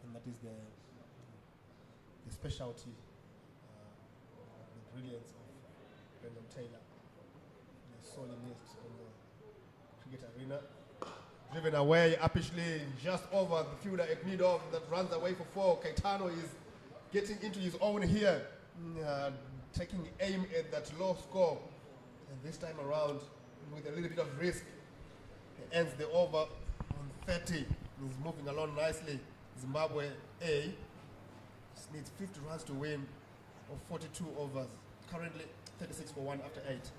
And that is the specialty, the brilliance of Brendan Taylor. The solemnist on the cricket arena. Driven away, Apishly just over the fielder at mid-off that runs away for 4. Kaitano is getting into his own here, taking aim at that low score. And this time around, with a little bit of risk, he ends the over on 30. He's moving along nicely. Zimbabwe A just needs 50 runs to win of 42 overs. Currently 36 for 1 after 8.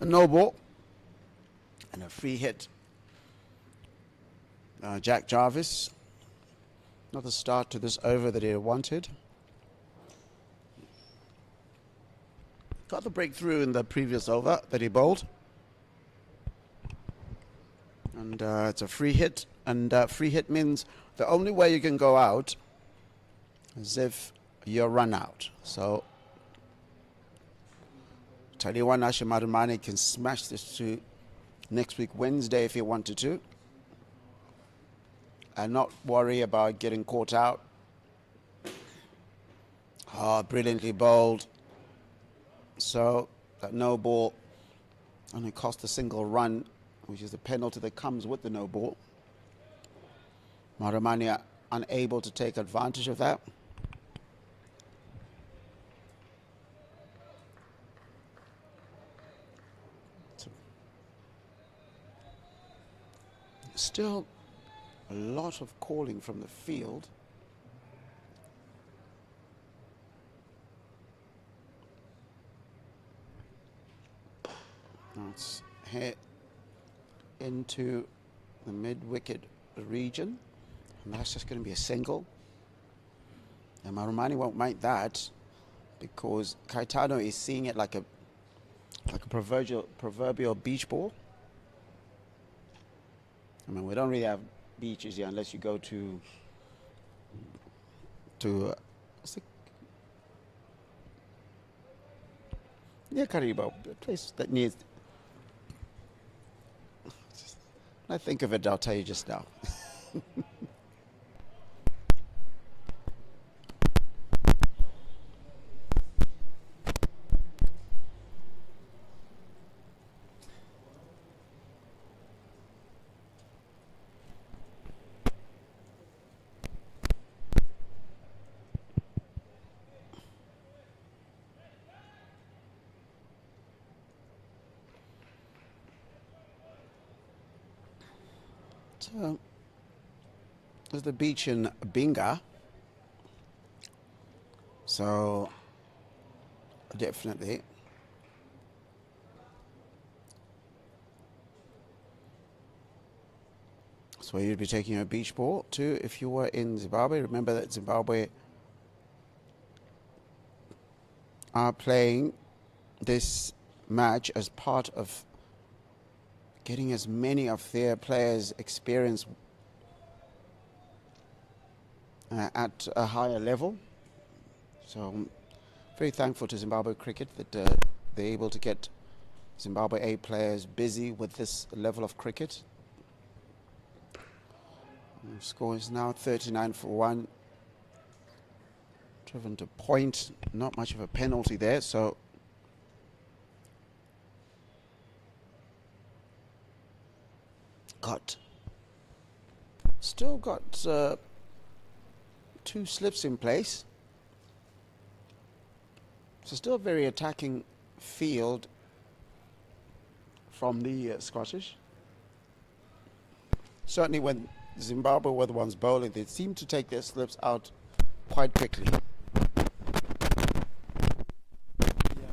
A no ball and a free hit. Jack Jarvis, not the start to this over that he wanted. Got the breakthrough in the previous over that he bowled. And it's a free hit. And free hit means the only way you can go out is if you're run out. So Taliwanashe Marumani can smash this to next week Wednesday if he wanted to, and not worry about getting caught out. Oh, brilliantly bowled. So that no ball only cost a single run, which is the penalty that comes with the no ball. Marumani are unable to take advantage of that. Still a lot of calling from the field. Let's head into the mid-wicket region, and that's just going to be a single. And Marumani won't mind that because Kaitano is seeing it like a proverbial beach ball. I mean, we don't really have beaches here unless you go to Karibo, a place that needs. When I think of it, I'll tell you just now. So, there's the beach in Munga. So, definitely. So you'd be taking a beach ball too if you were in Zimbabwe. Remember that Zimbabwe are playing this match as part of getting as many of their players experience at a higher level. So I'm very thankful to Zimbabwe Cricket that they're able to get Zimbabwe A players busy with this level of cricket. The score is now 39 for 1. Driven to point, not much of a penalty there, so still got 2 slips in place. So still a very attacking field from the Scottish. Certainly when Zimbabwe were the ones bowling, they seem to take their slips out quite quickly. Yeah,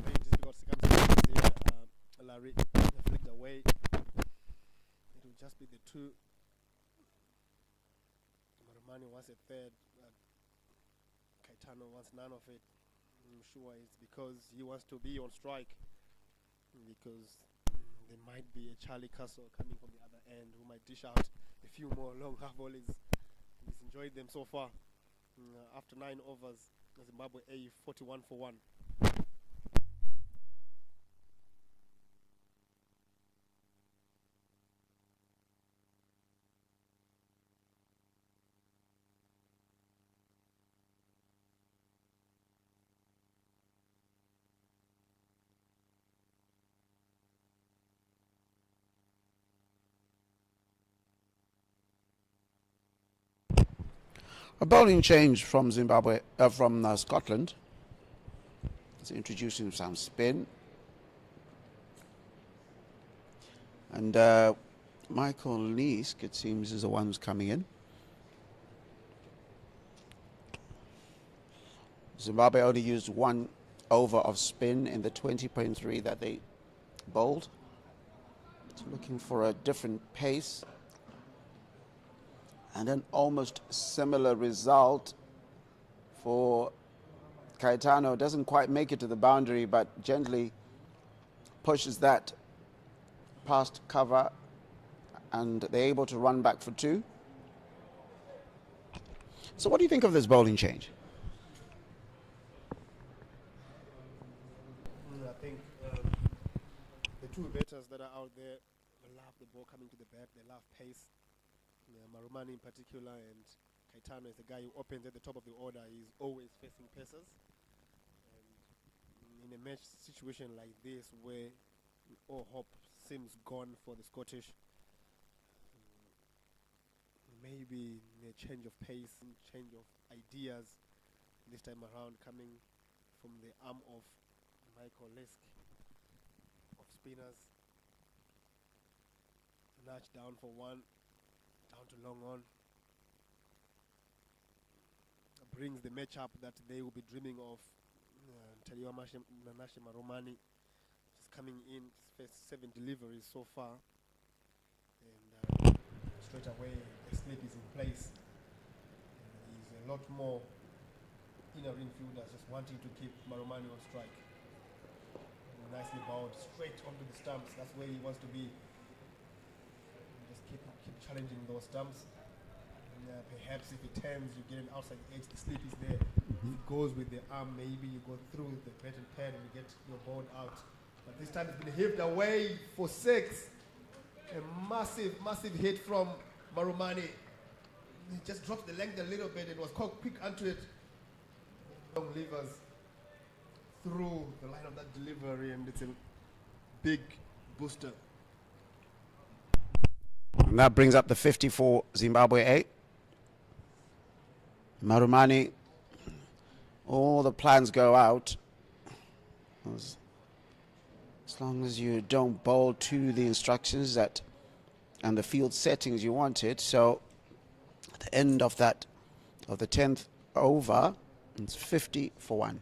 very difficult circumstances here. Larry flicked away. It will just be the 2. Marumani wants a third. Kaitano wants none of it. I'm sure it's because he wants to be on strike. Because there might be a Charlie Castle coming from the other end who might dish out a few more long half volleys. He's enjoyed them so far. After 9 overs, Zimbabwe A 41 for 1. A bowling change from Scotland. It's introducing some spin. And Michael Leask, it seems, is the one who's coming in. Zimbabwe only used 1 over of spin in the 20.3 that they bowled. So looking for a different pace. And an almost similar result for Kaitano. Doesn't quite make it to the boundary, but gently pushes that past cover, and they're able to run back for 2. So what do you think of this bowling change? I think the 2 batters that are out there love the ball coming to the bat. They love pace. Marumani in particular, and Kaitano is the guy who opens at the top of the order. He's always facing pacers. And in a match situation like this where all hope seems gone for the Scottish, maybe a change of pace, change of ideas this time around coming from the arm of Leask of spinners. Nudge down for one, down to long on. Brings the matchup that they will be dreaming of. Marumani just coming in, first 7 deliveries so far. And straight away, the slip is in place. He's a lot more inner infielders just wanting to keep Marumani on strike. Nicely bowled straight onto the stumps. That's where he wants to be. Just keep challenging those stumps. And, perhaps if it turns, you get an outside edge. The slip is there. If it goes with the arm, maybe you go through the Berrington pad and you get your ball out. But this time it's been hit away for 6. A massive, massive hit from Marumani. He just dropped the length a little bit and was caught quick onto it. Long levers through the line of that delivery, and it's a big booster. And that brings up the 50 for Zimbabwe A. Marumani, all the plans go out as long as you don't bowl to the instructions that and the field settings you wanted. So at the end of that, of the 10th over, it's 50 for 1.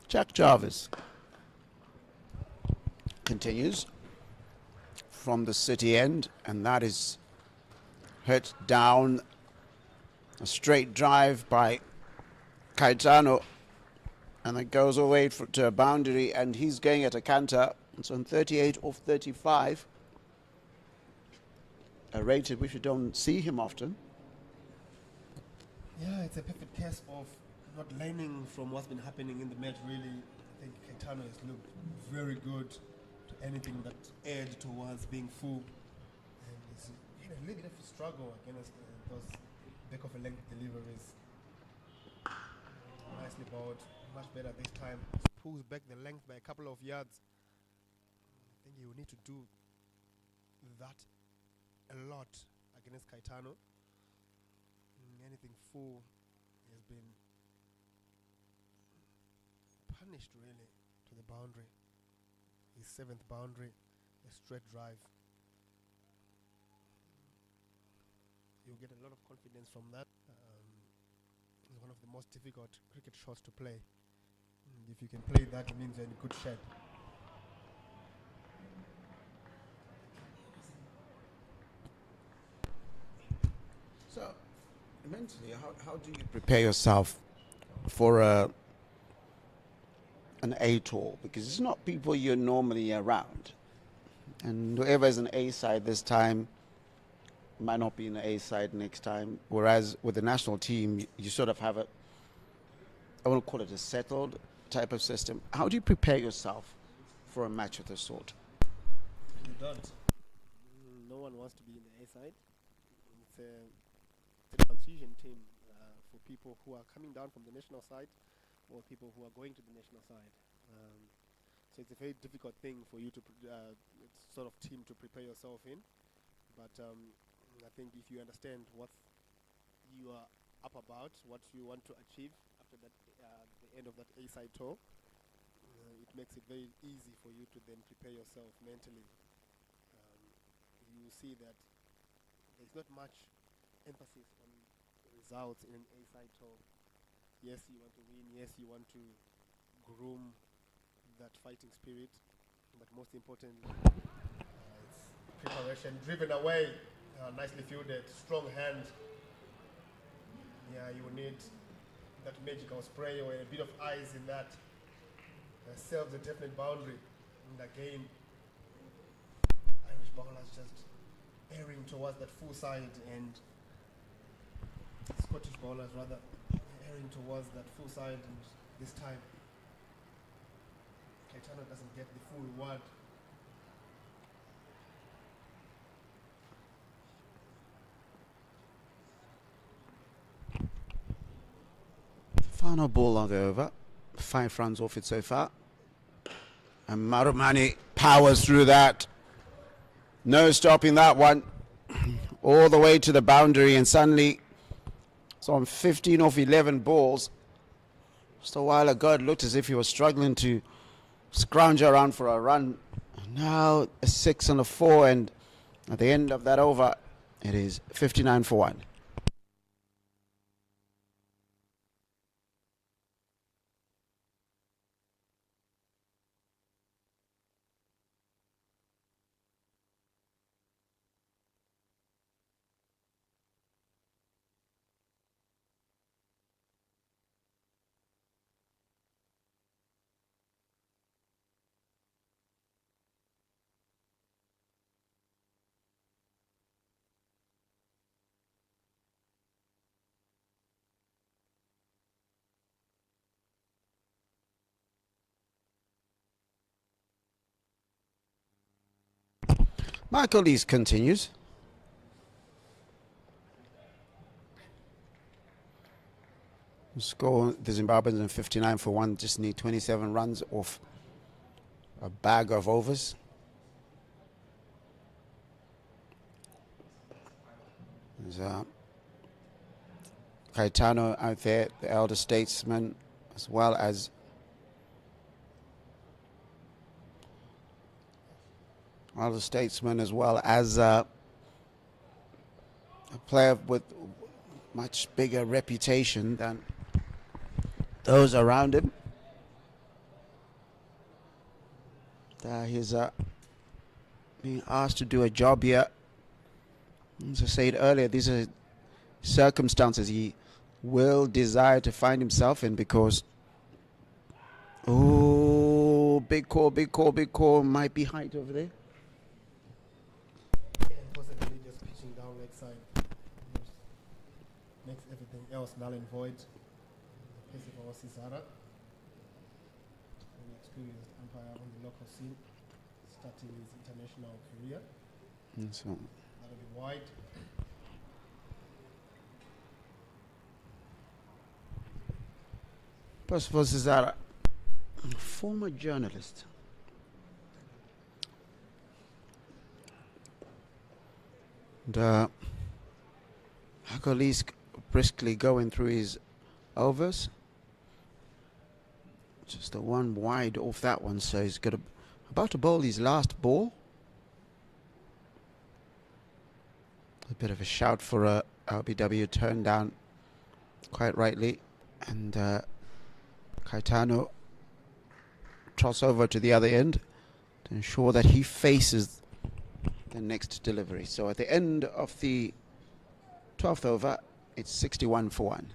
Jack Jarvis continues from the city end, and that is hit down. A straight drive by Kaitano, and it goes away to a boundary, and he's going at a canter. It's on 38 off 35. A rate at which we don't see him often. Yeah, it's a perfect case of not learning from what's been happening in the match, really. I think Kaitano has looked very good to anything that aired towards being full. And it's a little bit of a struggle against those back of a length deliveries. Nicely bowled, much better this time. Pulls back the length by a couple of yards. I think he will need to do that a lot against Kaitano. Anything full, he has been punished really to the boundary. His 7th boundary, a straight drive. You'll get a lot of confidence from that. It's one of the most difficult cricket shots to play. If you can play that, it means you're in good shape. So, mentally, how do you prepare yourself for an A tour? Because it's not people you're normally around, and whoever is an A side this time might not be an A side next time. Whereas with the national team, you sort of have I won't call it a settled type of system. How do you prepare yourself for a match of this sort? You don't. No one wants to be in the A side. It's a transition team for people who are coming down from the national side or people who are going to the national side. So it's a very difficult thing for you to sort of team to prepare yourself in. But I think if you understand what you are up about, what you want to achieve after that, the end of that A-side tour, it makes it very easy for you to then prepare yourself mentally. You see that there's not much emphasis on results in an A-side tour. Yes, you want to win. Yes, you want to groom that fighting spirit. But most importantly, it's preparation. Driven away, nicely fielded, strong hand. Yeah, you will need that magical spray or a bit of ice in that. Serves a definite boundary. And again, Irish bowlers just erring towards that full side, and Scottish bowlers rather erring towards that full side, and this time Kaitano doesn't get the full reward. Final ball of the over. 5 runs off it so far. And Marumani powers through that. No stopping that one. All the way to the boundary, and suddenly it's on 15 off 11 balls. Just a while ago it looked as if he was struggling to scrounge around for a run. Now a 6 and a 4, and at the end of that over it is 59 for 1. Leask continues. Score the Zimbabweans in 59 for 1. Just need 27 runs off a bag of overs. There's Kaitano out there, the elder statesman, as well as a player with much bigger reputation than those around him. He's being asked to do a job here. As I said earlier, these are circumstances he will desire to find himself in, because big call, might be height over there. Possibly just pitching down leg side makes everything else null and void. Pace of our Cesara, an experienced umpire on the local scene, starting his international career. So That'll be wide. First of all, Cesara, former journalist. And Leask briskly going through his overs. Just a one wide off that one, so he's about to bowl his last ball. A bit of a shout for a LBW turn down, quite rightly, and Kaitano trots over to the other end to ensure that he faces the next delivery. So at the end of the 12th over, it's 61 for 1.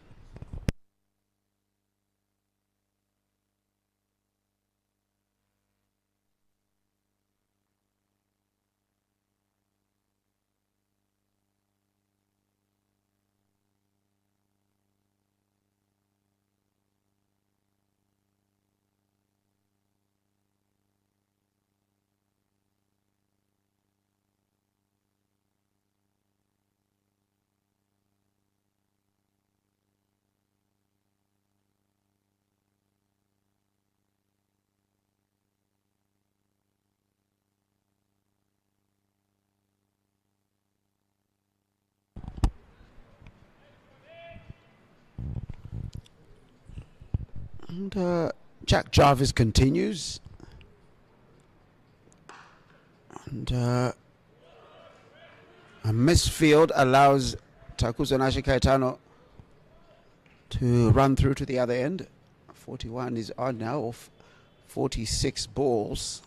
And Jack Jarvis continues. And a misfield allows Takuzonashi Kaitano to run through to the other end. 41 is on now off 46 balls.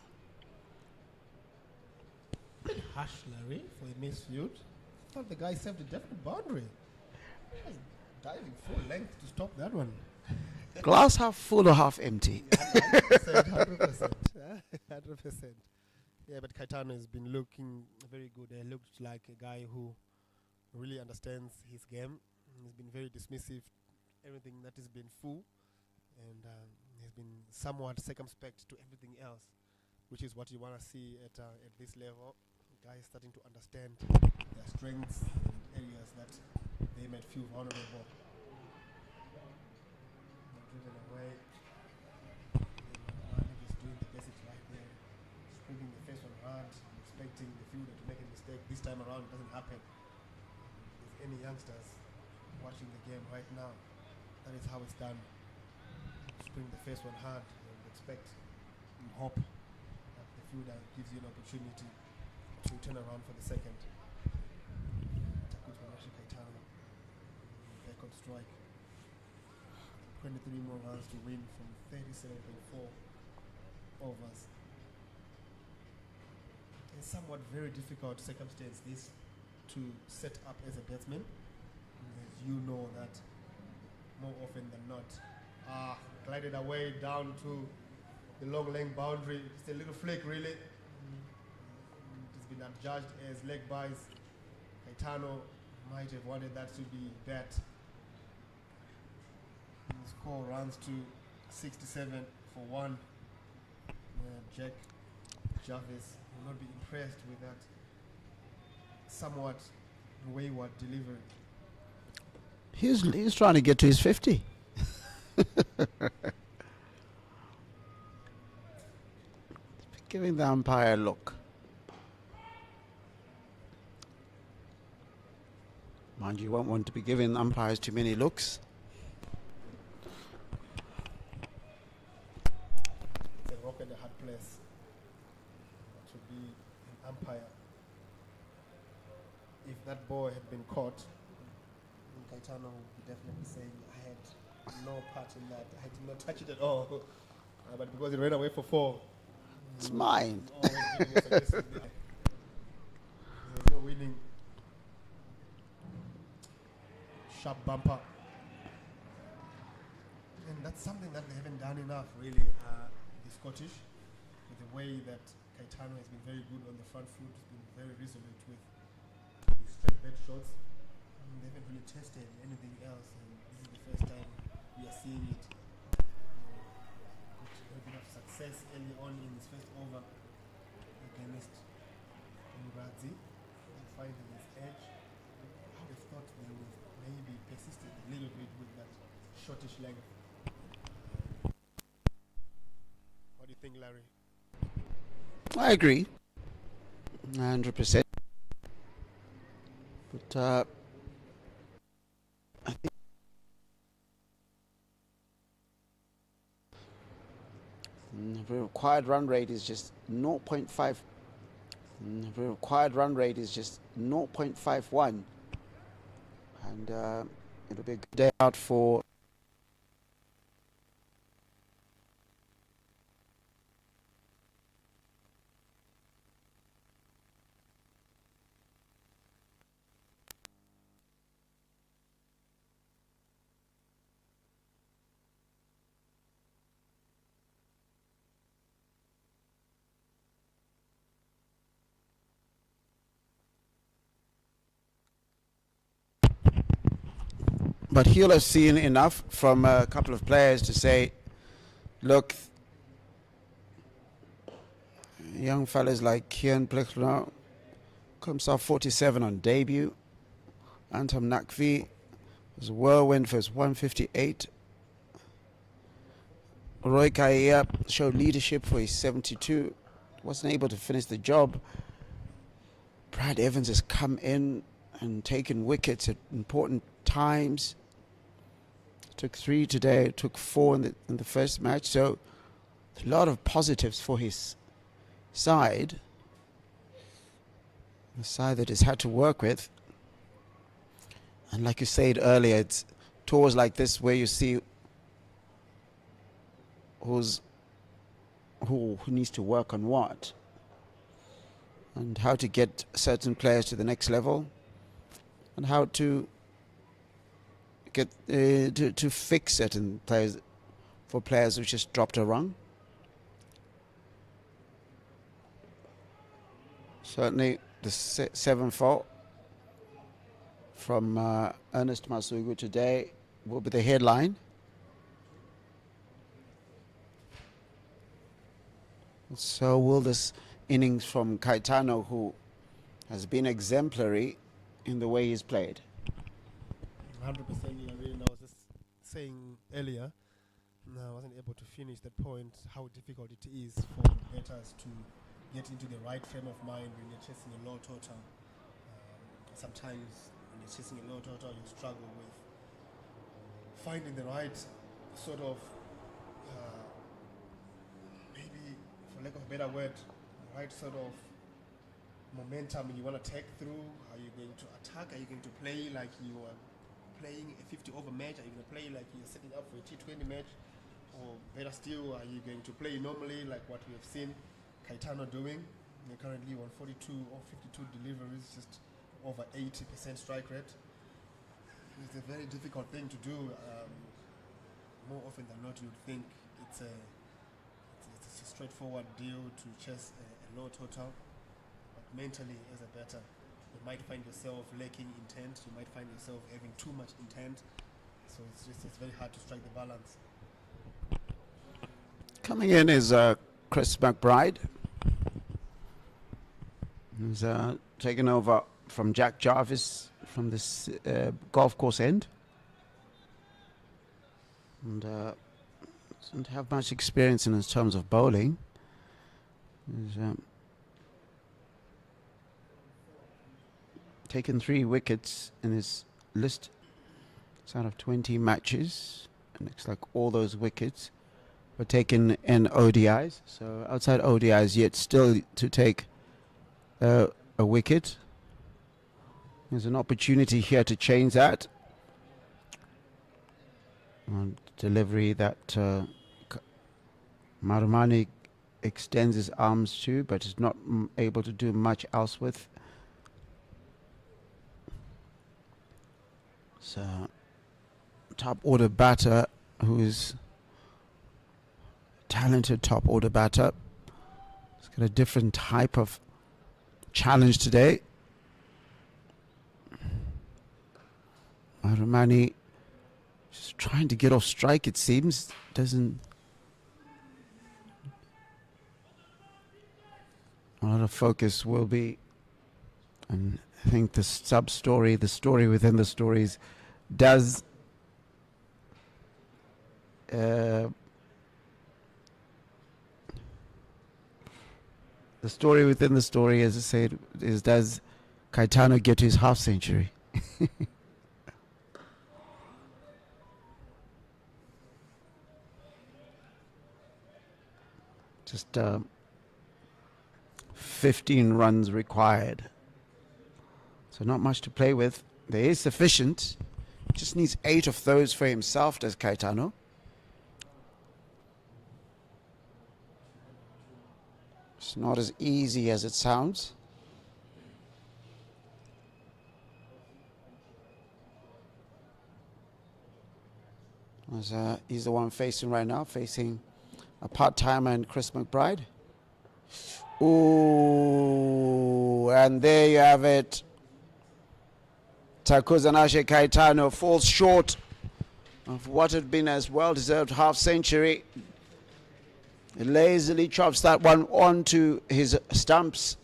Bit harsh, Larry, for a misfield. I thought the guy served a definite boundary. Diving full length to stop that one. Glass half full or half empty? 100%. 100%. Yeah, but Kaitano has been looking very good. He looked like a guy who really understands his game. He's been very dismissive, everything that has been full, and he's been somewhat circumspect to everything else, which is what you want to see at this level. Guys starting to understand their strengths and areas that they might feel vulnerable. Driven away. He's doing the basics right there. Sprinting the face on hard, expecting the fielder to make a mistake. This time around, it doesn't happen. If any youngsters watching the game right now, that is how it's done. Spring the face on hard and expect and hope that the fielder gives you an opportunity to turn around for the second. Takuzonashi Kaitano back on strike. 23 more runs to win from 37.4 overs. It's somewhat very difficult circumstance this to set up as a batsman. As you know that more often than not. Glided away down to the long length boundary. Just a little flick really. It's been adjudged as leg buys. Kaitano might have wanted that to be bat. The score runs to 67 for 1. Jack Jarvis will not be impressed with that somewhat wayward delivery. He's trying to get to his 50. Giving the umpire a look. Mind you, won't want to be giving umpires too many looks. It's a rock and a hard place to be an umpire. If that ball had been caught, Kaitano would be definitely saying, I had no part in that. I did not touch it at all. But because it ran away for 4, It's mine. There's no winning. Sharp bumper. And that's something that they haven't done enough, really, the Scottish, with the way that Kaitano has been very good on the front foot, has been very resolute with his straight bat shots. They haven't really tested anything else, and this is the first time we are seeing it. A bit of success early on in his first over against Munga, finding his edge. I would have thought they would have maybe persisted a little bit with that shortish length. What do you think, Larry? I agree. 100%. But I think the required run rate is just 0.5. The required run rate is just 0.51. And it'll be a good day out for but he'll have seen enough from a couple of players to say, look, young fellas like Kian Plekna comes off 47 on debut. Anton Nakvi was a whirlwind for his 158. Roy Kaia showed leadership for his 72. Wasn't able to finish the job. Brad Evans has come in and taken wickets at important times. Took 3 today, took 4 in the first match. So a lot of positives for his side. The side that he's had to work with. And like you said earlier, it's tours like this where you see who needs to work on what and how to get certain players to the next level and how to get to fix certain players for players who just dropped a rung. Certainly the 7-4 from Ernest Masuku today will be the headline. So will this innings from Kaitano, who has been exemplary in the way he's played. 100%. I was just saying earlier, I wasn't able to finish that point, how difficult it is for batters to get into the right frame of mind when you're chasing a low total. Sometimes when you're chasing a low total, you struggle with finding the right sort of, maybe for lack of a better word, the right sort of momentum you want to take through. Are you going to attack? Are you going to play like you are playing a 50-over match? Are you going to play like you're setting up for a T20 match? Or better still, are you going to play normally like what we have seen Kaitano doing? They're currently on 42 or 52 deliveries, just over 80% strike rate. It's a very difficult thing to do. More often than not, you'd think it's a straightforward deal to chase a low total. But mentally, as a batter, you might find yourself lacking intent. You might find yourself having too much intent. So it's very hard to strike the balance. Coming in is Chris McBride, who's taken over from Jack Jarvis from this golf course end. And doesn't have much experience in terms of bowling. He's taken 3 wickets in his list. It's out of 20 matches. And looks like all those wickets were taken in ODIs. So outside ODIs, yet still to take a wicket. There's an opportunity here to change that. On delivery that Marumani extends his arms to, but is not able to do much else with. So top order batter, who is talented top order batter. He's got a different type of challenge today. Marumani just trying to get off strike, it seems. Doesn't. A lot of focus will be, and I think the sub-story, the story within the stories, does the story within the story, as I said, is does Kaitano get to his half century? Just 15 runs required. So not much to play with. There is sufficient. Just needs 8 of those for himself, does Kaitano. It's not as easy as it sounds. As, he's the one facing right now, facing a part-timer and Chris McBride. Ooh, and there you have it. Takuzanashe Kaitano falls short of what had been as well-deserved half-century. He lazily chops that one onto his stumps.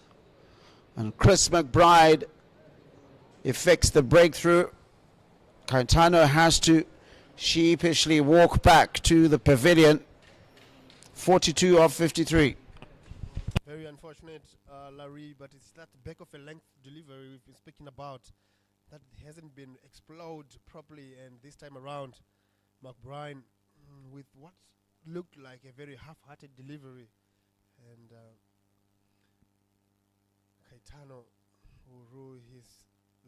And Chris McBride effects the breakthrough. Kaitano has to sheepishly walk back to the pavilion. 42 of 53. Very unfortunate, Larry, but it's that back of a length delivery we've been speaking about that hasn't been exploded properly, and this time around, McBride with what looked like a very half-hearted delivery, and Kaitano will rue his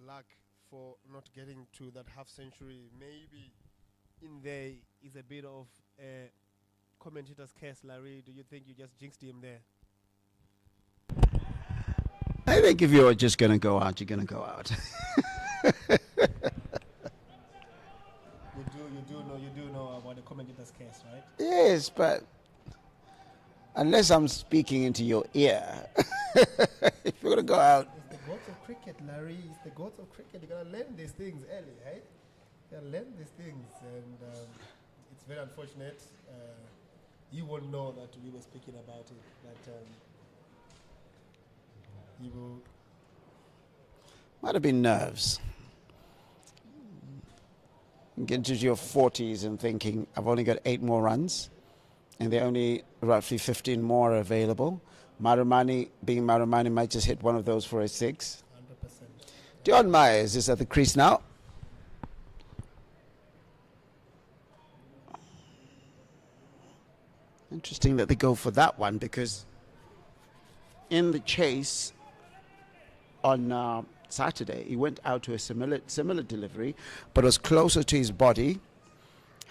luck for not getting to that half century. Maybe in there is a bit of a commentator's curse, Larry. Do you think you just jinxed him there? I think if you're just going to go out, you're going to go out. You do know about the commentator's curse, right? Yes, but unless I'm speaking into your ear, if you're going to go out. It's the goats of cricket, Larry. It's the goats of cricket. You got to learn these things early, hey? You got to learn these things, and it's very unfortunate. You won't know that we were speaking about it, but you will. Might have been nerves. Get into your 40s and thinking, I've only got 8 more runs, and there are only roughly 15 more available. Marumani, being Marumani, might just hit one of those for a 6. 100%. Dion Myers is at the crease now. Interesting that they go for that one, because in the chase on Saturday, he went out to a similar delivery, but was closer to his body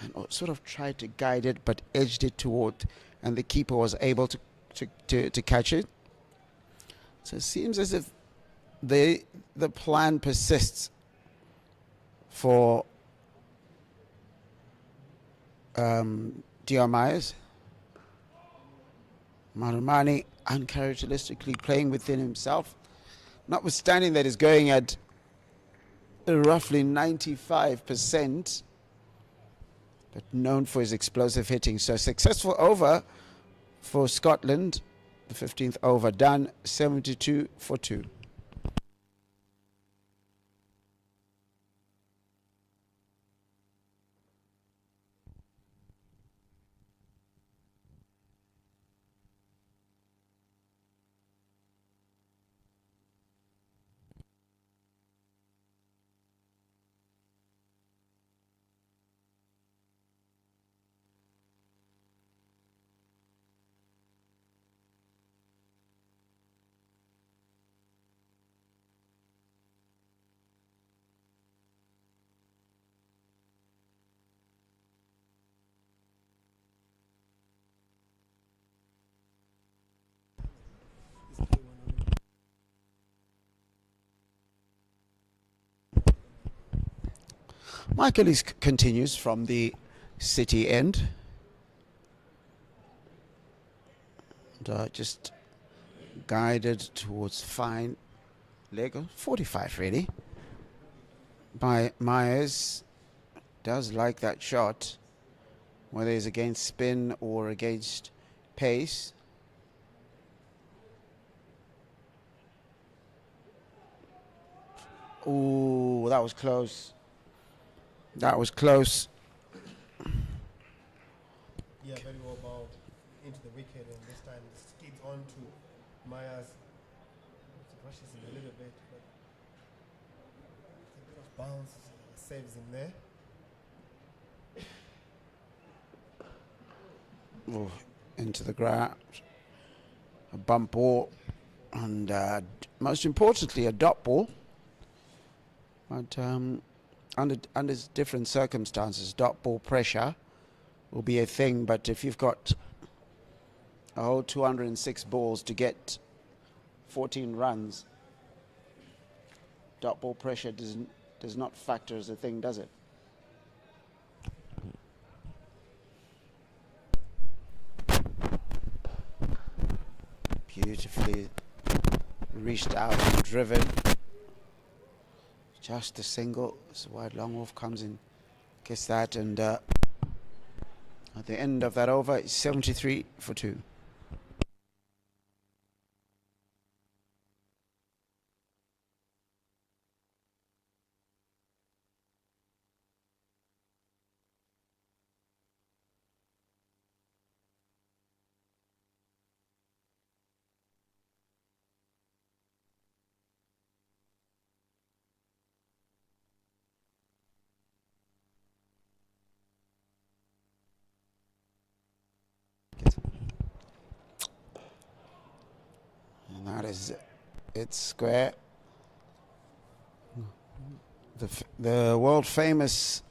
and sort of tried to guide it, but edged it toward, and the keeper was able to catch it. So it seems as if the plan persists for Dion Myers. Marumani uncharacteristically playing within himself, notwithstanding that he's going at roughly 95%, but known for his explosive hitting. So successful over for Scotland, the 15th over done, 72 for 2. Michael Leask continues from the city end. And, just guided towards fine leg, 45 really, by Myers. Does like that shot, whether it's against spin or against pace. Ooh, that was close. That was close. Yeah, very well bowled into the wicket, and this time it skids on to Myers. It rushes him a little bit, but a bit of bounce saves him there. Ooh, into the ground. A bump ball, and most importantly, a dot ball. But under different circumstances, dot ball pressure will be a thing. But if you've got a whole 206 balls to get 14 runs, dot ball pressure does not factor as a thing, does it? Beautifully reached out and driven. Just a single. It's wide long off, comes in, gets that, and at the end of that over, it's 73 for 2. And that is it, square. The world famous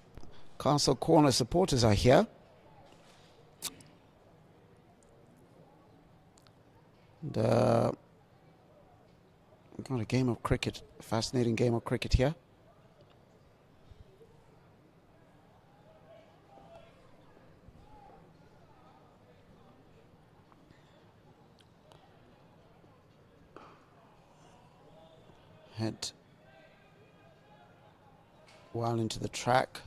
Castle Corner supporters are here. And, we've got a game of cricket, a fascinating game of cricket here. Head well into the track.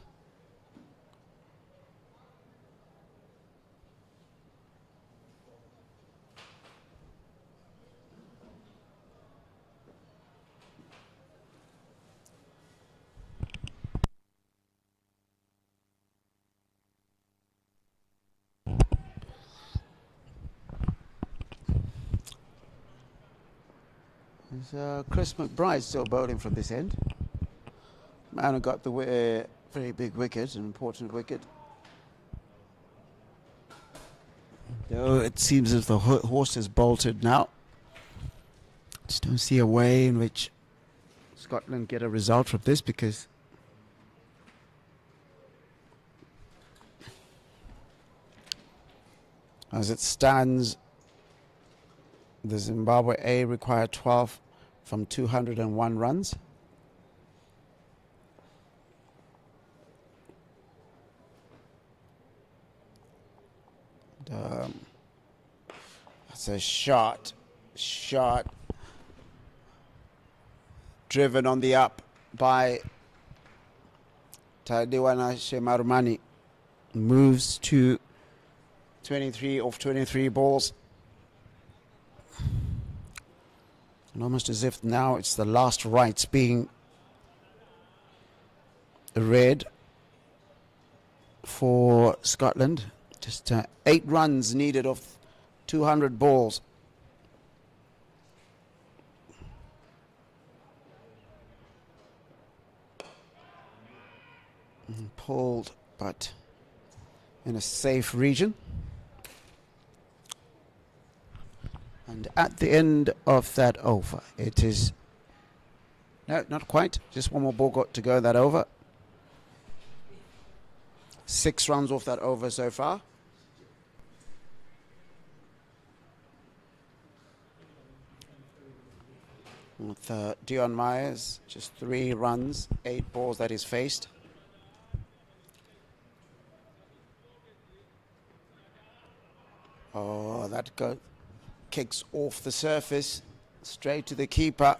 There's Chris McBride still bowling from this end. Man who got the very big wicket, an important wicket. Though it seems as the horse has bolted now. Just don't see a way in which Scotland get a result from this, because as it stands, the Zimbabwe A require 12 from 201 runs. That's a shot driven on the up by Tadiwana Marumani. Moves to 23 off 23 balls. And almost as if now it's the last rights being read for Scotland. Just 8 runs needed off 200 balls. And pulled, but in a safe region. And at the end of that over, it is, no, not quite, just one more ball got to go that over. 6 runs off that over so far. With Dion Myers, just 3 runs, 8 balls that he's faced. Oh, that kicks off the surface, straight to the keeper.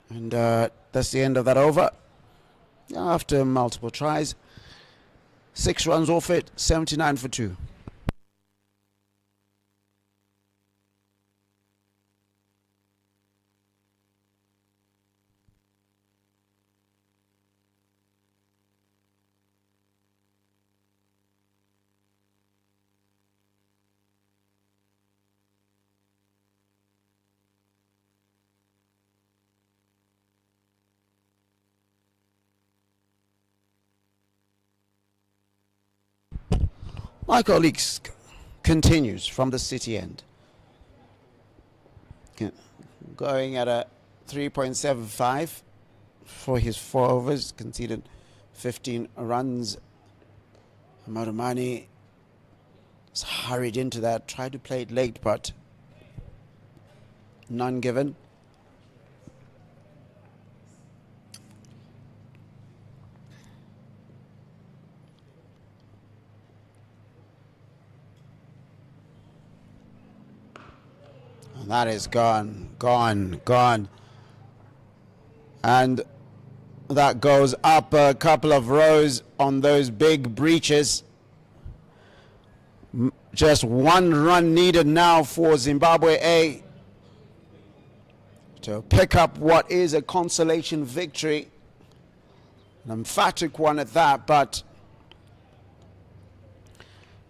And that's the end of that over. After multiple tries, 6 runs off it, 79 for 2. Michael Leask continues from the city end. Going at a 3.75 for his 4 overs, conceded 15 runs. Marumani has hurried into that, tried to play it late, but none given. That is gone. And that goes up a couple of rows on those big breaches. Just 1 run needed now for Zimbabwe A to pick up what is a consolation victory. An emphatic one at that, but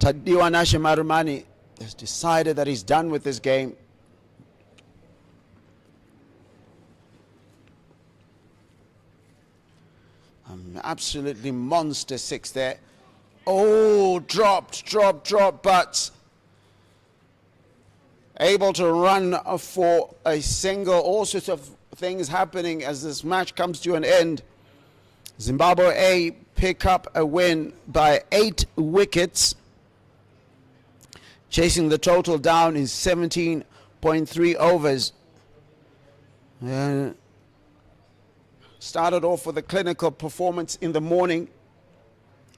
Tadiwana Marumani has decided that he's done with this game. Absolutely monster 6 there. Oh, dropped, but able to run for a single. All sorts of things happening as this match comes to an end. Zimbabwe A pick up a win by 8 wickets, chasing the total down in 17.3 overs. Started off with a clinical performance in the morning,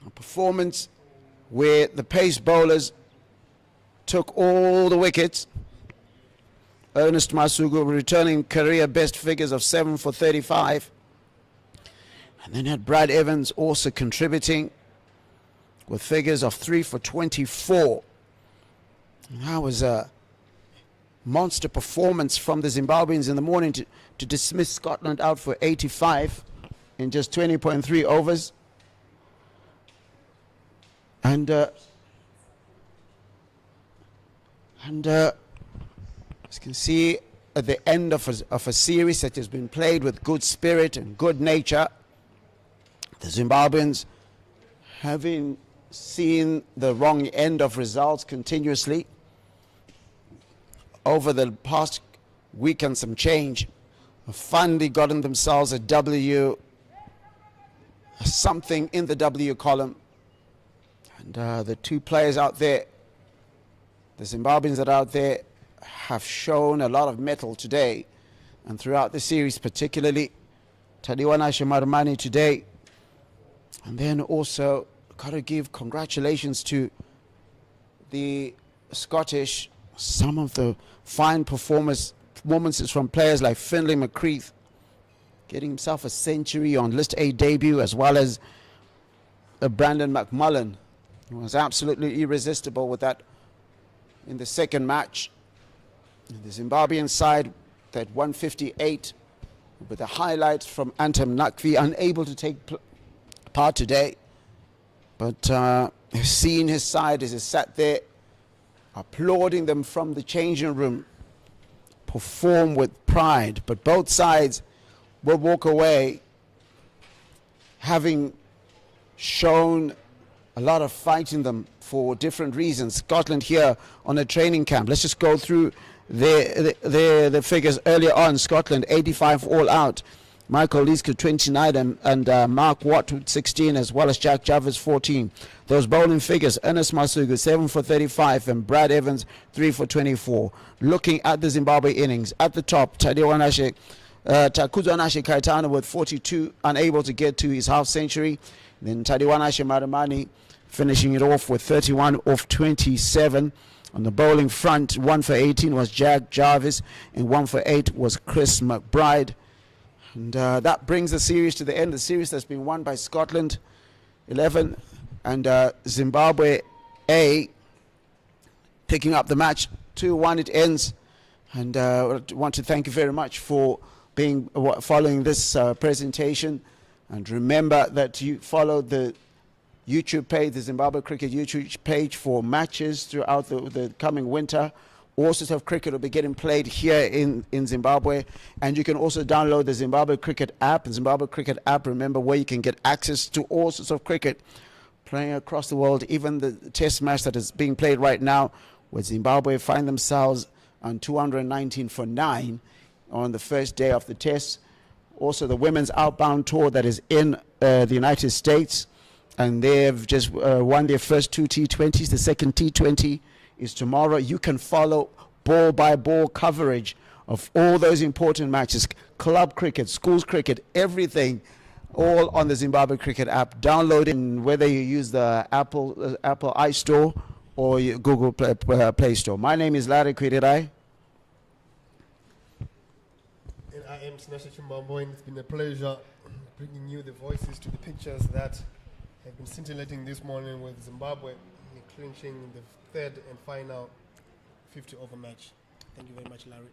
a performance where the pace bowlers took all the wickets. Ernest Masuku returning career best figures of 7 for 35. And then had Brad Evans also contributing with figures of 3 for 24. And that was a monster performance from the Zimbabweans in the morning to dismiss Scotland out for 85 in just 20.3 overs. And as you can see, at the end of a series that has been played with good spirit and good nature, the Zimbabweans, having seen the wrong end of results continuously over the past week and some change, have finally gotten themselves a W, something in the W column. And the two players out there, the Zimbabweans that are out there, have shown a lot of mettle today and throughout the series, particularly Tadiwanashe Marumani today. And then also got to give congratulations to the Scottish, some of the fine performances from players like Finlay McCreath, getting himself a century on List A debut, as well as Brandon McMullen, who was absolutely irresistible with that in the second match. The Zimbabwean side, that 158, with the highlights from Antam Nakvi, unable to take part today. But seeing his side as he sat there, applauding them from the changing room, perform with pride. But both sides will walk away having shown a lot of fight in them for different reasons. Scotland here on a training camp. Let's just go through the figures earlier on. Scotland 85 all out. Michael Leask 29 and Mark Watt 16, as well as Jack Jarvis 14. Those bowling figures: Ernest Masuku 7 for 35 and Brad Evans 3 for 24. Looking at the Zimbabwe innings, at the top, Takuzanashe Kaitano with 42, unable to get to his half century. Then Tadiwanashe Marumani finishing it off with 31 off 27. On the bowling front, 1 for 18 was Jack Jarvis and 1 for 8 was Chris McBride. And that brings the series to the end. The series that's been won by Scotland 11 and Zimbabwe A picking up the match 2-1. It ends. And I want to thank you very much for following this presentation. And remember that you follow the YouTube page, the Zimbabwe Cricket YouTube page, for matches throughout the coming winter. All sorts of cricket will be getting played here in Zimbabwe. And you can also download the Zimbabwe Cricket app. The Zimbabwe Cricket app, remember, where you can get access to all sorts of cricket playing across the world. Even the test match that is being played right now, where Zimbabwe find themselves on 219 for 9 on the first day of the test. Also the women's outbound tour that is in the United States. And they've just won their first 2 T20s. The second T20 is tomorrow. You can follow ball by ball coverage of all those important matches, club cricket, schools cricket, everything, all on the Zimbabwe Cricket app. Download it, whether you use the Apple iStore or Google Play Store. My name is Larry Kwidirai. And I am Tinashe Chimbambo, and it's been a pleasure bringing you the voices to the pictures that have been scintillating this morning with Zimbabwe clinching the third and final 50-over match. Thank you very much, Larry.